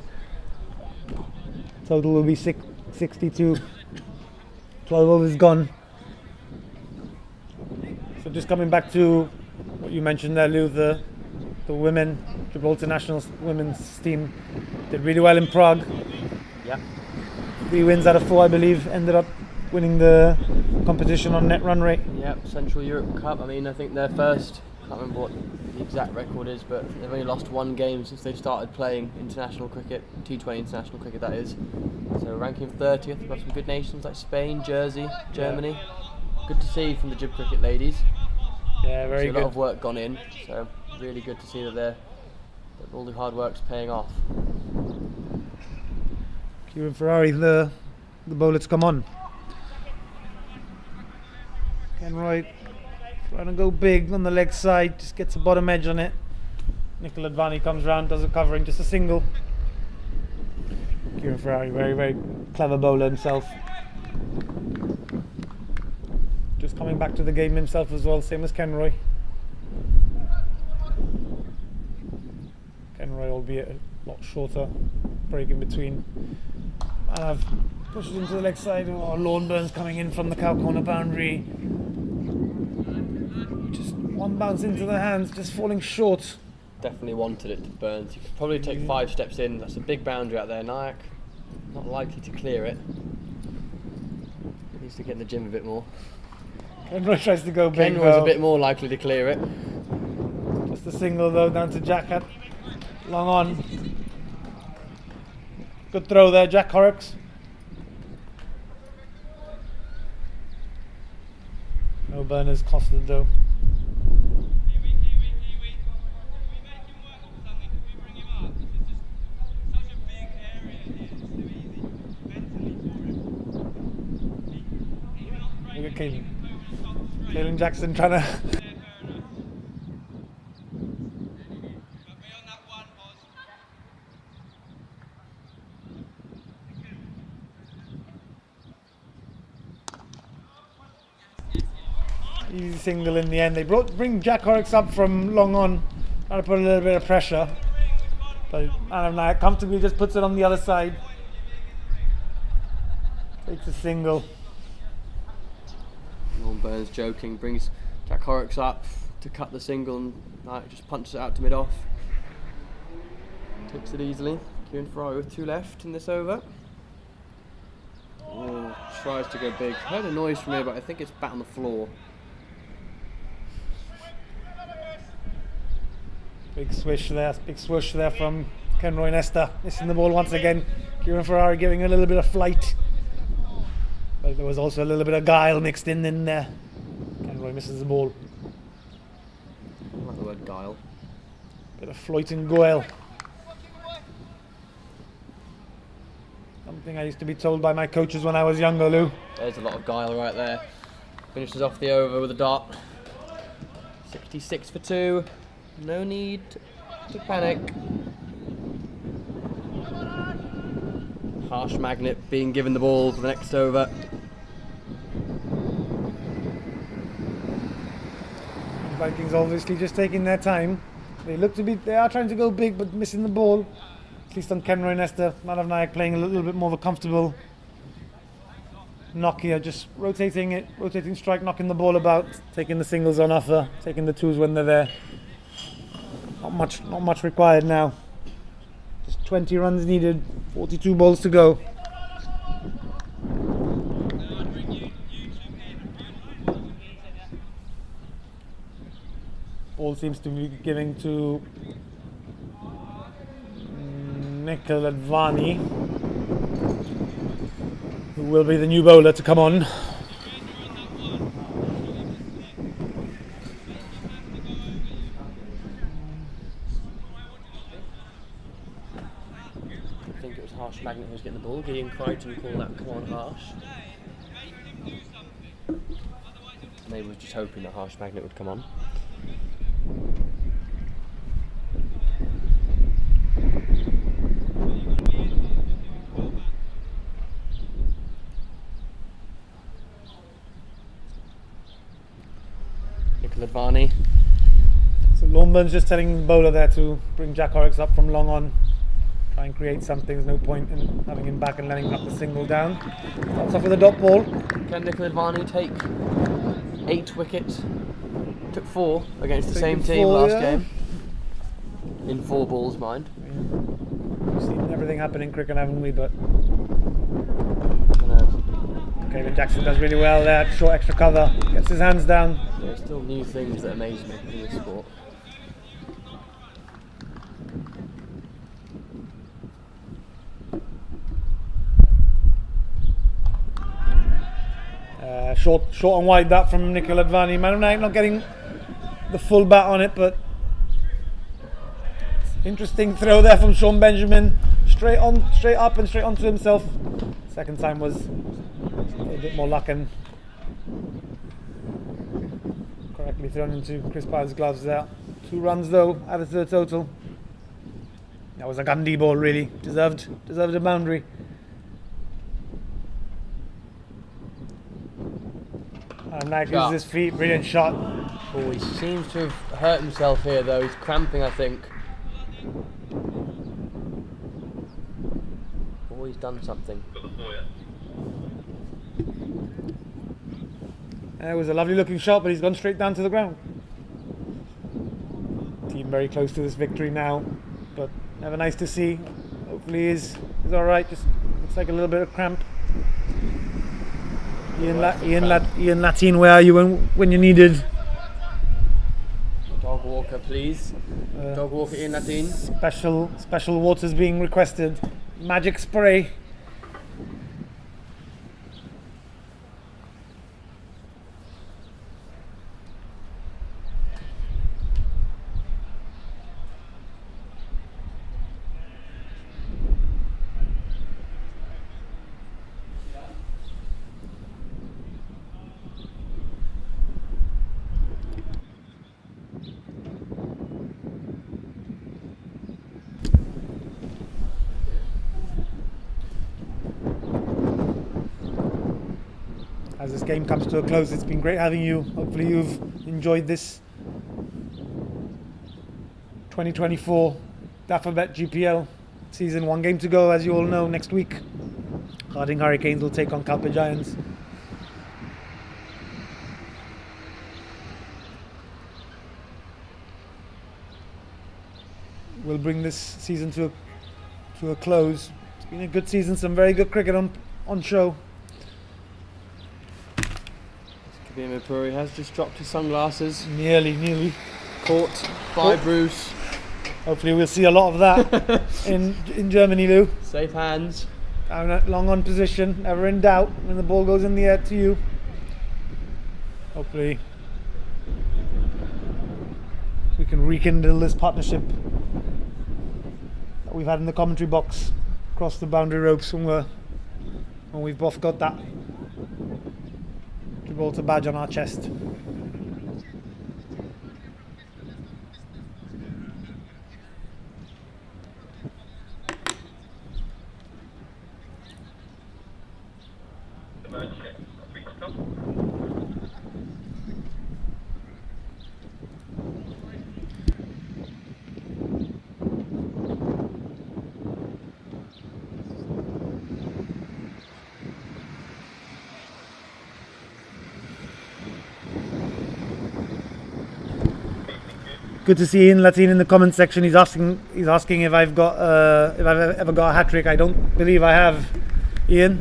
total will be 62. 12 overs gone. So just coming back to what you mentioned there, Lou, the women, Gibraltar National women's team did really well in Prague. Yeah. 3 wins out of 4, I believe, ended up winning the competition on net run rate. Yep, Central Europe Cup. I mean, I think their first, I can't remember what the exact record is, but they've only lost 1 game since they started playing international cricket, T20 international cricket that is. So ranking 30th, we've got some good nations like Spain, Jersey, Germany. Yeah. Good to see from the Gib cricket ladies. Yeah, very good. A lot of work gone in, so really good to see that all the hard work's paying off. Kieran Ferrari, the bowler's come on. Kenroy trying to go big on the leg side, just gets the bottom edge on it. Nicola Advani comes round, does a covering, just a single. Kieran Ferrari, very clever bowler himself. Just coming back to the game himself as well, same as Kenroy. Kenroy, albeit a lot shorter break in between. And Pushes into the leg side. Oh, Lorne Burns coming in from the cow corner boundary. Just one bounce into the hands, just falling short. Definitely wanted it to Burns. You could probably take 5 steps in. That's a big boundary out there. Nayak, not likely to clear it. Needs to get in the gym a bit more. Kenroy tries to go big. Kenroy's a bit more likely to clear it. Just a single though, down to Jack at long on. Good throw there, Jack Horrocks. No burners costed though. Look at Caelan Jackson trying to. Easy single in the end. They bring Jack Horrocks up from long on, trying to put a little bit of pressure. But Adam Nayak comfortably just puts it on the other side. Takes a single. Lorne Burns joking, brings Jack Horrocks up to cut the single and Nayak just punches it out to mid-off. Takes it easily. Kieran Ferrari with 2 left in this over. Oh, tries to go big. Heard a noise from here, but I think it's bat on the floor. Big swoosh there from Kenroy Nesta. Missing the ball once again. Kieran Ferrari giving a little bit of flight. But there was also a little bit of guile mixed in there. Kenroy misses the ball. I like the word guile. Bit of flight and guile. Something I used to be told by my coaches when I was younger, Lou. There's a lot of guile right there. Finishes off the over with a dart. 66 for 2. No need to panic. Harsh Magnet being given the ball for the next over. Vikings obviously just taking their time. They are trying to go big but missing the ball. At least on Kenroy Nesta. Manav Nayak playing a little bit more of a comfortable knock here, just rotating strike, knocking the ball about, taking the singles on offer, taking the 2s when they're there. Not much required now. Just 20 runs needed, 42 balls to go. Ball seems to be giving to Nikhil Advani, who will be the new bowler to come on. I think it was Harsh Magnet who was getting the ball. Gideon Crichton called that come on Harsh. Maybe was just hoping that Harsh Magnet would come on. Nikhil Advani. So Lorne Burns just telling the bowler there to bring Jack Horrocks up from long on. Try and create something. There's no point in having him back and letting him knock the single down. Starts off with a dot ball. Can Nikhil Advani take 8 wickets? Took 4 against the same team last game. In 4 balls, mind. We've seen everything happen in cricket, haven't we? But Caelan Jackson does really well there. Short extra cover. Gets his hands down. There's still new things that amaze me in this sport. Short and wide that from Nikhil Advani. Manav Nayak not getting the full bat on it, but interesting throw there from Sean Benjamin. Straight up and straight onto himself. Second time was a little bit more luck and correctly thrown into Chris Pye's gloves there. 2 runs though, added to the total. That was a Gandhi ball, really. Deserved a boundary. And Nayak uses his feet, brilliant shot. Oh, he seems to have hurt himself here though, he's cramping I think. Oh, he's done something. It was a lovely looking shot, but he's gone straight down to the ground. Team very close to this victory now, but never nice to see. Hopefully he's all right. Just looks like a little bit of cramp. Ian Latin, where are you when you're needed? Dog walker, please. Dog walker in Latin. Special waters being requested. Magic spray. As this game comes to a close, it's been great having you. Hopefully you've enjoyed this 2024 Dafabet GPL season. 1 game to go, as you all know. Next week, Harding Hurricanes will take on Calpe Giants. We'll bring this season to a close. It's been a good season, some very good cricket on show. Kabir Puri has just dropped his sunglasses. Nearly. Caught by Bruce. Hopefully we'll see a lot of that in Germany, Lou. Safe hands. Long on position, never in doubt when the ball goes in the air to you. Hopefully we can rekindle this partnership that we've had in the commentary box across the boundary ropes when we've both got that Gibraltar badge on our chest. Good to see Ian Latin in the comment section. He's asking if I've ever got a hat trick. I don't believe I have, Ian,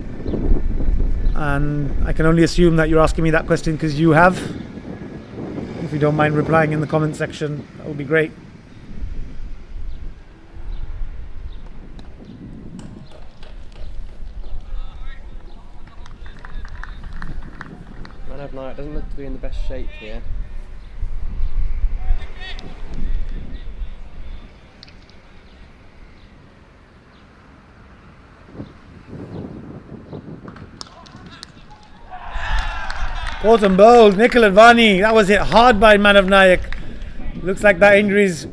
and I can only assume that you're asking me that question because you have. If you don't mind replying in the comment section, that would be great. Man of Night doesn't look to be in the best shape here. Caught and bowled, Nikhil Advani. That was hit hard by Man of Nayak. Looks like that injury's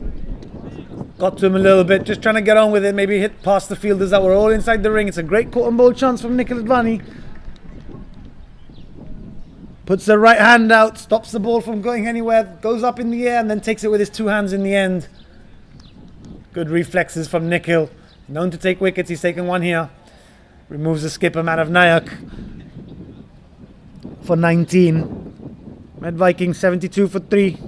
got to him a little bit. Just trying to get on with it. Maybe hit past the fielders that were all inside the ring. It's a great caught and bowled chance from Nikhil Advani. Puts the right hand out, stops the ball from going anywhere, goes up in the air and then takes it with his 2 hands in the end. Good reflexes from Nikhil. Known to take wickets, he's taken one here. Removes the skipper, Man of Nayak, for 19. Med Vikings 72 for 3.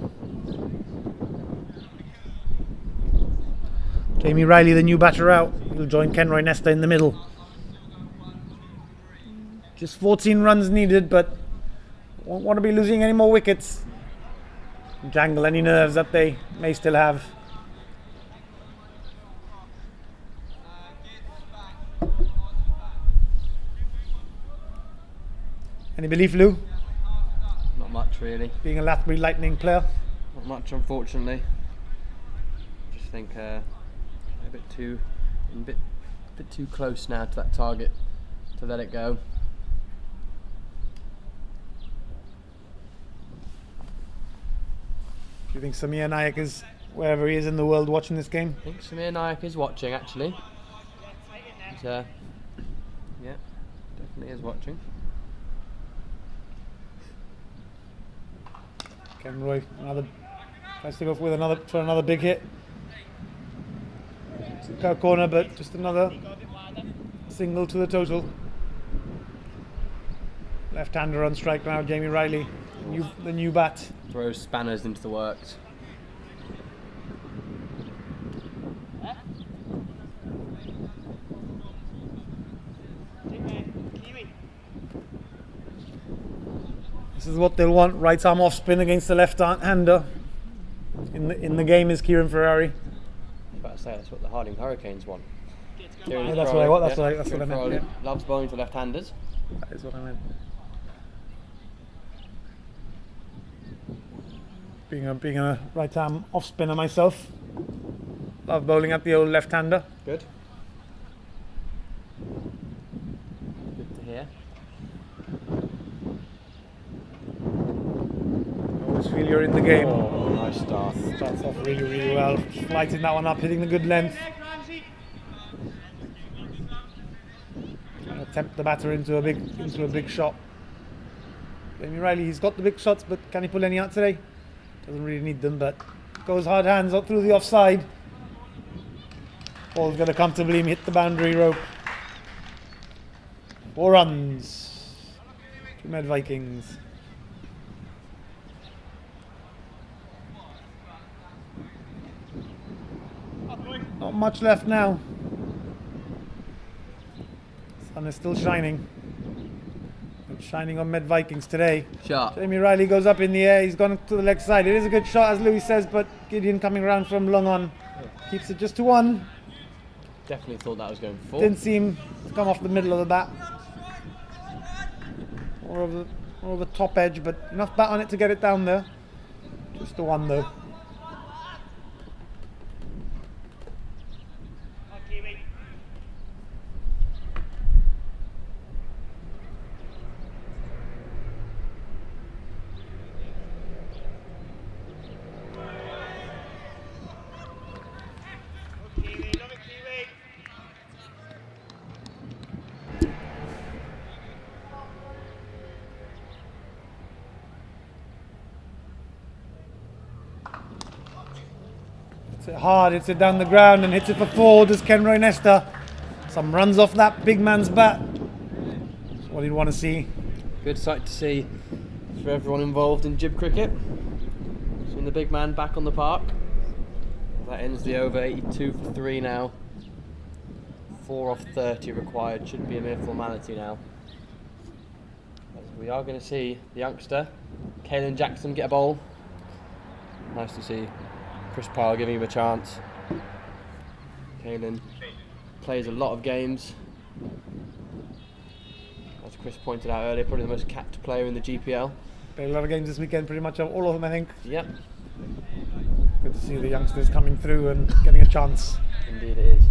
Jamie Riley, the new batter, out. He'll join Kenroy Nesta in the middle. Just 14 runs needed, but won't want to be losing any more wickets. Jangle any nerves that they may still have. Any belief, Lou? Not much, really. Being a Lathbury Lightning player? Not much, unfortunately. Just think a bit too close now to that target to let it go. Do you think Samir Nayak is wherever he is in the world watching this game? I think Samir Nayak is watching, actually. He's, yeah, definitely is watching. Kenroy, tries to go for another big hit. It's a corner, but just another single to the total. Left-hander on strike now, Jamie Riley. the new bat. Throws spanners into the works. This is what they'll want. Right arm off spin against the left hander. In the game is Kieran Ferrari. I was about to say that's what the Harding Hurricanes want. Yeah, that's what I want. That's what I meant. Yeah. Loves bowling to left-handers. That is what I meant. Being a right arm off spinner myself, love bowling at the old left hander. Good. Good to hear. Always feel you're in the game. Oh, nice start. Starts off really well. Lighting that one up, hitting the good length. Tempt the batter into a big shot. Jamie Riley, he's got the big shots, but can he pull any out today? Doesn't really need them, but goes hard hands up through the offside. Ball's going to comfortably hit the boundary rope. 4 runs to Med Vikings. Not much left now. Sun is still shining. It's shining on Med Vikings today. Sharp. Jamie Riley goes up in the air. He's gone to the leg side. It is a good shot, as Louis says, but Gideon coming around from long on keeps it just to 1. Definitely thought that was going for 4. Didn't seem to come off the middle of the bat. More of a top edge, but enough bat on it to get it down there. Just the 1 though. Hits it hard, hits it down the ground and hits it for 4. Does Kenroy Nesta. Some runs off that big man's bat. That's what you'd want to see. Good sight to see for everyone involved in Gib cricket. Seeing the big man back on the park. That ends the over. 82 for 3 now. 4 off 30 required. Should be a mere formality now. As we are going to see the youngster, Caelan Jackson, get a bowl. Nice to see Chris Pyle giving him a chance. Caelan plays a lot of games. As Chris pointed out earlier, probably the most capped player in the GPL. Played a lot of games this weekend, pretty much all of them I think. Yep. Good to see the youngsters coming through and getting a chance. Indeed it is.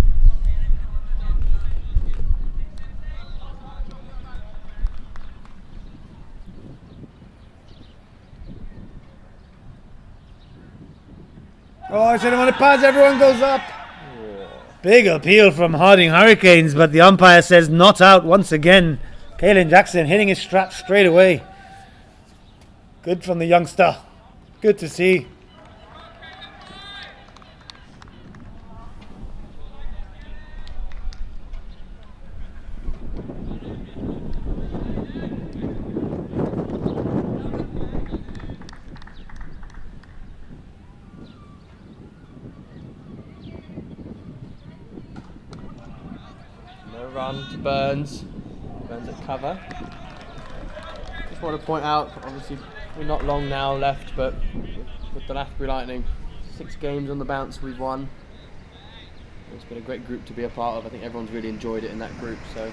Oh, I said him on the pads, everyone goes up. Big appeal from Harding Hurricanes, but the umpire says not out once again. Caelan Jackson hitting his strap straight away. Good from the youngster. Good to see. Run to Burns. Burns at cover. Just want to point out, obviously we're not long now left, but with the Lathbury Lightning, 6 games on the bounce we've won. It's been a great group to be a part of. I think everyone's really enjoyed it in that group, so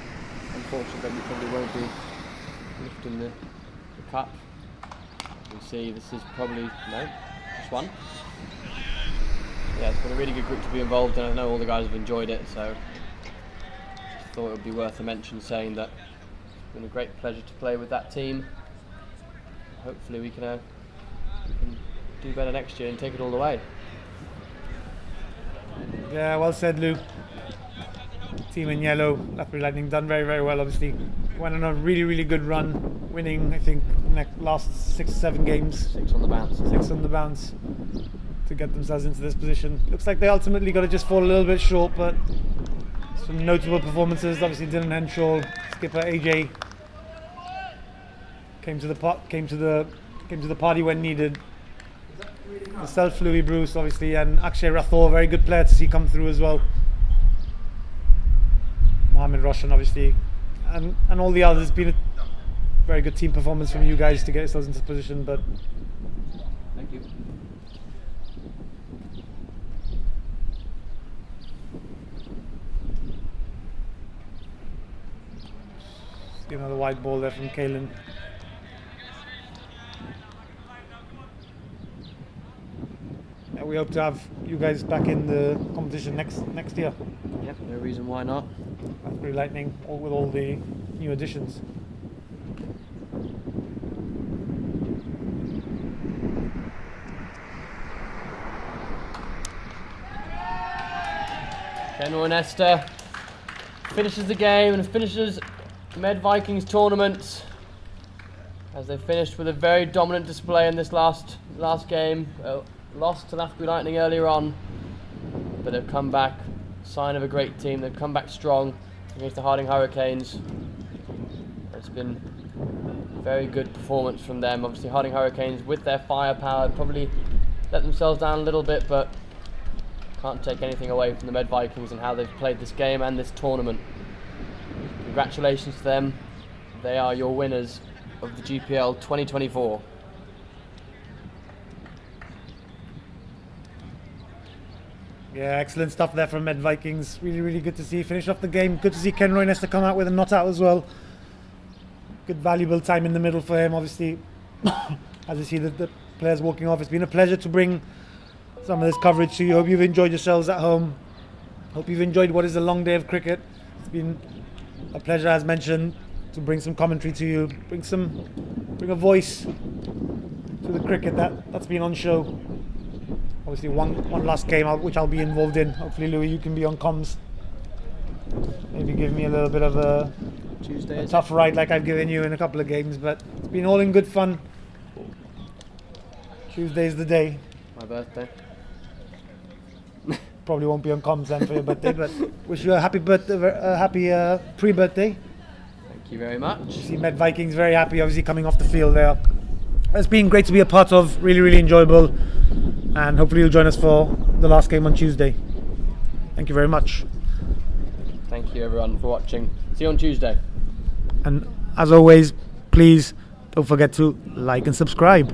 unfortunately we probably won't be lifting the cup. You can see this is probably, no, just 1. Yeah, it's been a really good group to be involved in. I know all the guys have enjoyed it, so thought it would be worth a mention saying that it's been a great pleasure to play with that team. Hopefully we can do better next year and take it all the way. Yeah, well said, Lou. Team in yellow, Lathbury Lightning done very well. Obviously went on a really good run, winning I think the last 6 or 7 games. 6 on the bounce. 6 on the bounce to get themselves into this position. Looks like they ultimately got to just fall a little bit short, but some notable performances. Obviously Dylan Henshaw, skipper AJ came to the came to the party when needed. Myself, Louis Bruce, obviously, and Akshay Rathore, very good player to see come through as well. Mohammed Roshan, obviously, and all the others. It's been a very good team performance from you guys to get yourselves into position. But Thank you. the wide ball there from Kalen. Yeah, we hope to have you guys back in the competition next year. Yep, no reason why not. That's pretty lightning, with all the new additions. Kenway Nesta finishes the game and finishes Med Vikings tournament as they finished with a very dominant display in this last game. Lost to Dafabet Lightning earlier on, but they've come back, sign of a great team. They've come back strong against the Harding Hurricanes. It's been a very good performance from them. Obviously Harding Hurricanes, with their firepower, probably let themselves down a little bit, but can't take anything away from the Med Vikings and how they've played this game and this tournament. Congratulations to them. They are your winners of the GPL 2024. Yeah, excellent stuff there from Med Vikings. Really, really good to see. Finish off the game. Good to see Ken Roy Nesta come out with a not out as well. Good, valuable time in the middle for him, obviously. As you see the players walking off, it's been a pleasure to bring some of this coverage to you. Hope you've enjoyed yourselves at home. Hope you've enjoyed what is a long day of cricket. It's been a pleasure, as mentioned, to bring some commentary to you, bring a voice to the cricket that's been on show. Obviously, one last game which I'll be involved in. Hopefully, Louis, you can be on comms. Maybe give me a little bit of a tough ride like I've given you in a couple of games, but it's been all in good fun. Tuesday's the day. My birthday. Probably won't be on comms then for your birthday, but wish you a happy birthday, pre-birthday. Thank you very much. You see Med Vikings very happy, obviously coming off the field there. It's been great to be a part of, really, really enjoyable, and hopefully you'll join us for the last game on Tuesday. Thank you very much. Thank you everyone for watching. See you on Tuesday. And as always, please don't forget to like and subscribe.